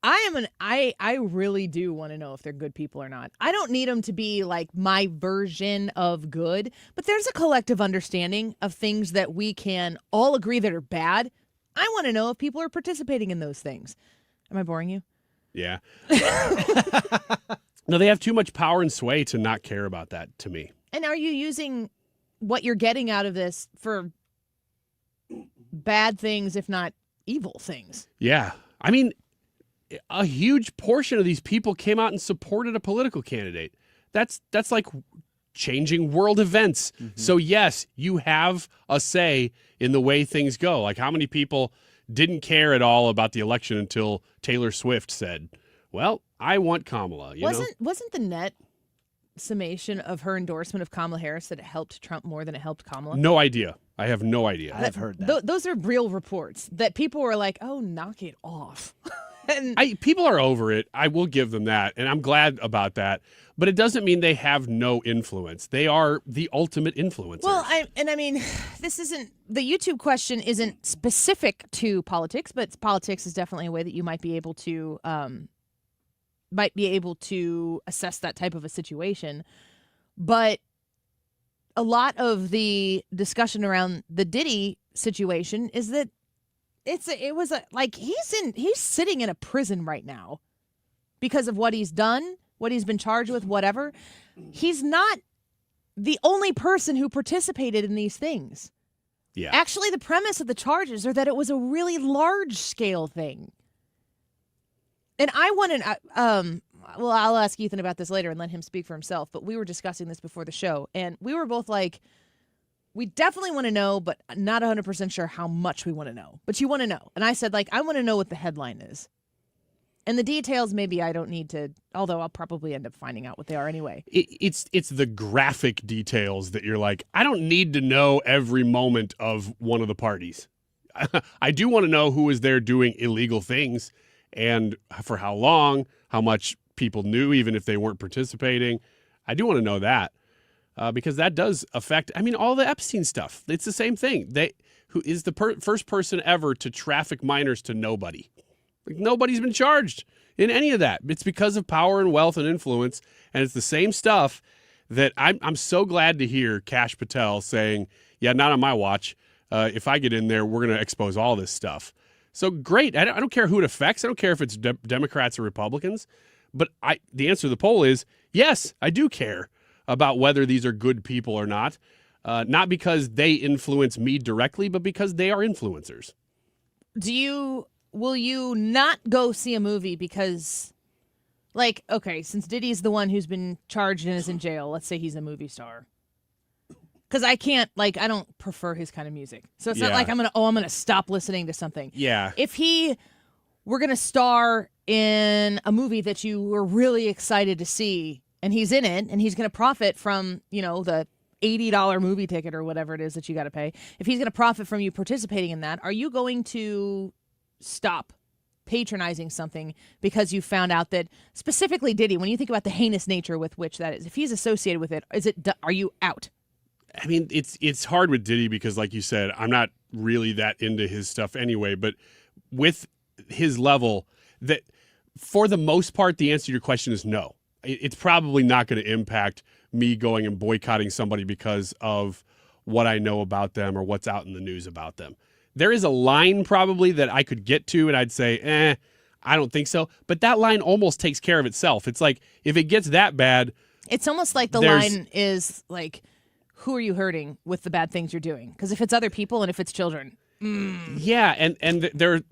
I really do want to know if they're good people or not. I don't need them to be like my version of good, but there's a collective understanding of things that we can all agree that are bad. I want to know if people are participating in those things. Am I boring you? Yeah. No, they have too much power and sway to not care about that, to me. And are you using what you're getting out of this for bad things, if not evil things? Yeah. I mean, a huge portion of these people came out and supported a political candidate. That's like changing world events. Mm-hmm. So yes, you have a say in the way things go. Like how many people didn't care at all about the election until Taylor Swift said, well, I want Kamala. Wasn't the net summation of her endorsement of Kamala Harris that it helped Trump more than it helped Kamala? No idea. I have no idea. I've heard that. Those are real reports that people were like, oh, knock it off. People are over it. I will give them that, and I'm glad about that. But it doesn't mean they have no influence. They are the ultimate influencers. Well, this isn't the YouTube question isn't specific to politics, but politics is definitely a way that you might be able to assess that type of a situation. But a lot of the discussion around the Diddy situation is that he's sitting in a prison right now because of what he's done, what he's been charged with, whatever. He's not the only person who participated in these things. Yeah. Actually, the premise of the charges are that it was a really large-scale thing. And I want to, well, I'll ask Ethan about this later and let him speak for himself, but we were discussing this before the show, and we were both like, we definitely want to know, but not 100% sure how much we want to know. But you want to know. And I said, like, I want to know what the headline is. And the details, maybe I don't need to, although I'll probably end up finding out what they are anyway. It's the graphic details that you're like, I don't need to know every moment of one of the parties. I do want to know who is there doing illegal things and for how long, how much people knew, even if they weren't participating. I do want to know that. Because that does affect, I mean, all the Epstein stuff. It's the same thing. Who is the first person ever to traffic minors to nobody? Like, nobody's been charged in any of that. It's because of power and wealth and influence, and it's the same stuff that I'm so glad to hear Kash Patel saying, yeah, not on my watch. If I get in there, we're going to expose all this stuff. So great. I don't care who it affects. I don't care if it's Democrats or Republicans. But the answer to the poll is, yes, I do care about whether these are good people or not. Not because they influence me directly, but because they are influencers. Will you not go see a movie because, like, okay, since Diddy's the one who's been charged and is in jail, let's say he's a movie star. Because I don't prefer his kind of music. So it's not like I'm going to stop listening to something. Yeah. If he were going to star in a movie that you were really excited to see, and he's in it, and he's going to profit from, the $80 movie ticket or whatever it is that you got to pay. If he's going to profit from you participating in that, are you going to stop patronizing something because you found out that, specifically Diddy, when you think about the heinous nature with which that is, if he's associated with it, are you out? I mean, it's hard with Diddy because, like you said, I'm not really that into his stuff anyway, but with his level, that for the most part, the answer to your question is no. It's probably not going to impact me going and boycotting somebody because of what I know about them or what's out in the news about them. There is a line probably that I could get to and I'd say, I don't think so. But that line almost takes care of itself. It's like, if it gets that bad. It's almost like the line is like, who are you hurting with the bad things you're doing? Because if it's other people and if it's children. Yeah, and there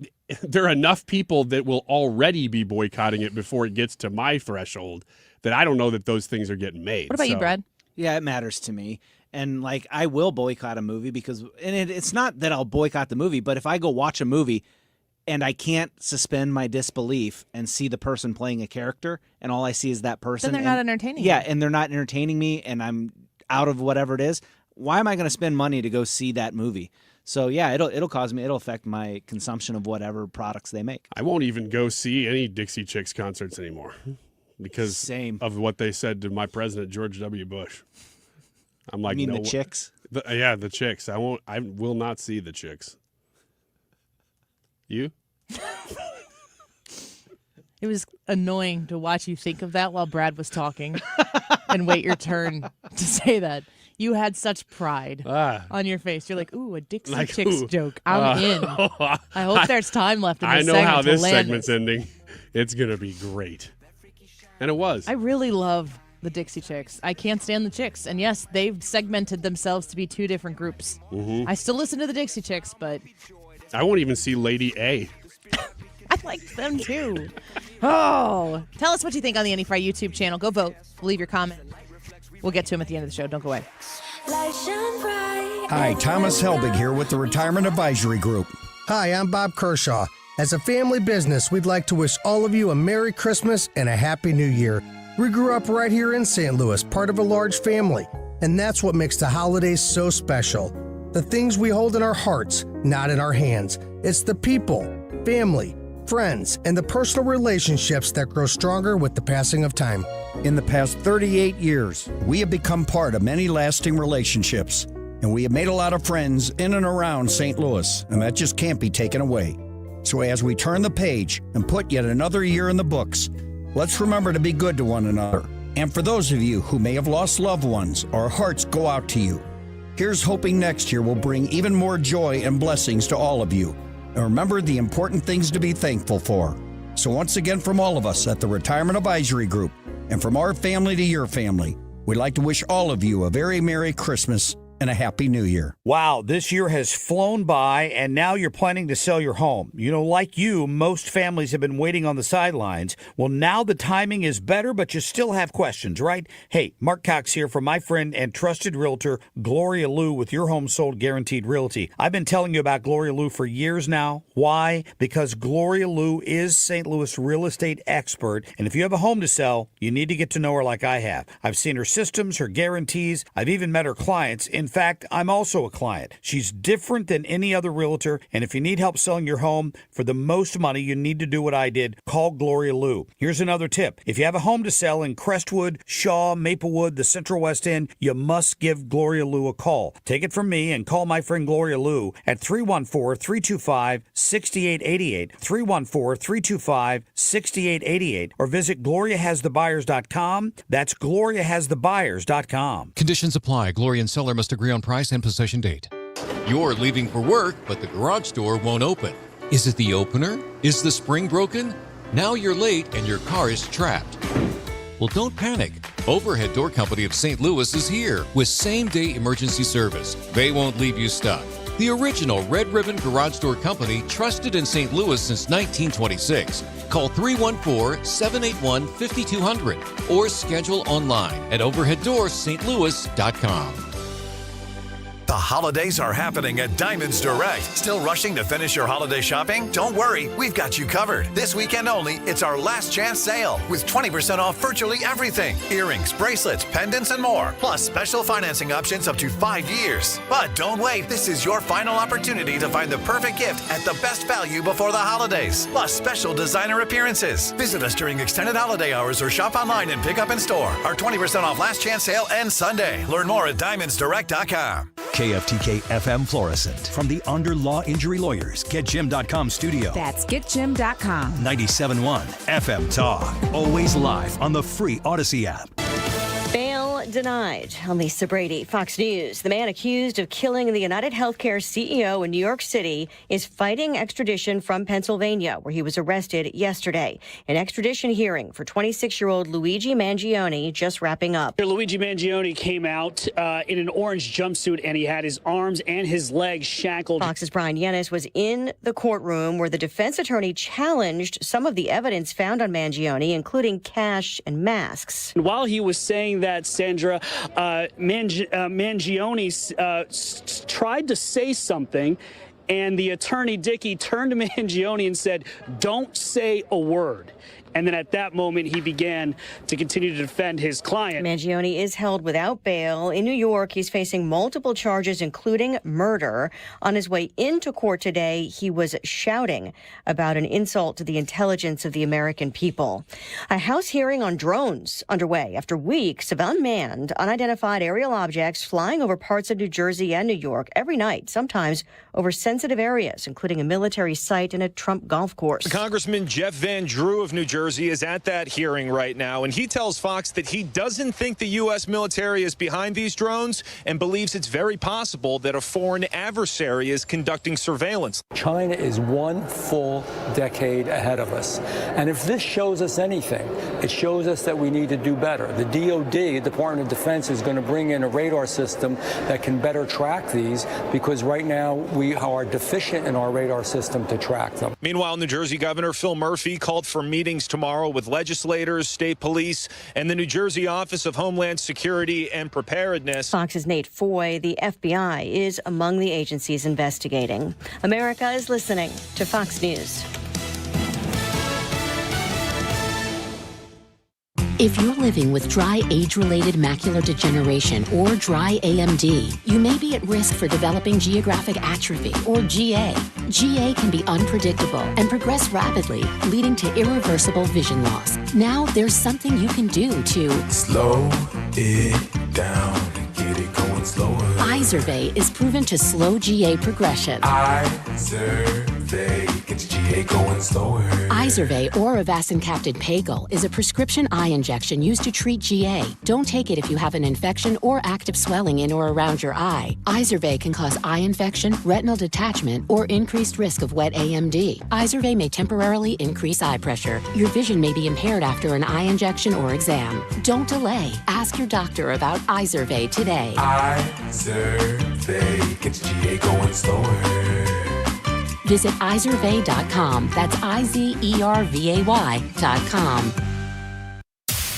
are enough people that will already be boycotting it before it gets to my threshold that I don't know that those things are getting made. What about you, Brad? Yeah, it matters to me. And, like, I will boycott a movie because, and it's not that I'll boycott the movie, but if I go watch a movie and I can't suspend my disbelief and see the person playing a character and all I see is that person. Then they're not entertaining you. you. Yeah, and they're not entertaining me and I'm out of whatever it is. Why am I going to spend money to go see that movie? So, yeah, it'll affect my consumption of whatever products they make. I won't even go see any Dixie Chicks concerts anymore because of what they said to my president, George W. Bush. I'm like, you mean no, the Chicks? The Chicks. I will not see the Chicks. You? It was annoying to watch you think of that while Brad was talking and wait your turn to say that. You had such pride on your face. You're like, ooh, a Dixie Chicks joke. I'm in. I hope there's time left in this segment. I know how this land segment's ending. It's going to be great. And it was. I really love the Dixie Chicks. I can't stand the Chicks. And yes, they've segmented themselves to be two different groups. Mm-hmm. I still listen to the Dixie Chicks, but I won't even see Lady A. I liked them too. Oh, tell us what you think on the Andy Fry YouTube channel. Go vote. Leave your comment. We'll get to him at the end of the show. Don't go away. Hi, Thomas Helbig here with the Retirement Advisory Group. Hi, I'm Bob Kershaw. As a family business, we'd like to wish all of you a Merry Christmas and a Happy New Year. We grew up right here in St. Louis, part of a large family, and that's what makes the holidays so special. The things we hold in our hearts, not in our hands. It's the people, family, friends, and the personal relationships that grow stronger with the passing of time. In the past 38 years, we have become part of many lasting relationships, and we have made a lot of friends in and around St. Louis, and that just can't be taken away. So as we turn the page and put yet another year in the books, let's remember to be good to one another. And for those of you who may have lost loved ones, our hearts go out to you. Here's hoping next year will bring even more joy and blessings to all of you. And remember the important things to be thankful for. So once again, from all of us at the Retirement Advisory Group, and from our family to your family, we'd like to wish all of you a very Merry Christmas and a Happy New Year. Wow, this year has flown by, and now you're planning to sell your home. You know, like you, most families have been waiting on the sidelines. Well, now the timing is better, but you still have questions, right? Hey, Mark Cox here from my friend and trusted realtor, Gloria Liu, with Your Home Sold Guaranteed Realty. I've been telling you about Gloria Liu for years now. Why? Because Gloria Liu is St. Louis real estate expert, and if you have a home to sell, you need to get to know her like I have. I've seen her systems, her guarantees. I've even met her clients. In fact, I'm also a client. She's different than any other realtor, and if you need help selling your home for the most money, you need to do what I did. Call Gloria Liu. Here's another tip. If you have a home to sell in Crestwood, Shaw, Maplewood, the Central West End, you must give Gloria Liu a call. Take it from me and call my friend Gloria Liu at 314-325-6888, 314-325-6888, or visit GloriaHasTheBuyers.com. That's GloriaHasTheBuyers.com. Conditions apply. Gloria and seller must agree on price and possession date. You're leaving for work, but the garage door won't open. Is it the opener? Is the spring broken? Now you're late and your car is trapped. Well, don't panic. Overhead Door Company of St. Louis is here with same-day emergency service. They won't leave you stuck. The original Red Ribbon Garage Door Company, trusted in St. Louis since 1926. Call 314-781-5200 or schedule online at overheaddoorsstlouis.com. The holidays are happening at Diamonds Direct. Still rushing to finish your holiday shopping? Don't worry, we've got you covered. This weekend only, it's our last chance sale with 20% off virtually everything. Earrings, bracelets, pendants, and more. Plus special financing options up to 5 years. But don't wait, this is your final opportunity to find the perfect gift at the best value before the holidays. Plus special designer appearances. Visit us during extended holiday hours or shop online and pick up in store. Our 20% off last chance sale ends Sunday. Learn more at diamondsdirect.com. KFTK FM Florissant. From the Under Law Injury Lawyers, GetJim.com studio. That's GetJim.com. 97.1 FM Talk. Always live on the free Odyssey app. Bail denied. I'm Lisa Brady, Fox News. The man accused of killing the United Healthcare CEO in New York City is fighting extradition from Pennsylvania, where he was arrested yesterday. An extradition hearing for 26-year-old Luigi Mangion just wrapping up. Luigi Mangion came out in an orange jumpsuit, and he had his arms and his legs shackled. Fox's Brian Yennis was in the courtroom where the defense attorney challenged some of the evidence found on Mangion, including cash and masks. And while he was saying that, Sandra, Mangione tried to say something, and the attorney, Dickey, turned to Mangione and said, "Don't say a word." And then at that moment, he began to continue to defend his client. Mangion is held without bail. In New York, he's facing multiple charges, including murder. On his way into court today, he was shouting about an insult to the intelligence of the American people. A House hearing on drones underway after weeks of unmanned, unidentified aerial objects flying over parts of New Jersey and New York every night, sometimes over sensitive areas, including a military site and a Trump golf course. Congressman Jeff Van Drew of New Jersey is at that hearing right now, and he tells Fox that he doesn't think the U.S. military is behind these drones and believes it's very possible that a foreign adversary is conducting surveillance. China is one full decade ahead of us, and if this shows us anything, it shows us that we need to do better. The DoD, Department of Defense, is going to bring in a radar system that can better track these, because right now we are deficient in our radar system to track them. Meanwhile, New Jersey Governor Phil Murphy called for meetings tomorrow with legislators, state police, and the New Jersey Office of Homeland Security and Preparedness. Fox's Nate Foy. The FBI is among the agencies investigating. America is listening to Fox News. If you're living with dry age-related macular degeneration or dry AMD, you may be at risk for developing geographic atrophy or GA. GA can be unpredictable and progress rapidly, leading to irreversible vision loss. Now there's something you can do to slow it down and get it going slower. Izervay is proven to slow GA progression. Izervay gets GA going slower. Izervay or avacincaptad pagel is a prescription eye injection used to treat GA. Don't take it if you have an infection or active swelling in or around your eye. Izervay can cause eye infection, retinal detachment, or increased risk of wet AMD. Izervay may temporarily increase eye pressure. Your vision may be impaired after an eye injection or exam. Don't delay. Ask your doctor about Izervay today. Izervay gets GA going slower. Visit izervay.com. That's IZERVAY.com.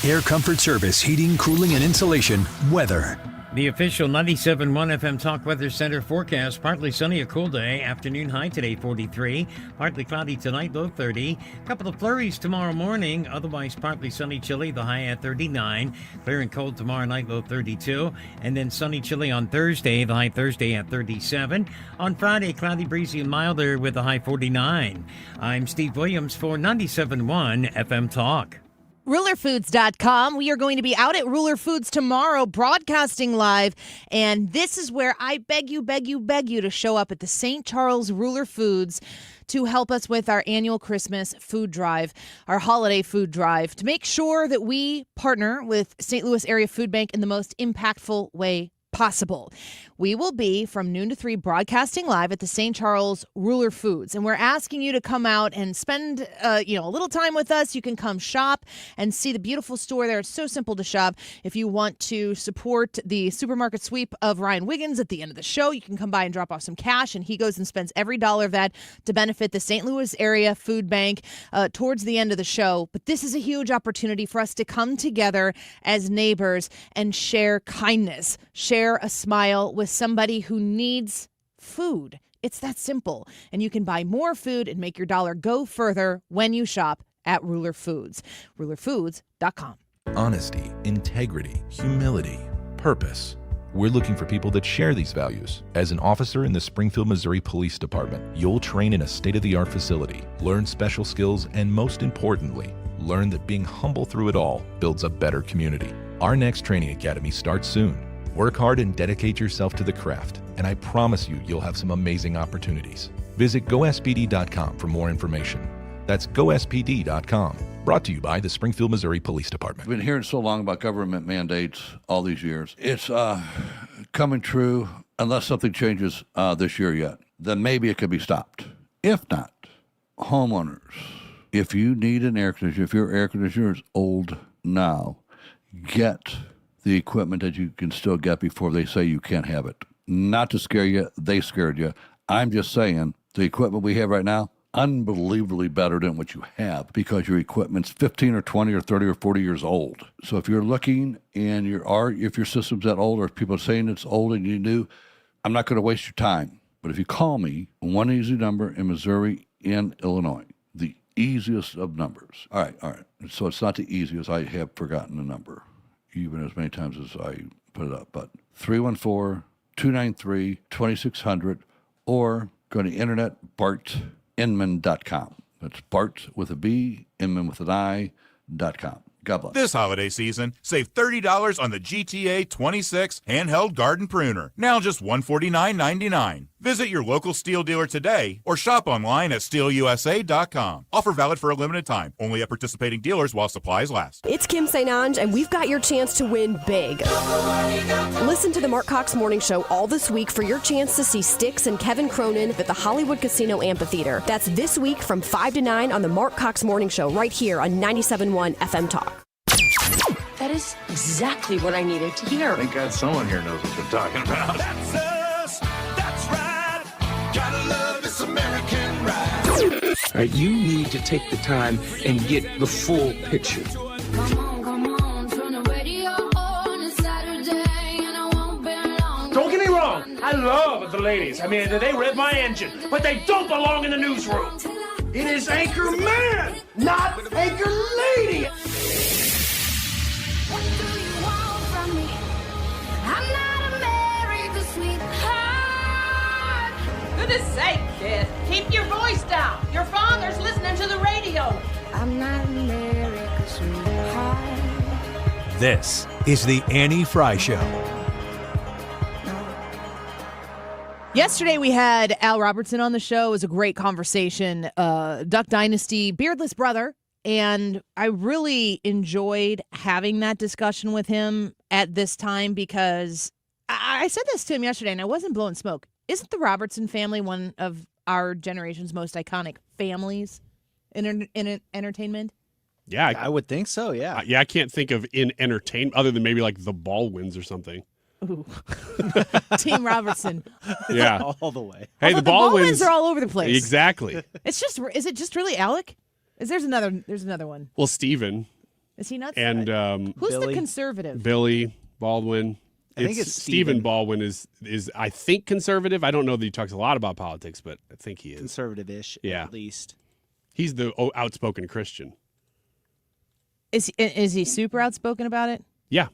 Air Comfort Service, heating, cooling, and insulation, weather. The official 97.1 FM Talk Weather Center forecast. Partly sunny, a cool day. Afternoon high today, 43. Partly cloudy tonight, low 30. Couple of flurries tomorrow morning. Otherwise, partly sunny, chilly, the high at 39. Clear and cold tomorrow night, low 32. And then sunny, chilly on Thursday, the high Thursday at 37. On Friday, cloudy, breezy, and milder with the high 49. I'm Steve Williams for 97.1 FM Talk. RulerFoods.com. We are going to be out at Ruler Foods tomorrow, broadcasting live. And this is where I beg you to show up at the St. Charles Ruler Foods to help us with our annual Christmas food drive, our holiday food drive, to make sure that we partner with St. Louis Area Food Bank in the most impactful way possible. We will be from noon to 3 broadcasting live at the St. Charles Ruler Foods, and we're asking you to come out and spend a little time with us. You can come shop and see the beautiful store there. It's so simple to shop. If you want to support the supermarket sweep of Ryan Wiggins at the end of the show, you can come by and drop off some cash, and he goes and spends every dollar of that to benefit the St. Louis Area Food Bank towards the end of the show. But this is a huge opportunity for us to come together as neighbors and share kindness, share a smile with somebody who needs food. It's that simple. And you can buy more food and make your dollar go further when you shop at Ruler Foods. RulerFoods.com. Honesty, integrity, humility, purpose. We're looking for people that share these values. As an officer in the Springfield, Missouri Police Department, you'll train in a state-of-the-art facility, learn special skills, and most importantly, learn that being humble through it all builds a better community. Our next training academy starts soon. Work hard and dedicate yourself to the craft, and I promise you'll have some amazing opportunities. Visit gospd.com for more information. That's gospd.com. Brought to you by the Springfield, Missouri Police Department. I've been hearing so long about government mandates all these years. It's coming true unless something changes this year yet. Then maybe it could be stopped. If not, homeowners, if you need an air conditioner, if your air conditioner is old now, get the equipment that you can still get before they say you can't have it. Not to scare you, they scared you. I'm just saying, the equipment we have right now, unbelievably better than what you have because your equipment's 15 or 20 or 30 or 40 years old. So if you're looking and if your system's that old or if people are saying it's old and you new, I'm not going to waste your time. But if you call me, one easy number in Missouri and Illinois, the easiest of numbers. All right. So it's not the easiest. I have forgotten the number, even as many times as I put it up. But 314-293-2600 or go to the internet, bartinman.com. That's Bart with a B, Inman with an I.com. God bless. This holiday season, save $30 on the GTA 26 handheld garden pruner. Now just $149.99. Visit your local Steel dealer today or shop online at steelusa.com. Offer valid for a limited time. Only at participating dealers while supplies last. It's Kim St. Ange, and we've got your chance to win big. Listen to the Mark Cox Morning Show all this week for your chance to see Styx and Kevin Cronin at the Hollywood Casino Amphitheater. That's this week from 5 to 9 on the Mark Cox Morning Show right here on 97.1 FM Talk. That is exactly what I needed to hear. Thank God someone here knows what they're talking about. That's us. That's right. Gotta love this American ride. All right, you need to take the time and get the full picture. Come on, turn the radio on. It's Saturday and I won't be long. Don't get me wrong. I love the ladies. I mean, they rev my engine, but they don't belong in the newsroom. It is Anchor Man, not Anchor Lady. What do you want from me? I'm not America's sweetheart. Goodness sake, kid. Keep your voice down. Your father's listening to the radio. I'm not America's sweetheart. This is the Annie Fry Show. Yesterday we had Al Robertson on the show. It was a great conversation. Duck Dynasty, beardless brother. And I really enjoyed having that discussion with him at this time because I said this to him yesterday and I wasn't blowing smoke. Isn't the Robertson family one of our generation's most iconic families in entertainment? Yeah. I would think so, yeah. I can't think of in entertainment other than maybe like the Baldwins or something. Ooh. Team Robertson. Yeah. All the way. Hey, Although the Baldwins are all over the place. Exactly. Is it just really Alec? There's another one. Well, Stephen. Is he nuts? And who's Billy. the conservative? Billy Baldwin. I think it's Stephen Stephen. Baldwin is I think conservative. I don't know that he talks a lot about politics, but I think he is. Conservative-ish, Yeah. at least. He's the outspoken Christian. Is he super outspoken about it? Yeah.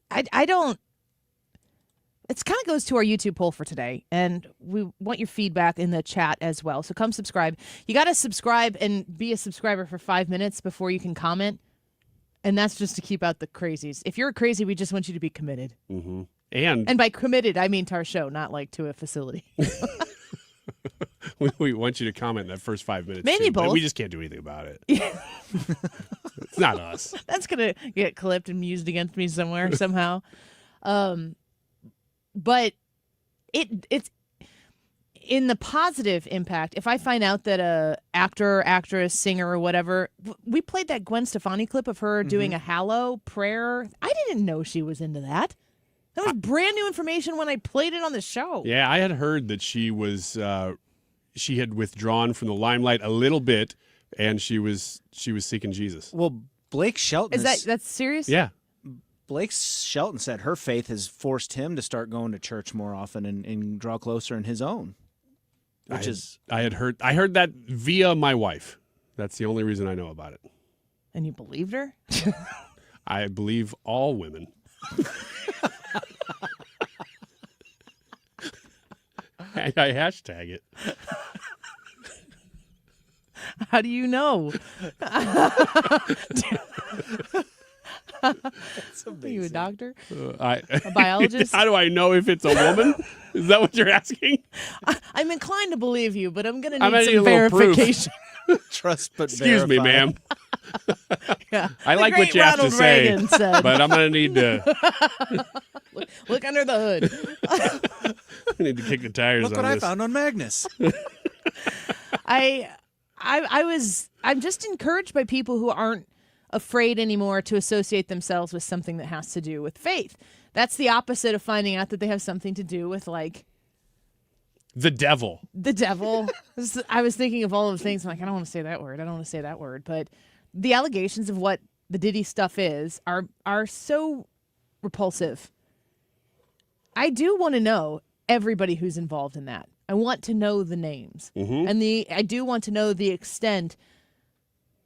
I don't. It kind of goes to our YouTube poll for today, and we want your feedback in the chat as well. So come subscribe. You got to subscribe and be a subscriber for 5 minutes before you can comment, and that's just to keep out the crazies. If you're a crazy, we just want you to be committed. Mm-hmm. And by committed, I mean to our show, not like to a facility. we want you to comment in that first 5 minutes. Maybe too, but both. we just can't do anything about it. It's not us. That's gonna get clipped and used against me somewhere somehow. But it's in the positive impact. If I find out that a actor, actress, singer, or whatever, we played that Gwen Stefani clip of her doing a Hallow prayer. I didn't know she was into that. That was brand new information when I played it on the show. Yeah, I had heard that she was she had withdrawn from the limelight a little bit, and she was seeking Jesus. Well, Blake Shelton That's serious? Yeah. Blake Shelton said her faith has forced him to start going to church more often and draw closer in his own. I heard that via my wife. That's the only reason I know about it. And you believed her? I believe all women. I hashtag it. How do you know? Are you a doctor? A biologist? How do I know if it's a woman? Is that what you're asking? I'm inclined to believe you, but I'm going to I'm need gonna some need a little proof. verification. Trust but Excuse me, verify. ma'am. Yeah. I The like what great you have Ronald to say, Reagan said. but I'm going to need to Look under the hood. I need to kick the tires Look on what I this. found on Magnus. I'm just encouraged by people who aren't afraid anymore to associate themselves with something that has to do with faith. That's the opposite of finding out that they have something to do with like The devil. the devil. I was thinking of all of the things. I'm like, I don't want to say that word. I don't want to say that word. But the allegations of what the Diddy stuff is are so repulsive. I do want to know everybody who's involved in that. I want to know the names. Mm-hmm. And I do want to know the extent.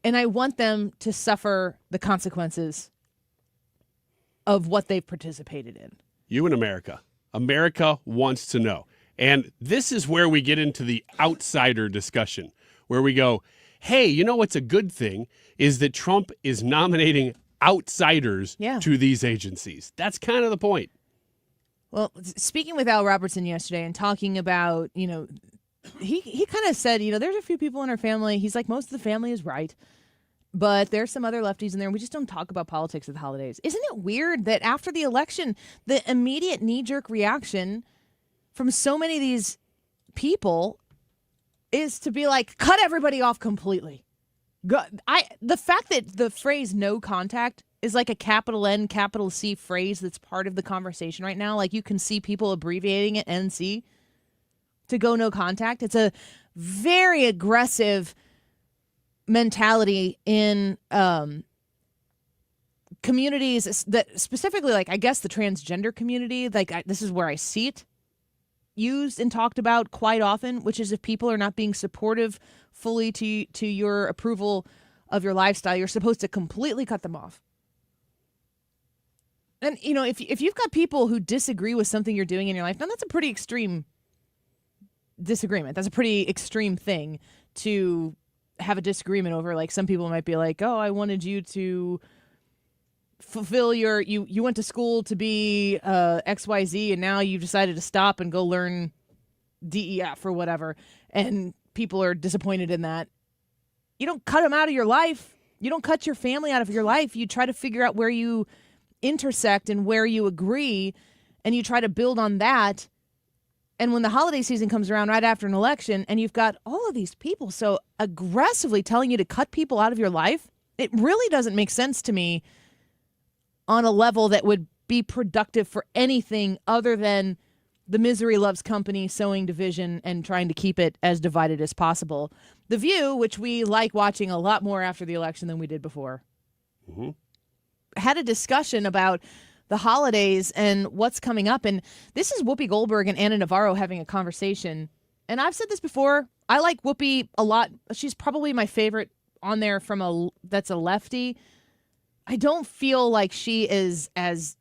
And I want them to suffer the consequences of what they've participated in. You in America. America wants to know. And this is where we get into the outsider discussion, where we go, hey, you know what's a good thing is that Trump is nominating outsiders to these agencies. That's kind of the point. Well, speaking with Al Robertson yesterday and talking about, he kind of said, there's a few people in our family. He's like, most of the family is right. But there's some other lefties in there. We just don't talk about politics at the holidays. Isn't it weird that after the election, the immediate knee-jerk reaction from so many of these people is to be like, cut everybody off completely. The fact that the phrase no contact is like a capital N, capital C phrase that's part of the conversation right now. Like you can see people abbreviating it NC to go no contact. It's a very aggressive mentality in communities that specifically, like, I guess the transgender community, this is where I see it used and talked about quite often, which is if people are not being supportive fully to your approval of your lifestyle, you're supposed to completely cut them off. And, if you've got people who disagree with something you're doing in your life, then that's a pretty extreme disagreement. That's a pretty extreme thing to have a disagreement over. Like some people might be like, oh, I wanted you to fulfill you went to school to be XYZ and now you've decided to stop and go learn DEF or whatever. And people are disappointed in that. You don't cut them out of your life. You don't cut your family out of your life. You try to figure out where you intersect and where you agree, and you try to build on that. And when the holiday season comes around right after an election and you've got all of these people so aggressively telling you to cut people out of your life, it really doesn't make sense to me on a level that would be productive for anything other than the misery loves company, sowing division, and trying to keep it as divided as possible. The View, which we like watching a lot more after the election than we did before, had a discussion about the holidays and what's coming up. And this is Whoopi Goldberg and Ana Navarro having a conversation. And I've said this before. I like Whoopi a lot. She's probably my favorite on there that's a lefty. I don't feel like she is as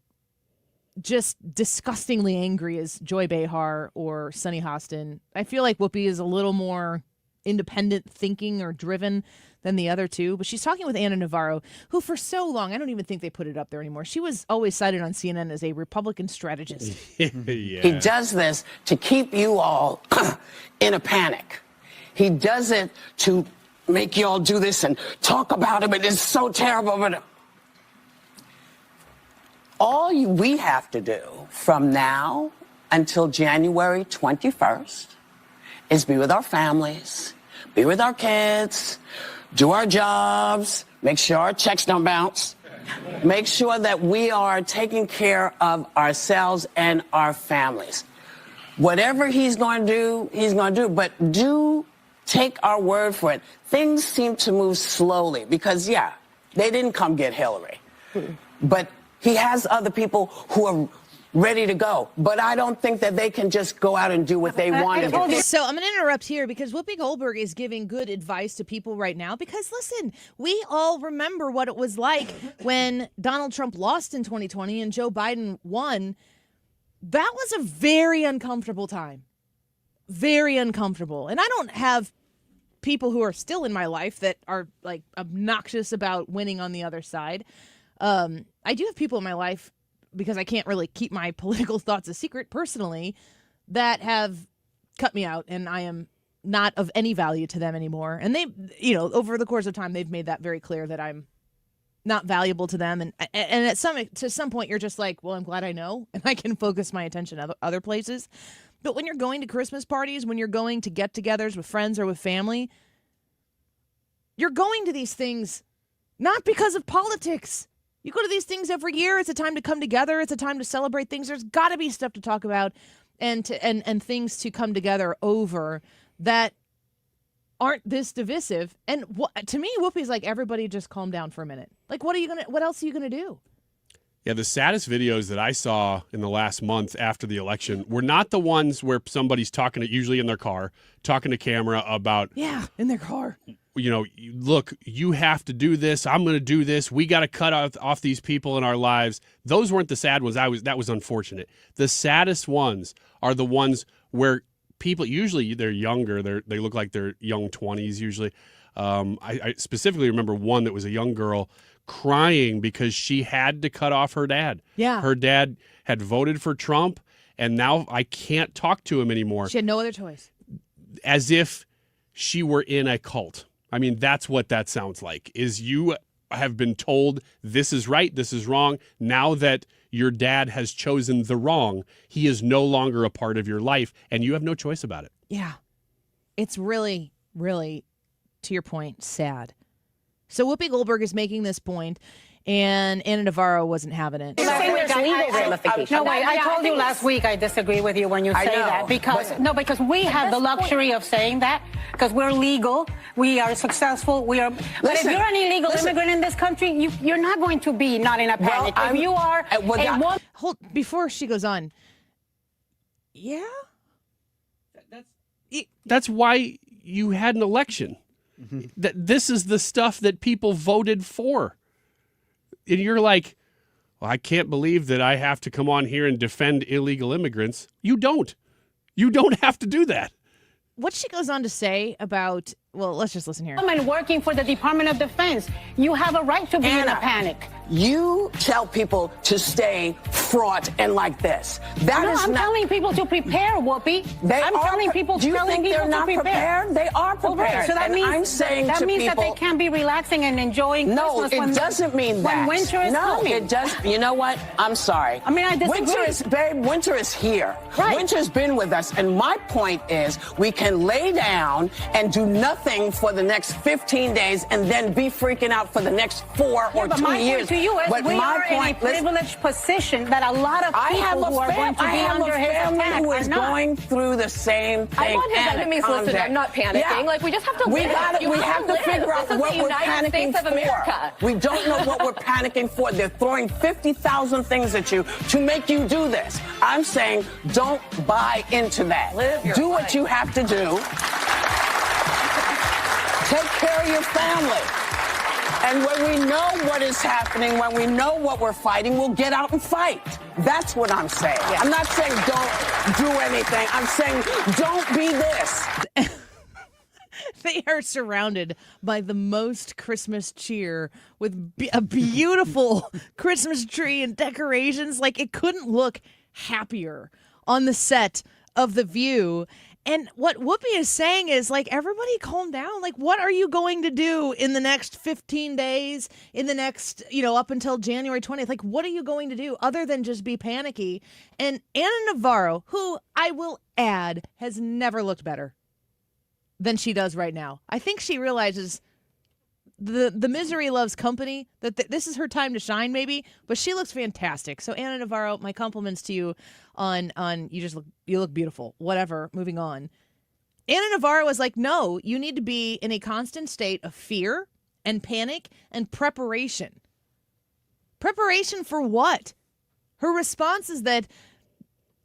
just disgustingly angry as Joy Behar or Sunny Hostin. I feel like Whoopi is a little more independent thinking or driven than the other two. But she's talking with Ana Navarro, who for so long, I don't even think they put it up there anymore. She was always cited on CNN as a Republican strategist. Yeah. He does this to keep you all in a panic. He does it to make you all do this and talk about him. It is so terrible. But we have to do from now until January 21st is be with our families, be with our kids, do our jobs, make sure our checks don't bounce, make sure that we are taking care of ourselves and our families. Whatever he's going to do, he's going to do, but do take our word for it. Things seem to move slowly because, yeah, they didn't come get Hillary, but he has other people who are ready to go. But I don't think that they can just go out and do what they want to do. So I'm going to interrupt here because Whoopi Goldberg is giving good advice to people right now because, listen, we all remember what it was like when Donald Trump lost in 2020 and Joe Biden won. That was a very uncomfortable time. Very uncomfortable. And I don't have people who are still in my life that are like obnoxious about winning on the other side. I do have people in my life, because I can't really keep my political thoughts a secret personally, that have cut me out, and I am not of any value to them anymore. And they, over the course of time, they've made that very clear that I'm not valuable to them. And at some point, you're just like, well, I'm glad I know, and I can focus my attention other places. But when you're going to Christmas parties, when you're going to get-togethers with friends or with family, you're going to these things not because of politics. You go to these things every year. It's a time to come together. It's a time to celebrate things. There's got to be stuff to talk about and things to come together over that aren't this divisive. And to me, Whoopi's like, everybody just calm down for a minute. Like, what else are you going to do? Yeah, the saddest videos that I saw in the last month after the election were not the ones where somebody's talking to, usually in their car, talking to camera about... Yeah, in their car. Look, you have to do this. I'm going to do this. We got to cut off these people in our lives. Those weren't the sad ones. That was unfortunate. The saddest ones are the ones where people, usually they're younger. They look like they're young 20s usually. I specifically remember one that was a young girl crying because she had to cut off her dad. Yeah. Her dad had voted for Trump, and now I can't talk to him anymore. She had no other choice. As if she were in a cult. I mean, that's what that sounds like, is you have been told this is right, this is wrong. Now that your dad has chosen the wrong, he is no longer a part of your life, and you have no choice about it. Yeah. It's really, really, to your point, sad. So Whoopi Goldberg is making this point, and Ana Navarro wasn't having it. There's legal ramifications. No, wait, I told you last week I disagree with you when you say that. Because we have the luxury of saying that, because we're legal, we are successful, but if you're an illegal immigrant in this country, you're not going to be not in a panic. If you are before she goes on, yeah? That's why you had an election. This is the stuff that people voted for. And you're like, well, I can't believe that I have to come on here and defend illegal immigrants. You don't. You don't have to do that. What she goes on to say about, well, let's just listen here. I'm working for the Department of Defense. You have a right to be in a panic. You tell people to stay fraught and like this. I'm telling people to prepare, Whoopi. I'm telling people to they're not prepared? They are prepared. So that means that they can't be relaxing and enjoying Christmas. No, it doesn't mean that. When winter is coming. No, it does. You know what? I'm sorry. I mean, I disagree. Winter is here. Right. Winter's been with us. And my point is we can lay down and do nothing nothing for the next 15 days and then be freaking out for the next 4 or 2 my years. point to you is But we my are point, in a privileged position that a lot of people who are going to be under his attack who are is not. going through the same thing. I'm on his enemies list and I'm not panicking. Like, we just have to live. We have to figure out This is what the we're United panicking States of for. America. We don't know what we're panicking for. They're throwing 50,000 things at you to make you do this. I'm saying don't buy into that. Do what you have to do. Take care of your family. And when we know what is happening, when we know what we're fighting, we'll get out and fight. That's what I'm saying. Yeah. I'm not saying don't do anything. I'm saying don't be this. They are surrounded by the most Christmas cheer with a beautiful Christmas tree and decorations. Like, it couldn't look happier on the set of The View. And what Whoopi is saying is, like, everybody calm down. Like, what are you going to do in the next 15 days, in the next, up until January 20th? Like, what are you going to do other than just be panicky? And Anna Navarro, who I will add has never looked better than she does right now. I think she realizes the misery loves company, that this is her time to shine maybe, but she looks fantastic. So Anna Navarro, my compliments to you on you look beautiful. Whatever, moving on. Anna Navarro was like, no, you need to be in a constant state of fear and panic and preparation. Preparation for what? Her response is that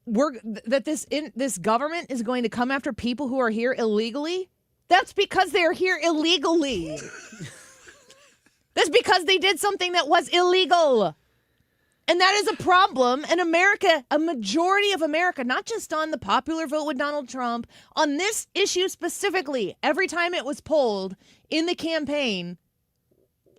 this government is going to come after people who are here illegally. That's because they're here illegally. That's because they did something that was illegal. And that is a problem. And America, a majority of America, not just on the popular vote with Donald Trump, on this issue specifically, every time it was polled in the campaign,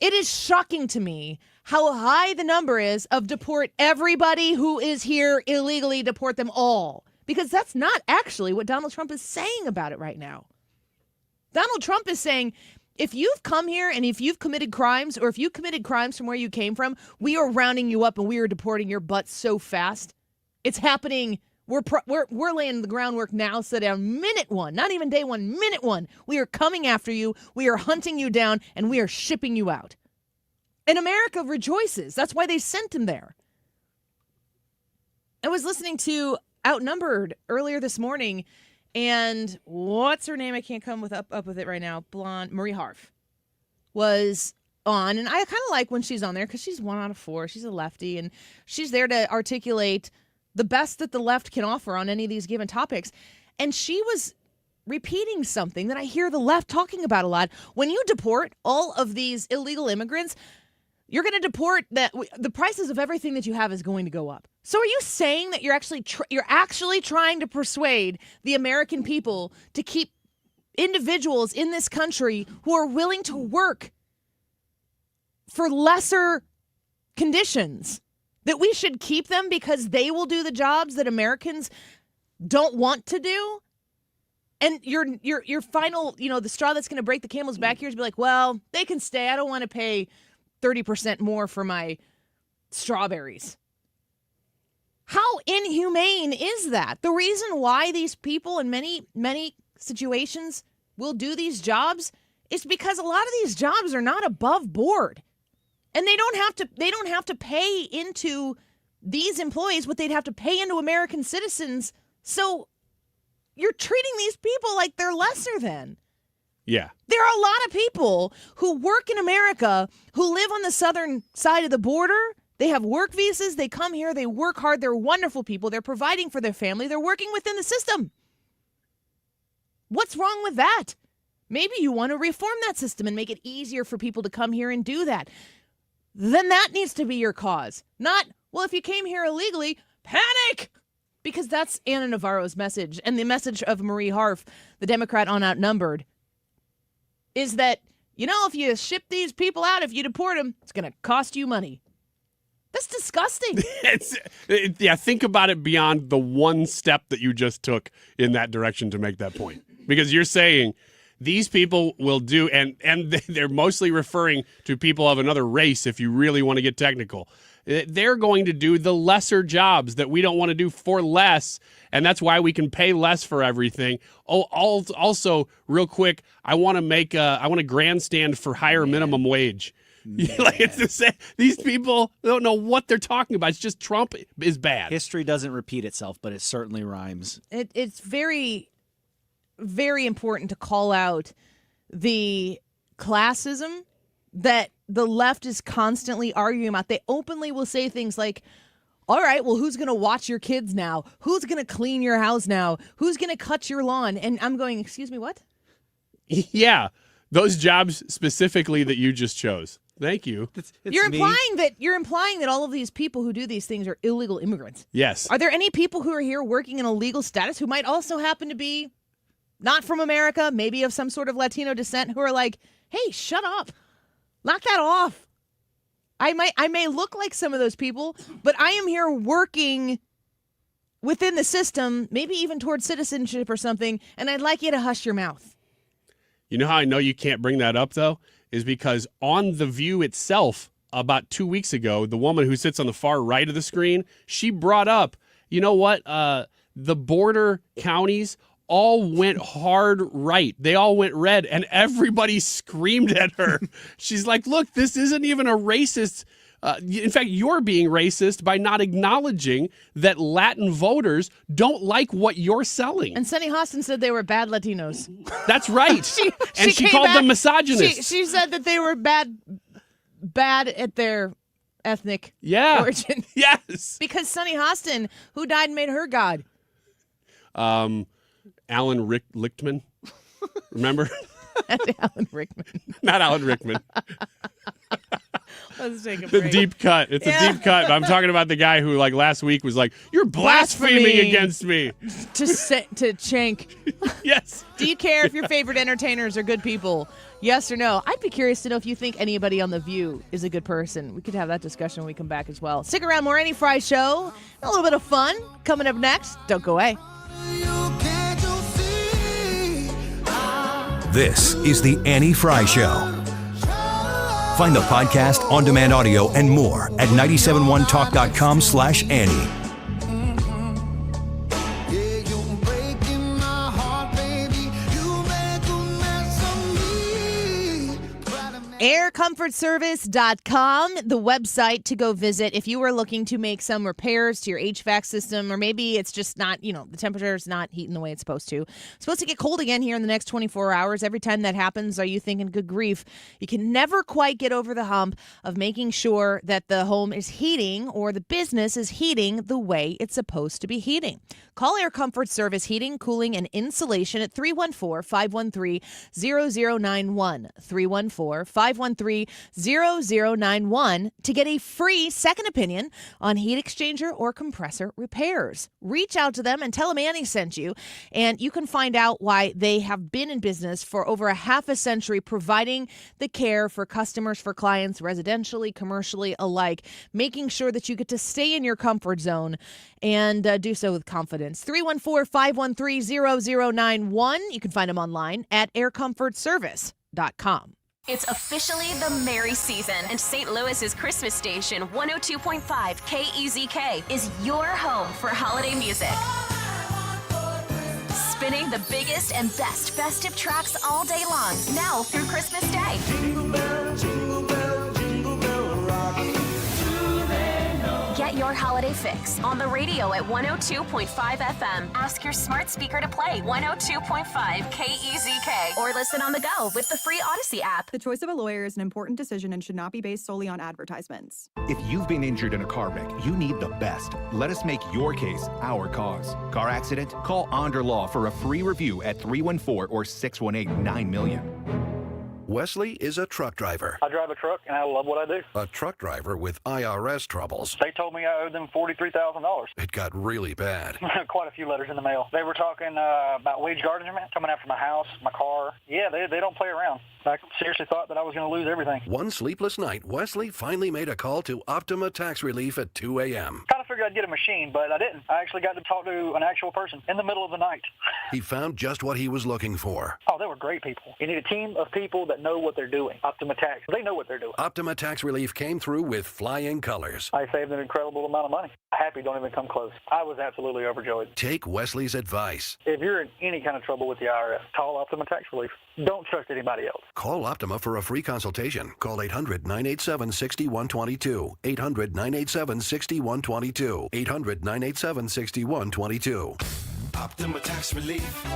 it is shocking to me how high the number is of deport everybody who is here illegally, deport them all. Because that's not actually what Donald Trump is saying about it right now. Donald Trump is saying, if you've come here and if you've committed crimes, or if you committed crimes from where you came from, we are rounding you up and we are deporting your butt so fast. It's happening. We're laying the groundwork now so that on minute one, not even day one, minute one, we are coming after you, we are hunting you down, and we are shipping you out. And America rejoices. That's why they sent him there. I was listening to Outnumbered earlier this morning, and what's her name? I can't come up with it right now. Blonde Marie Harf was on, and I kind of like when she's on there because she's 1 out of 4. She's a lefty, and she's there to articulate the best that the left can offer on any of these given topics. And she was repeating something that I hear the left talking about a lot. When you deport all of these illegal immigrants, you're going to deport that the prices of everything that you have is going to go up. So are you saying that you're actually trying to persuade the American people to keep individuals in this country who are willing to work for lesser conditions, that we should keep them because they will do the jobs that Americans don't want to do? And your final, the straw that's going to break the camel's back here is be like, well, they can stay. I don't want to pay 30% more for my strawberries. How inhumane is that? The reason why these people in many, many situations will do these jobs is because a lot of these jobs are not above board. And they don't have to pay into these employees what they'd have to pay into American citizens. So you're treating these people like they're lesser than. Yeah. There are a lot of people who work in America who live on the southern side of the border. They have work visas. They come here. They work hard. They're wonderful people. They're providing for their family. They're working within the system. What's wrong with that? Maybe you want to reform that system and make it easier for people to come here and do that. Then that needs to be your cause. Not, well, if you came here illegally, panic! Because that's Anna Navarro's message. And the message of Marie Harf, the Democrat on Outnumbered, is that, if you ship these people out, if you deport them, it's going to cost you money. That's disgusting. Think about it beyond the one step that you just took in that direction to make that point. Because you're saying these people will do, and they're mostly referring to people of another race if you really want to get technical. They're going to do the lesser jobs that we don't want to do for less, and that's why we can pay less for everything. Oh, also, real quick, I want to grandstand for higher minimum wage. Like it's the same. These people don't know what they're talking about. It's just Trump is bad. History doesn't repeat itself, but it certainly rhymes. It's very, very important to call out the classism that the left is constantly arguing about. They openly will say things like, all right, well, who's going to watch your kids now? Who's going to clean your house now? Who's going to cut your lawn? And I'm going, excuse me, what? Yeah, those jobs specifically that you just chose. Thank you. You're implying that all of these people who do these things are illegal immigrants. Yes. Are there any people who are here working in a legal status who might also happen to be not from America, maybe of some sort of Latino descent, who are like, hey, shut up. Knock that off. I may look like some of those people, but I am here working within the system, maybe even towards citizenship or something, and I'd like you to hush your mouth. You know how I know you can't bring that up, though? Is because on The View itself, about 2 weeks ago, the woman who sits on the far right of the screen, she brought up, you know what? The border counties all went hard right. They all went red, and everybody screamed at her. She's like, look, this isn't even a racist. In fact, you're being racist by not acknowledging that Latin voters don't like what you're selling. And Sunny Hostin said they were bad Latinos. That's right. she called them misogynists. She said that they were bad at their ethnic origin. Yes. Because Sunny Hostin, who died, made her God. Alan Rickman. Remember? That's Alan Rickman. Not Alan Rickman. Let's take a The break. deep cut. It's a deep cut. I'm talking about the guy who, like, last week was like, "You're blaspheming against me." To Cenk. Yes. Do you care if your favorite entertainers are good people? Yes or no? I'd be curious to know if you think anybody on The View is a good person. We could have that discussion when we come back as well. Stick around. More Annie Fry Show. A little bit of fun coming up next. Don't go away. This is the Annie Fry Show. Find the podcast, on-demand audio, and more at 971talk.com/Annie. AirComfortService.com, the website to go visit if you are looking to make some repairs to your HVAC system, or maybe it's just not, the temperature is not heating the way it's supposed to. It's supposed to get cold again here in the next 24 hours. Every time that happens, are you thinking, good grief, you can never quite get over the hump of making sure that the home is heating or the business is heating the way it's supposed to be heating. Call Air Comfort Service Heating, Cooling, and Insulation at 314-513-0091. 314-513-0091 to get a free second opinion on heat exchanger or compressor repairs. Reach out to them and tell them Annie sent you, and you can find out why they have been in business for over a half a century, providing the care for customers, for clients, residentially, commercially alike, making sure that you get to stay in your comfort zone and do so with confidence. 314-513-0091. You can find them online at aircomfortservice.com. It's officially the merry season, and St. Louis's Christmas station, 102.5 KEZK, is your home for holiday music. Spinning the biggest and best festive tracks all day long, now through Christmas Day. Jingle bell, jingle bell, jingle bell rock. Get your holiday fix on the radio at 102.5 FM. Ask your smart speaker to play 102.5 KEZK, or listen on the go with the free Odyssey app. The choice of a lawyer is an important decision and should not be based solely on advertisements. If you've been injured in a car wreck, you need the best. Let us make your case our cause. Car accident? Call Onder Law for a free review at 314 or 618-9000000. Wesley is a truck driver. I drive a truck, and I love what I do. A truck driver with IRS troubles. They told me I owed them $43,000. It got really bad. Quite a few letters in the mail. They were talking about wage garnishment, coming after my house, my car. Yeah, they don't play around. I seriously thought that I was going to lose everything. One sleepless night, Wesley finally made a call to Optima Tax Relief at 2 a.m. Kind of figured figured I'd get a machine, but I didn't. I actually got to talk to an actual person in the middle of the night. He found just what he was looking for. Oh, they were great people. You need a team of people that know what they're doing. Optima Tax, they know what they're doing. Optima Tax Relief came through with flying colors. I saved an incredible amount of money. Happy don't even come close. I was absolutely overjoyed. Take Wesley's advice. If you're in any kind of trouble with the IRS, call Optima Tax Relief. Don't trust anybody else. Call Optima for a free consultation. Call 800-987-6122. 800-987-6122. 800-987-6122. Optima Tax Relief.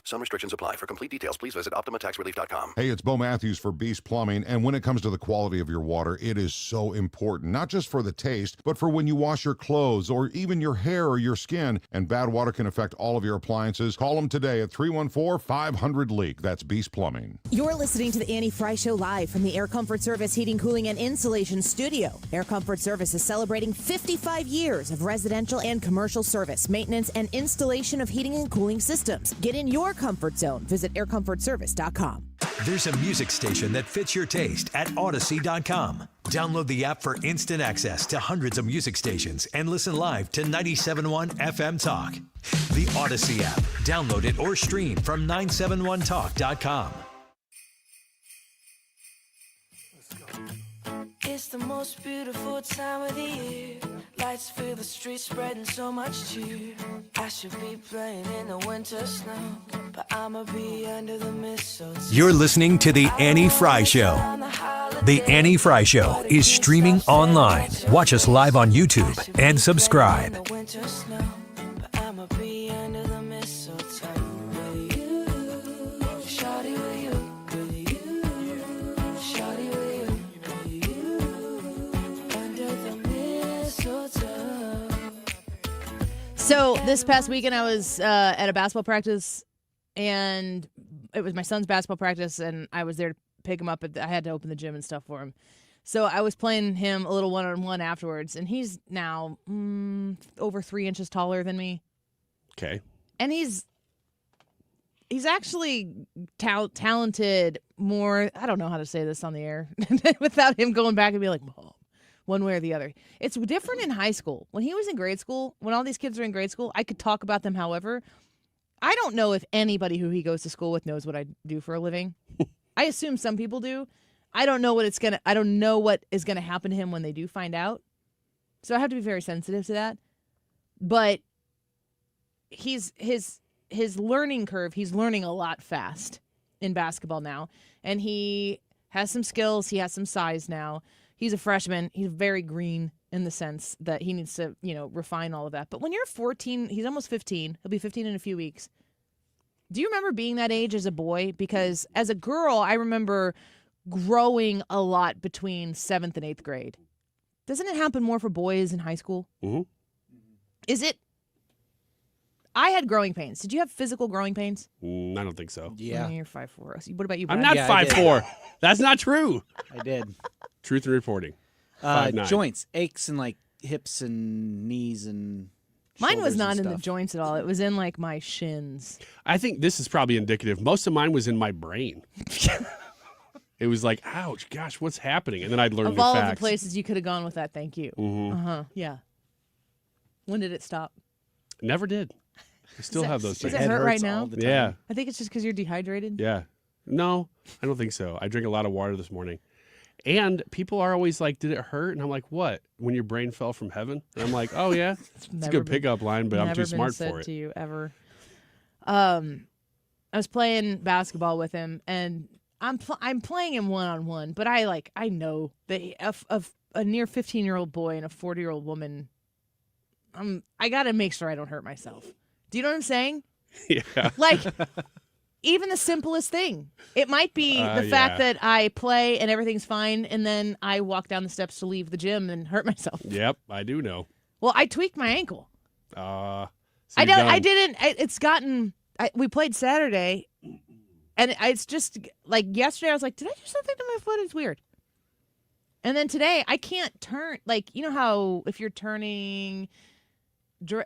Some restrictions apply. For complete details, please visit OptimaTaxRelief.com. Hey, it's Bo Matthews for Beast Plumbing, and when it comes to the quality of your water, it is so important, not just for the taste, but for when you wash your clothes or even your hair or your skin, and bad water can affect all of your appliances. Call them today at 314-500-LEAK. That's Beast Plumbing. You're listening to the Annie Fry Show live from the Air Comfort Service Heating, Cooling, and Insulation Studio. Air Comfort Service is celebrating 55 years of residential and commercial service, maintenance, and installation of heating and cooling systems. Get in your comfort zone. Visit aircomfortservice.com. There's a music station that fits your taste at Odyssey.com. Download the app for instant access to hundreds of music stations and listen live to 97.1 FM Talk. The Odyssey app. Download it or stream from 971talk.com. It's the most beautiful time of the year. Lights fill the streets, spreading so much cheer. I should be playing in the winter snow, but I'ma be under the mistletoe. You're listening to The Annie Fry Show. The Annie Fry Show is streaming online. Watch us live on YouTube and subscribe. So this past weekend, I was at a basketball practice, and it was my son's basketball practice, and I was there to pick him up. I had to open the gym and stuff for him. So I was playing him a little one-on-one afterwards, and he's now over 3 inches taller than me. Okay. And he's actually talented more. I don't know how to say this on the air without him going back and be like, Mom. One way or the other. It's different in high school. When he was in grade school, when all these kids are in grade school, I could talk about them however. I don't know if anybody who he goes to school with knows what I do for a living. I assume some people do. I don't know what is gonna happen to him when they do find out. So I have to be very sensitive to that. But his learning curve, he's learning a lot fast in basketball now. And he has some skills, he has some size now. He's a freshman. He's very green in the sense that he needs to, refine all of that. But when you're 14, he's almost 15. He'll be 15 in a few weeks. Do you remember being that age as a boy? Because as a girl, I remember growing a lot between 7th and 8th grade. Doesn't it happen more for boys in high school? Mm-hmm. Is it? I had growing pains. Did you have physical growing pains? I don't think so. Yeah. You're 5'4". What about you, Brad? I'm not 5'4". That's not true. I did. Truth in reporting. 5'9". Joints, aches in like hips and knees and mine was not in stuff. the joints at all. It was in like my shins. I think this is probably indicative. Most of mine was in my brain. It was like, ouch, gosh, what's happening? And then I'd learn of new all facts. of the places you could have gone with that, thank you. Mm-hmm. Yeah. When did it stop? Never did. I still have those Does things. it hurt right now? Yeah. I think it's just because you're dehydrated. Yeah. No, I don't think so. I drank a lot of water this morning. And people are always like, did it hurt? And I'm like, what? When your brain fell from heaven? And I'm like, oh, yeah. It's a good pickup line, but I'm too smart for it. To you ever. I was playing basketball with him, and I'm playing him one-on-one, but I know that a near 15-year-old boy and a 40-year-old woman, I got to make sure I don't hurt myself. Do you know what I'm saying? Yeah. Like, even the simplest thing. It might be the fact that I play and everything's fine, and then I walk down the steps to leave the gym and hurt myself. Yep, I do know. Well, I tweaked my ankle. So I didn't. It's gotten. We played Saturday, and it's just like yesterday. I was like, did I do something to my foot? It's weird. And then today, I can't turn. Like, you know how if you're turning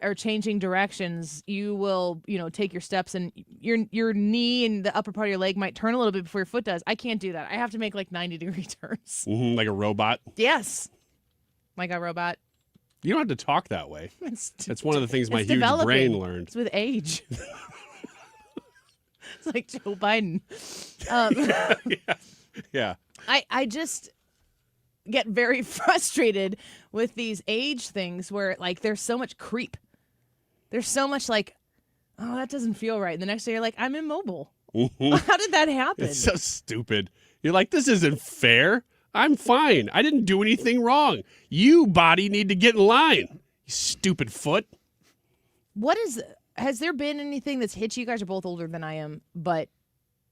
or changing directions, you will, take your steps, and your knee and the upper part of your leg might turn a little bit before your foot does. I can't do that. I have to make like 90-degree turns. Mm-hmm, like a robot? Yes. Like a robot. You don't have to talk that way. That's one of the things my It's huge developing. brain learned. It's with age. It's like Joe Biden. Yeah. I just get very frustrated with these age things where, like, there's so much creep. There's so much like, oh, that doesn't feel right. And the next day you're like, I'm immobile. How did that happen? It's so stupid. You're like, this isn't fair. I'm fine. I didn't do anything wrong. You, body, need to get in line. You stupid foot. Has there been anything that's hit you? You guys are both older than I am, but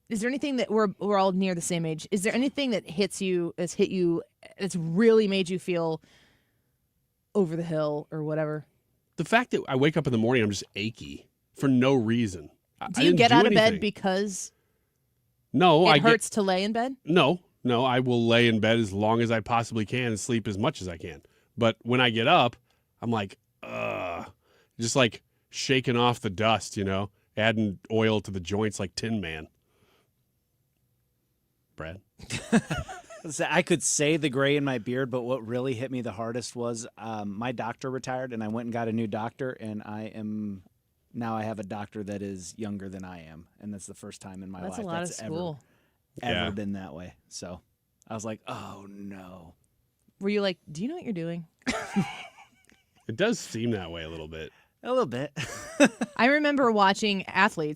is there anything that we're all near the same age? Is there anything that hit you, that's really made you feel over the hill or whatever? The fact that I wake up in the morning, I'm just achy for no reason. Do you get out of bed because it hurts to lay in bed? No, I will lay in bed as long as I possibly can and sleep as much as I can. But when I get up, I'm like, just like shaking off the dust, adding oil to the joints like Tin Man. Brad? I could say the gray in my beard, but what really hit me the hardest was my doctor retired, and I went and got a new doctor, and now I have a doctor that is younger than I am, and that's the first time in my life that's ever been that way. So I was like, oh no. Were you like, do you know what you're doing? It does seem that way a little bit. A little bit. I remember watching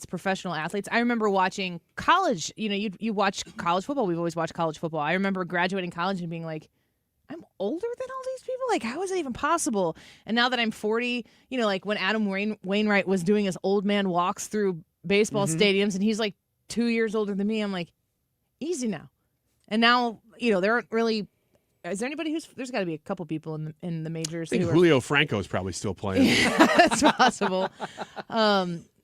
professional athletes. I remember watching college. You watch college football. We've always watched college football. I remember graduating college and being like, I'm older than all these people? Like, how is that even possible? And now that I'm 40, like when Adam Wainwright was doing his old man walks through baseball stadiums and he's like 2 years older than me, I'm like, easy now. And now, there aren't really... Is there anybody there's got to be a couple people in the majors. I think Julio Franco is probably still playing. That's possible.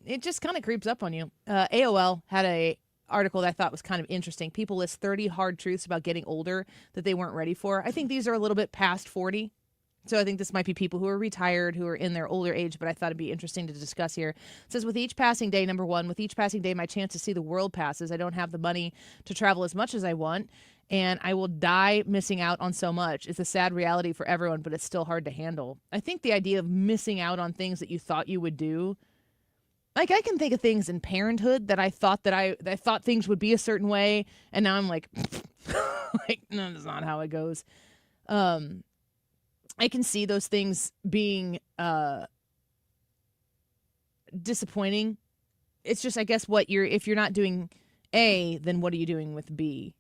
It just kind of creeps up on you. AOL had a article that I thought was kind of interesting. People list 30 hard truths about getting older that they weren't ready for. I think these are a little bit past 40. So I think this might be people who are retired, who are in their older age, but I thought it'd be interesting to discuss here. It says, with each passing day, number one, with each passing day, my chance to see the world passes. I don't have the money to travel as much as I want, and I will die missing out on so much. It's a sad reality for everyone, but it's still hard to handle. I think the idea of missing out on things that you thought you would do, like I can think of things in parenthood that I thought I thought things would be a certain way, and now I'm like, no, that's not how it goes. I can see those things being disappointing. It's just, I guess, if you're not doing A, then what are you doing with B?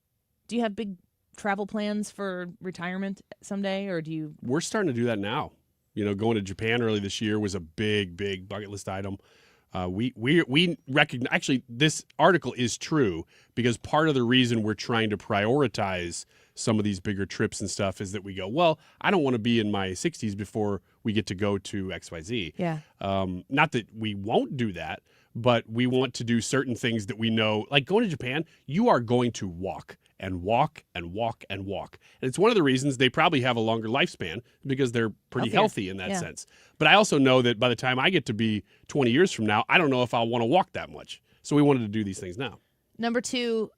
Do you have big travel plans for retirement someday, or do you? We're starting to do that now. Going to Japan early this year was a big, big bucket list item. We recognize, actually, this article is true because part of the reason we're trying to prioritize some of these bigger trips and stuff is that we go, well, I don't want to be in my 60s before we get to go to XYZ. Yeah. Not that we won't do that, but we want to do certain things that we know, like going to Japan, you are going to walk and walk and walk and walk. And it's one of the reasons they probably have a longer lifespan because they're pretty healthy in that sense. But I also know that by the time I get to be 20 years from now, I don't know if I'll want to walk that much. So we wanted to do these things now. Number two,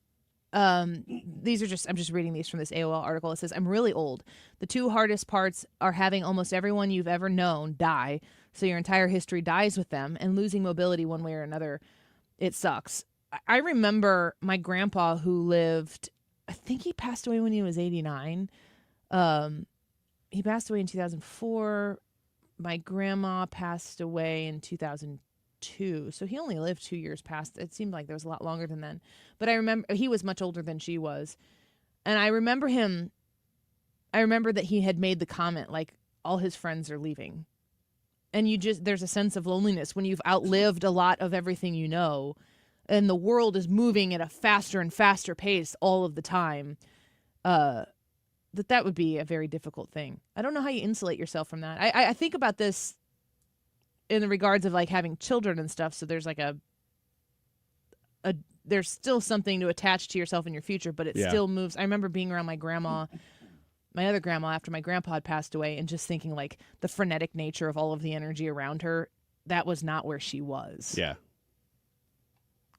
I'm just reading these from this AOL article. It says, I'm really old. The two hardest parts are having almost everyone you've ever known die, so your entire history dies with them, and losing mobility one way or another. It sucks. I remember my grandpa who lived, I think he passed away when he was 89. He passed away in 2004. My grandma passed away in 2002. So he only lived 2 years past. It seemed like there was a lot longer than then. But I remember he was much older than she was. And I remember that he had made the comment, like, all his friends are leaving. And there's a sense of loneliness when you've outlived a lot of everything you know, and the world is moving at a faster and faster pace all of the time. That would be a very difficult thing. I don't know how you insulate yourself from that. I think about this in the regards of like having children and stuff. So there's like there's still something to attach to yourself in your future, but it still moves. I remember being around my other grandma after my grandpa had passed away, and just thinking like the frenetic nature of all of the energy around her. That was not where she was. Yeah.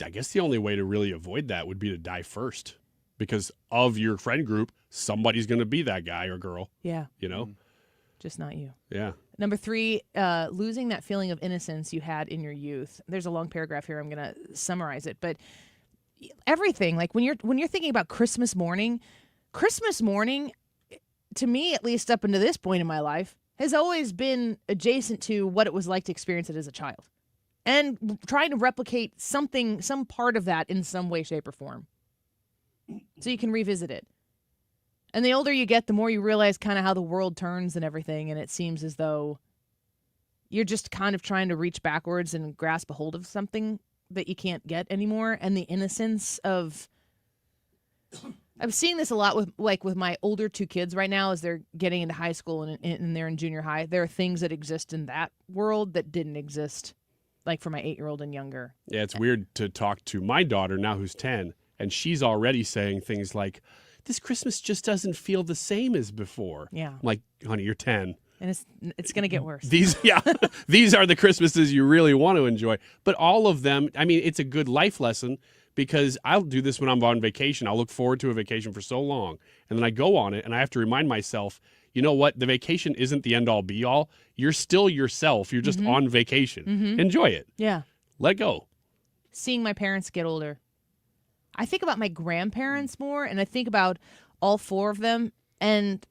I guess the only way to really avoid that would be to die first, because of your friend group, somebody's going to be that guy or girl. Yeah. Just not you. Yeah. Number 3, losing that feeling of innocence you had in your youth. There's a long paragraph here. I'm going to summarize it, but everything, like when you're thinking about Christmas morning, to me, at least up until this point in my life, has always been adjacent to what it was like to experience it as a child, and trying to replicate some part of that in some way, shape, or form, so you can revisit it. And the older you get, the more you realize kind of how the world turns and everything, and it seems as though you're just kind of trying to reach backwards and grasp a hold of something that you can't get anymore. And the innocence of... I'm seeing this a lot with my older 2 kids right now as they're getting into high school and they're in junior high. There are things that exist in that world that didn't exist, like for my 8-year-old and younger. Yeah, it's weird to talk to my daughter now who's 10, and she's already saying things like, this Christmas just doesn't feel the same as before. Yeah. I'm like, honey, you're 10. And it's going to get worse. These are the Christmases you really want to enjoy. But all of them, I mean, it's a good life lesson, because I'll do this when I'm on vacation. I'll look forward to a vacation for so long, and then I go on it, and I have to remind myself, you know what? The vacation isn't the end-all, be-all. You're still yourself. You're just on vacation. Enjoy it. Yeah. Let go. Seeing my parents get older. I think about my grandparents more, and I think about all 4 of them, and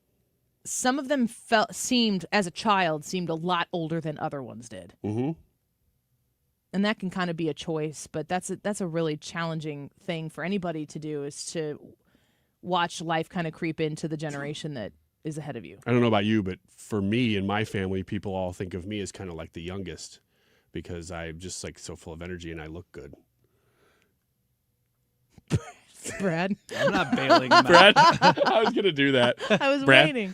some of them seemed a lot older than other ones did. Mm-hmm. And that can kind of be a choice, but that's a really challenging thing for anybody to do, is to watch life kind of creep into the generation that is ahead of you. I don't know about you, but for me and my family, people all think of me as kind of like the youngest, because I'm just like so full of energy and I look good. Brad? I'm not bailing him Brad? I was going to do that. I was Brad? waiting.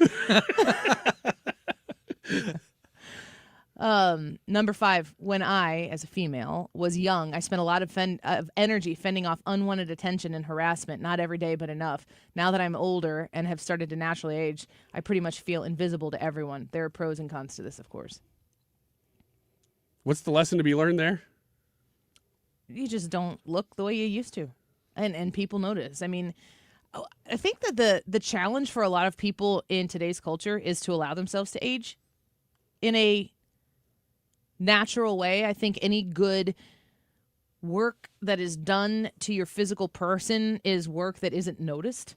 Number 5, when I, as a female, was young, I spent a lot of energy fending off unwanted attention and harassment, not every day, but enough. Now that I'm older and have started to naturally age, I pretty much feel invisible to everyone. There are pros and cons to this, of course. What's the lesson to be learned there? You just don't look the way you used to. And people notice. I mean, I think that the challenge for a lot of people in today's culture is to allow themselves to age in a natural way. I think any good work that is done to your physical person is work that isn't noticed.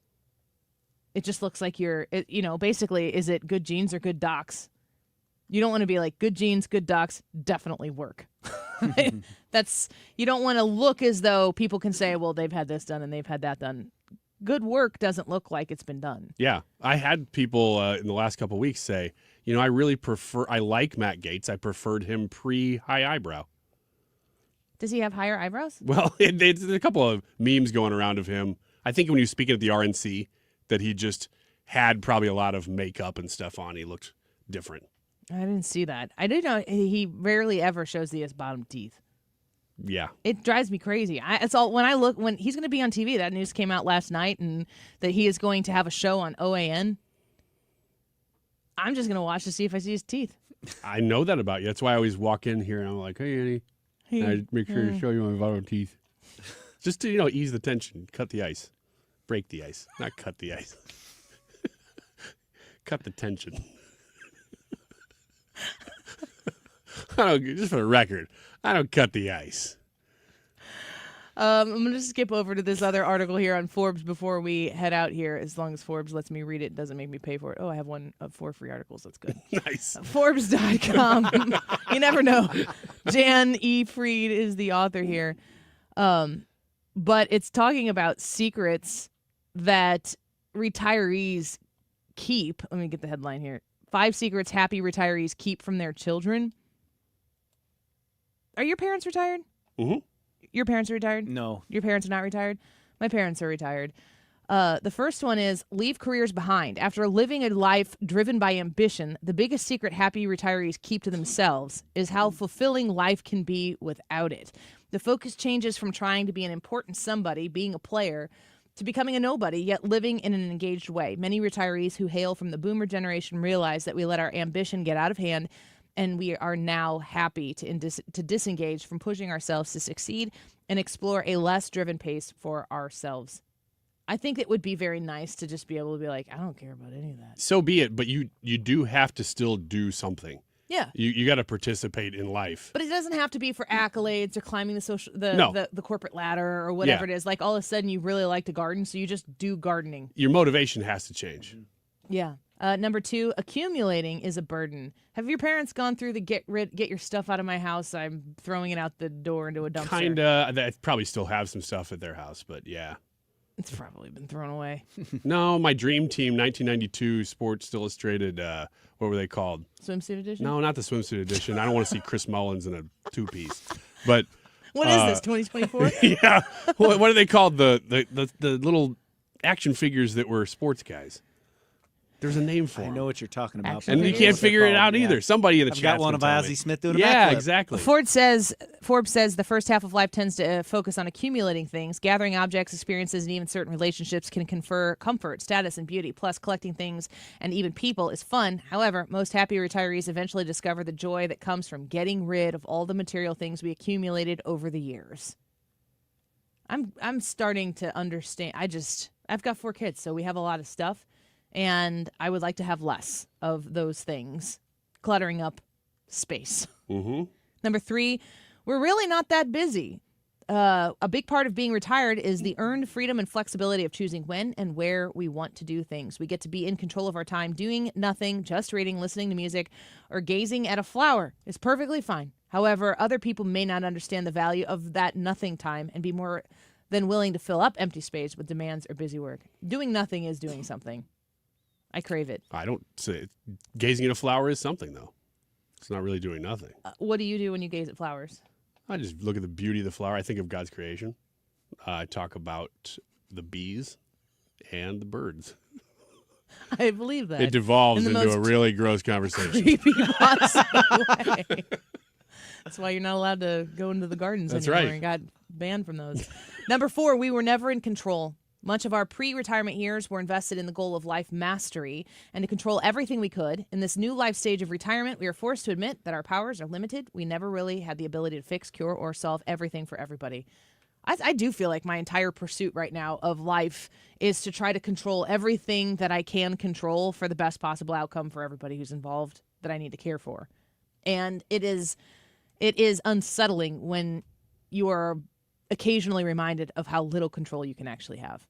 It just looks like basically, is it good genes or good docs? You don't want to be like, good genes, good docs, definitely work. You don't want to look as though people can say, well, they've had this done and they've had that done. Good work doesn't look like it's been done. Yeah. I had people in the last couple of weeks say, I like Matt Gaetz. I preferred him pre-high eyebrow. Does he have higher eyebrows? Well, there's a couple of memes going around of him. I think when he was speaking at the RNC, that he just had probably a lot of makeup and stuff on. He looked different. I didn't see that. I did know he rarely ever shows his bottom teeth. Yeah. It drives me crazy. When he's going to be on TV, that news came out last night, and that he is going to have a show on OAN. I'm just going to watch to see if I see his teeth. I know that about you. That's why I always walk in here and I'm like, hey, Annie, I make sure to show you my bottom teeth. Just to, ease the tension, cut the ice, break the ice, not cut the ice. Cut the tension. Just for the record, I don't cut the ice. I'm going to skip over to this other article here on Forbes before we head out here. As long as Forbes lets me read it, doesn't make me pay for it. Oh, I have 4 free articles. That's good. Nice. Forbes.com. You never know. Jan E. Freed is the author here. But it's talking about secrets that retirees keep. Let me get the headline here. 5 secrets happy retirees keep from their children. Are your parents retired? Mm-hmm. Your parents are retired? No. Your parents are not retired? My parents are retired. The first one is leave careers behind. After living a life driven by ambition, the biggest secret happy retirees keep to themselves is how fulfilling life can be without it. The focus changes from trying to be an important somebody, being a player, to becoming a nobody, yet living in an engaged way. Many retirees who hail from the boomer generation realize that we let our ambition get out of hand, and we are now happy to disengage from pushing ourselves to succeed and explore a less driven pace for ourselves. I think it would be very nice to just be able to be like, I don't care about any of that. So be it, but you do have to still do something. Yeah. You got to participate in life. But it doesn't have to be for accolades or climbing No. the corporate ladder or whatever Yeah. it is. Like all of a sudden you really like to garden, so you just do gardening. Your motivation has to change. Yeah. Number 2, accumulating is a burden. Have your parents gone through the get your stuff out of my house, I'm throwing it out the door into a dumpster? Kinda. They probably still have some stuff at their house, but yeah. It's probably been thrown away. No, my dream team, 1992 Sports Illustrated, what were they called? Swimsuit edition? No, not the swimsuit edition. I don't want to see Chris Mullins in a 2-piece. But what is this, 2024? Yeah. What are they called? The little action figures that were sports guys. There's a name for them. I know what you're talking about. And you can't figure it out either. Somebody in the I've chat got one of Ozzie Smith doing a Yeah, backflip. exactly. Forbes says the first half of life tends to focus on accumulating things. Gathering objects, experiences, and even certain relationships can confer comfort, status, and beauty. Plus, collecting things and even people is fun. However, most happy retirees eventually discover the joy that comes from getting rid of all the material things we accumulated over the years. I'm starting to understand. I've got 4 kids, so we have a lot of stuff. And I would like to have less of those things cluttering up space. Mm-hmm. Number 3, we're really not that busy. A big part of being retired is the earned freedom and flexibility of choosing when and where we want to do things. We get to be in control of our time, doing nothing, just reading, listening to music, or gazing at a flower is perfectly fine. However, other people may not understand the value of that nothing time and be more than willing to fill up empty space with demands or busy work. Doing nothing is doing something. I crave it. I don't say gazing at a flower is something, though. It's not really doing nothing. What do you do when you gaze at flowers? I just look at the beauty of the flower. I think of God's creation. I talk about the bees and the birds. I believe that. It devolves In the into a most really gross conversation. creepy possible way. That's why you're not allowed to go into the gardens That's anymore. right. And got banned from those. Number 4, we were never in control. Much of our pre-retirement years were invested in the goal of life mastery and to control everything we could. In this new life stage of retirement, we are forced to admit that our powers are limited. We never really had the ability to fix, cure, or solve everything for everybody. I do feel like my entire pursuit right now of life is to try to control everything that I can control for the best possible outcome for everybody who's involved that I need to care for. And it is unsettling when you are occasionally reminded of how little control you can actually have.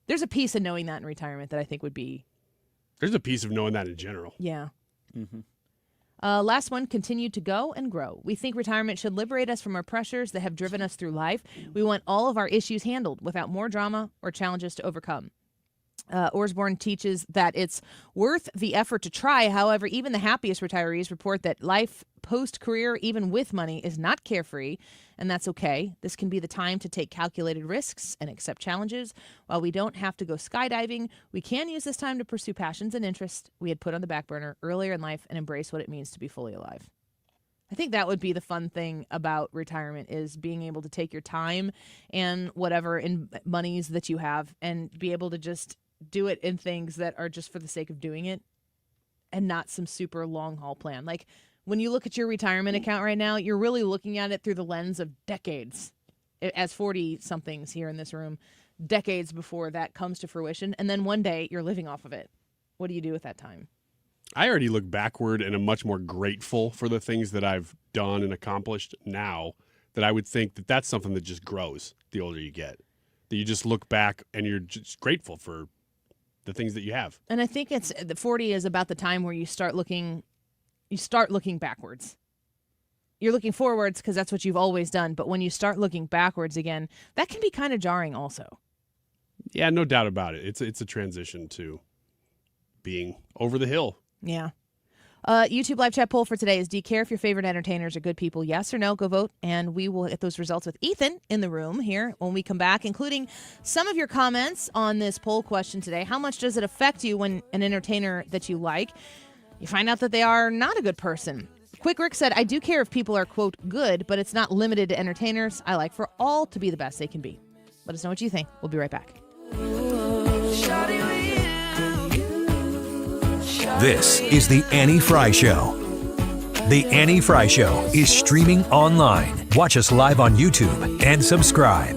There's a piece of knowing that in retirement that I think would be... There's a piece of knowing that in general. Yeah. Mm-hmm. Last one, continue to go and grow. We think retirement should liberate us from our pressures that have driven us through life. We want all of our issues handled without more drama or challenges to overcome. Orsborn teaches that it's worth the effort to try. However, even the happiest retirees report that life post-career, even with money, is not carefree, and that's okay. This can be the time to take calculated risks and accept challenges. While we don't have to go skydiving, we can use this time to pursue passions and interests we had put on the back burner earlier in life and embrace what it means to be fully alive. I think that would be the fun thing about retirement, is being able to take your time and whatever in monies that you have and be able to just do it in things that are just for the sake of doing it and not some super long haul plan. Like when you look at your retirement account right now, you're really looking at it through the lens of decades. As 40 somethings here in this room, decades before that comes to fruition. And then one day you're living off of it. What do you do with that time? I already look backward and am much more grateful for the things that I've done and accomplished now, that I would think that that's something that just grows the older you get. That you just look back and you're just grateful for the things that you have. And I think it's the 40 is about the time where you start looking backwards. You're looking forwards because that's what you've always done. But when you start looking backwards again, that can be kind of jarring also. Yeah, no doubt about it. It's a transition to being over the hill. Yeah. YouTube live chat poll for today is, do you care if your favorite entertainers are good people? Yes or no? Go vote. And we will get those results with Ethan in the room here when we come back, including some of your comments on this poll question today. How much does it affect you when an entertainer that you like, you find out that they are not a good person? Quick Rick said, I do care if people are, quote, good, but it's not limited to entertainers. I like for all to be the best they can be. Let us know what you think. We'll be right back. This is The Annie Fry Show. The Annie Fry Show is streaming online. Watch us live on YouTube and subscribe.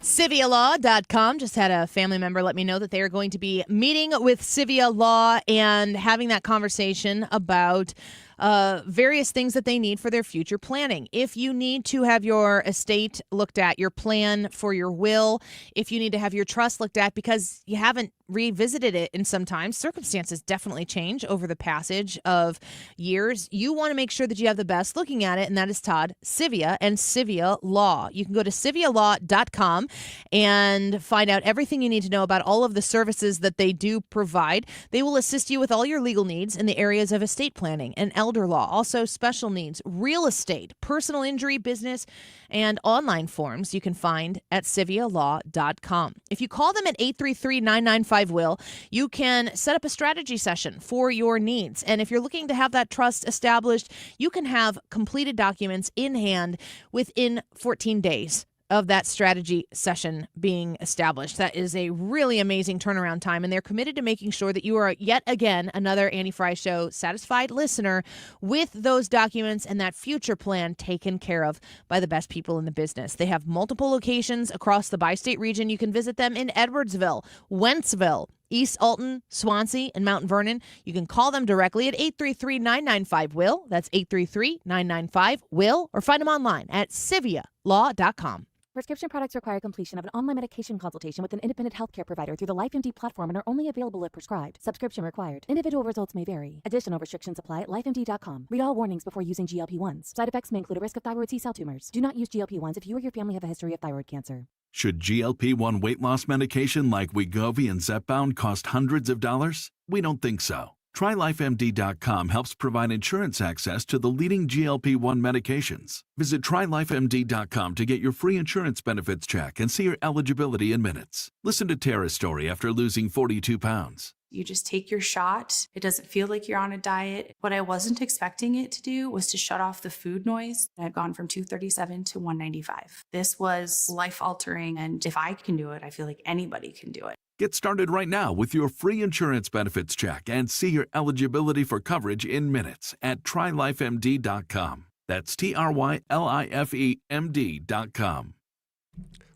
CiviaLaw.com. Just had a family member let me know that they are going to be meeting with Civia Law and having that conversation about various things that they need for their future planning. If you need to have your estate looked at, your plan for your will, if you need to have your trust looked at because you haven't revisited it in some time, circumstances definitely change over the passage of years. You want to make sure that you have the best looking at it, and that is Todd Civia and Civia Law. You can go to CiviaLaw.com and find out everything you need to know about all of the services that they do provide. They will assist you with all your legal needs in the areas of estate planning and elder law, also special needs, real estate, personal injury, business, and online forms you can find at CiviaLaw.com. If you call them at 833-995-WILL, you can set up a strategy session for your needs. And if you're looking to have that trust established, you can have completed documents in hand within 14 days of that strategy session being established. That is a really amazing turnaround time, and they're committed to making sure that you are yet again another Annie Fry Show satisfied listener with those documents and that future plan taken care of by the best people in the business. They have multiple locations across the bi-state region. You can visit them in Edwardsville, Wentzville, East Alton, Swansea, and Mount Vernon. You can call them directly at 833-995-WILL. That's 833-995-WILL, or find them online at CiviaLaw.com. Prescription products require completion of an online medication consultation with an independent healthcare provider through the LifeMD platform and are only available if prescribed. Subscription required. Individual results may vary. Additional restrictions apply at lifemd.com. Read all warnings before using GLP-1s. Side effects may include a risk of thyroid C-cell tumors. Do not use GLP-1s if you or your family have a history of thyroid cancer. Should GLP-1 weight loss medication like Wegovy and Zepbound cost hundreds of dollars? We don't think so. TryLifeMD.com helps provide insurance access to the leading GLP-1 medications. Visit TryLifeMD.com to get your free insurance benefits check and see your eligibility in minutes. Listen to Tara's story after losing 42 pounds. You just take your shot. It doesn't feel like you're on a diet. What I wasn't expecting it to do was to shut off the food noise. I've gone from 237 to 195. This was life-altering, and if I can do it, I feel like anybody can do it. Get started right now with your free insurance benefits check and see your eligibility for coverage in minutes at TryLifeMD.com. That's TryLifeMD.com.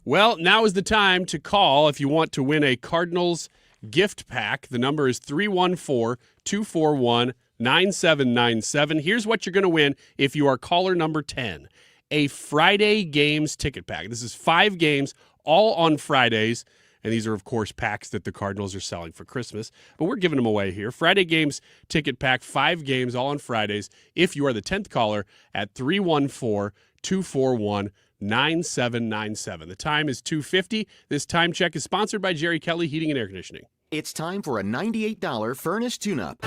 Well, now is the time to call if you want to win a Cardinals gift pack. The number is 314-241-9797. Here's what you're going to win if you are caller number 10. A Friday Games ticket pack. This is 5 games, all on Fridays. And these are, of course, packs that the Cardinals are selling for Christmas. But we're giving them away here. Friday Games ticket pack, 5 games, all on Fridays. If you are the 10th caller at 314-241-9797. The time is 2:50. This time check is sponsored by Jerry Kelly Heating and Air Conditioning. It's time for a $98 furnace tune-up.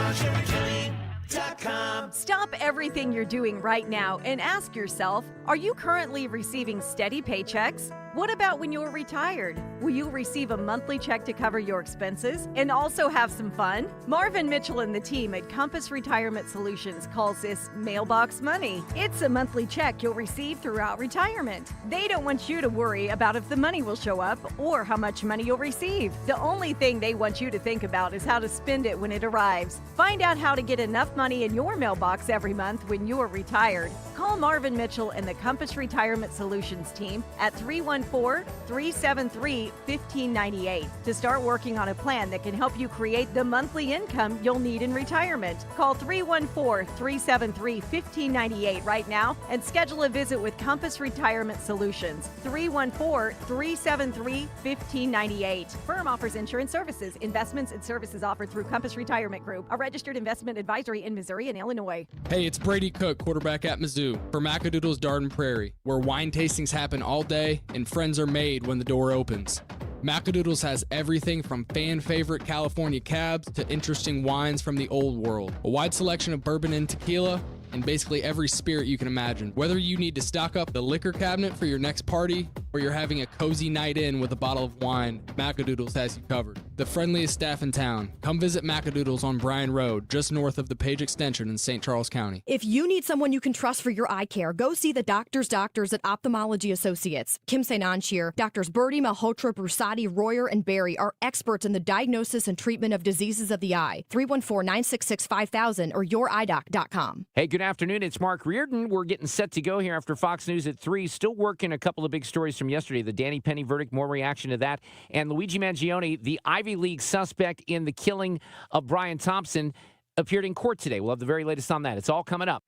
Stop everything you're doing right now and ask yourself, are you currently receiving steady paychecks? What about when you're retired? Will you receive a monthly check to cover your expenses and also have some fun? Marvin Mitchell and the team at Compass Retirement Solutions calls this mailbox money. It's a monthly check you'll receive throughout retirement. They don't want you to worry about if the money will show up or how much money you'll receive. The only thing they want you to think about is how to spend it when it arrives. Find out how to get enough money in your mailbox every month when you're retired. Call Marvin Mitchell and the Compass Retirement Solutions team at 314-373-1598 to start working on a plan that can help you create the monthly income you'll need in retirement. Call 314-373-1598 right now and schedule a visit with Compass Retirement Solutions. 314-373-1598. Firm offers insurance services, investments, and services offered through Compass Retirement Group, a registered investment advisory in Missouri and Illinois. Hey, it's Brady Cook, quarterback at Mizzou, for Macadoodle's Garden Prairie, where wine tastings happen all day and friends are made when the door opens. Macadoodles has everything from fan-favorite California cabs to interesting wines from the old world. A wide selection of bourbon and tequila, and basically every spirit you can imagine. Whether you need to stock up the liquor cabinet for your next party, or you're having a cozy night in with a bottle of wine, Macadoodles has you covered. The friendliest staff in town. Come visit Macadoodles on Bryan Road, just north of the Page Extension in St. Charles County. If you need someone you can trust for your eye care, go see the doctors at Ophthalmology Associates. Kim St. Ange here. Doctors Birdie, Malhotra, Brusati, Royer, and Barry are experts in the diagnosis and treatment of diseases of the eye. 314-966-5000 or youridoc.com. Hey, good afternoon. It's Mark Reardon. We're getting set to go here after Fox News at 3. Still working a couple of big stories from yesterday. The Danny Penny verdict, more reaction to that. And Luigi Mangion, the Ivy League suspect in the killing of Brian Thompson, appeared in court today. We'll have the very latest on that. It's all coming up.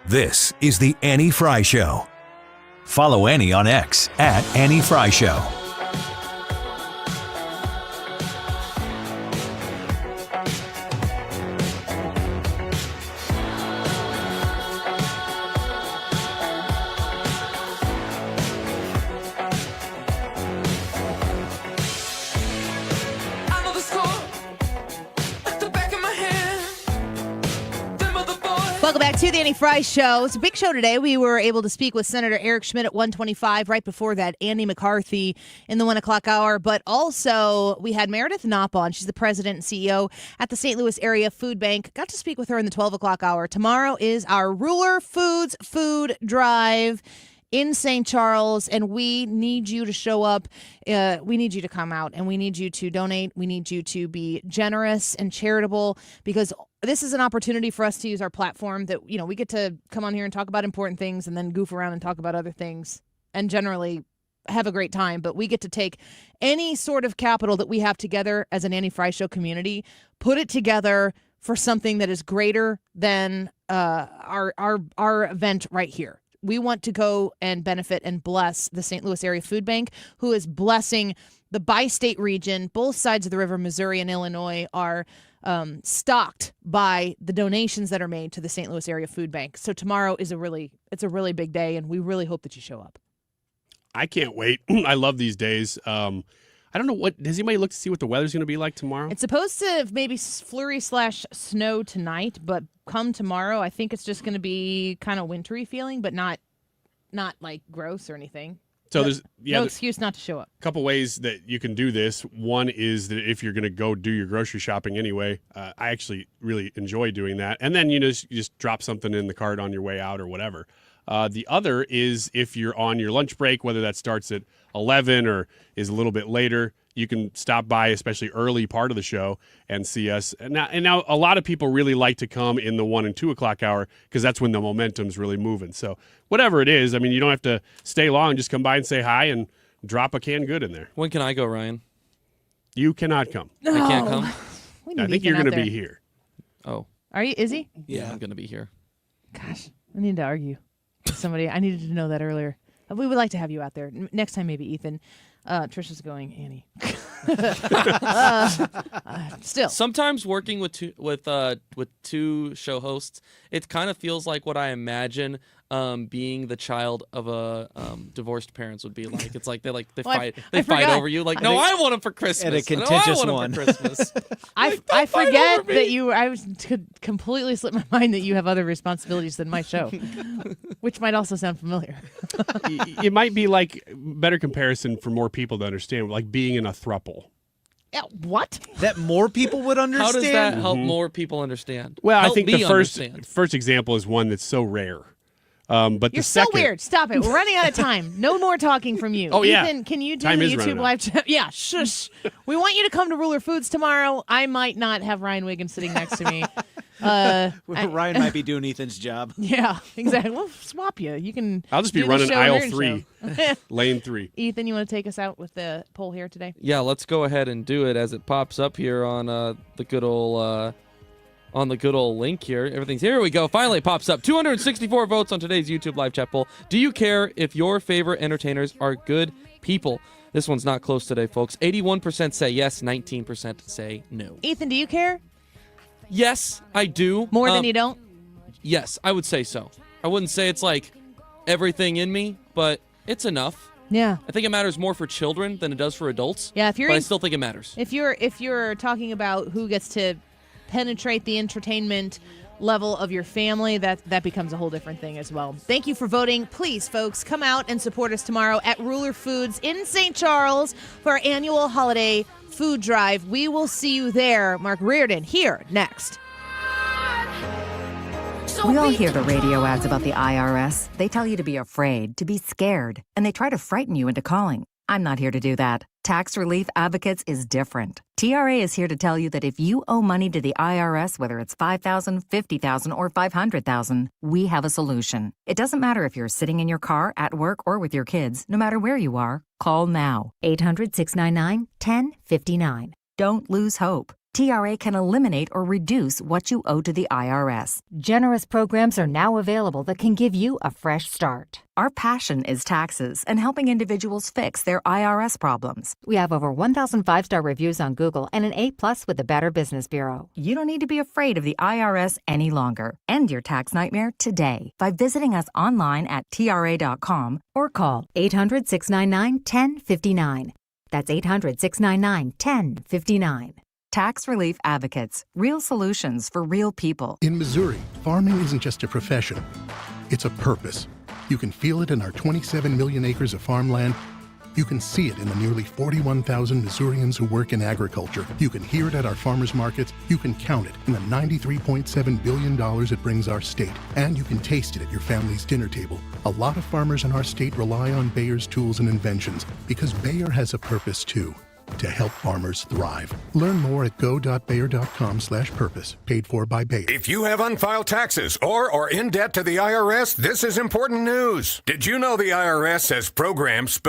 This is the Annie Fry Show. Follow Annie on X at Annie Fry Show. Welcome back to the Annie Fry Show. It's a big show today. We were able to speak with Senator Eric Schmitt at 1:25. Right before that, Andy McCarthy in the 1 o'clock hour. But also, we had Meredith Knopp on. She's the president and CEO at the St. Louis Area Food Bank. Got to speak with her in the 12 o'clock hour. Tomorrow is our Ruler Foods Food Drive in St. Charles, and we need you to show up. We need you to come out, and we need you to donate. We need you to be generous and charitable, because this is an opportunity for us to use our platform that, we get to come on here and talk about important things and then goof around and talk about other things and generally have a great time. But we get to take any sort of capital that we have together as an Annie Fry Show community, put it together for something that is greater than our event right here. We want to go and benefit and bless the St. Louis Area Food Bank, who is blessing the bi-state region. Both sides of the river, Missouri and Illinois, are stocked by the donations that are made to the St. Louis Area Food Bank. So tomorrow is a really big day, and we really hope that you show up. I can't wait. I love these days. I don't know, does anybody look to see what the weather's going to be like tomorrow? It's supposed to maybe flurry/snow tonight, but come tomorrow, I think it's just going to be kind of wintry feeling, but not like gross or anything. So there's no excuse not to show up. A couple ways that you can do this. One is that if you're going to go do your grocery shopping anyway, I actually really enjoy doing that. And then you just drop something in the cart on your way out or whatever. The other is if you're on your lunch break, whether that starts at 11 or is a little bit later, you can stop by, especially early part of the show, and see us. And now a lot of people really like to come in the 1 and 2 o'clock hour because that's when the momentum's really moving. So whatever it is, I mean, you don't have to stay long. Just come by and say hi and drop a canned good in there. When can I go, Ryan? You cannot come. No. I can't come? I think you're going to be here. Oh. Are you? Is he? Yeah, I'm going to be here. Gosh, I need to argue with somebody. I needed to know that earlier. We would like to have you out there. Next time, maybe Ethan. Trisha's going, Annie. Still. Sometimes working with two show hosts, it kind of feels like what I imagine being the child of a divorced parents would be like. It's like they fight over you. Like, no, I want him for Christmas. And a contentious one. For Christmas. I forget that I could completely slip my mind that you have other responsibilities than my show, which might also sound familiar. It might be like better comparison for more people to understand, like being in a throuple. Yeah, what? That more people would understand? How does that help more people understand? Well, help I think the understand. first example is one that's so rare. But You're the second, so weird. Stop it. We're running out of time. No more talking from you. Oh, yeah. Ethan, can you do Time the is YouTube running live chat? Yeah, shush. We want you to come to Ruler Foods tomorrow. I might not have Ryan Wiggins sitting next to me. Ryan might be doing Ethan's job. Yeah, exactly. We'll swap you. You can. I'll just be do the running show aisle and 3, lane 3. Ethan, you want to take us out with the poll here today? Yeah, let's go ahead and do it as it pops up here on the good old link here. Everything's here. We go. Finally, it pops up. 264 votes on today's YouTube live chat poll. Do you care if your favorite entertainers are good people? This one's not close today, folks. 81% say yes, 19% say no. Ethan, do you care? Yes, I do. More than you don't? Yes, I would say so. I wouldn't say it's like everything in me, but it's enough. Yeah. I think it matters more for children than it does for adults. Yeah, if you're but I still think it matters. If you're talking about who gets to penetrate the entertainment level of your family, that becomes a whole different thing as well. Thank you for voting. Please, folks, come out and support us tomorrow at Ruler Foods in St. Charles for our annual holiday food drive. We will see you there. Mark Reardon here next. We all hear the radio ads about the IRS. They tell you to be afraid, to be scared, and they try to frighten you into calling. I'm not here to do that. Tax Relief Advocates is different. TRA is here to tell you that if you owe money to the IRS, whether it's $5,000, $50,000, or $500,000, we have a solution. It doesn't matter if you're sitting in your car, at work, or with your kids. No matter where you are, call now. 800-699-1059. Don't lose hope. TRA can eliminate or reduce what you owe to the IRS. Generous programs are now available that can give you a fresh start. Our passion is taxes and helping individuals fix their IRS problems. We have over 1,000 5-star reviews on Google and an A+ with the Better Business Bureau. You don't need to be afraid of the IRS any longer. End your tax nightmare today by visiting us online at TRA.com or call 800-699-1059. That's 800-699-1059. Tax Relief Advocates. Real solutions for real people. In Missouri, farming isn't just a profession. It's a purpose. You can feel it in our 27 million acres of farmland. You can see it in the nearly 41,000 Missourians who work in agriculture. You can hear it at our farmers markets. You can count it in the $93.7 billion it brings our state. And you can taste it at your family's dinner table. A lot of farmers in our state rely on Bayer's tools and inventions because Bayer has a purpose too. To help farmers thrive. Learn more at go.bayer.com/purpose. Paid for by Bayer. If you have unfiled taxes or are in debt to the IRS, this is important news. Did you know the IRS has programs specific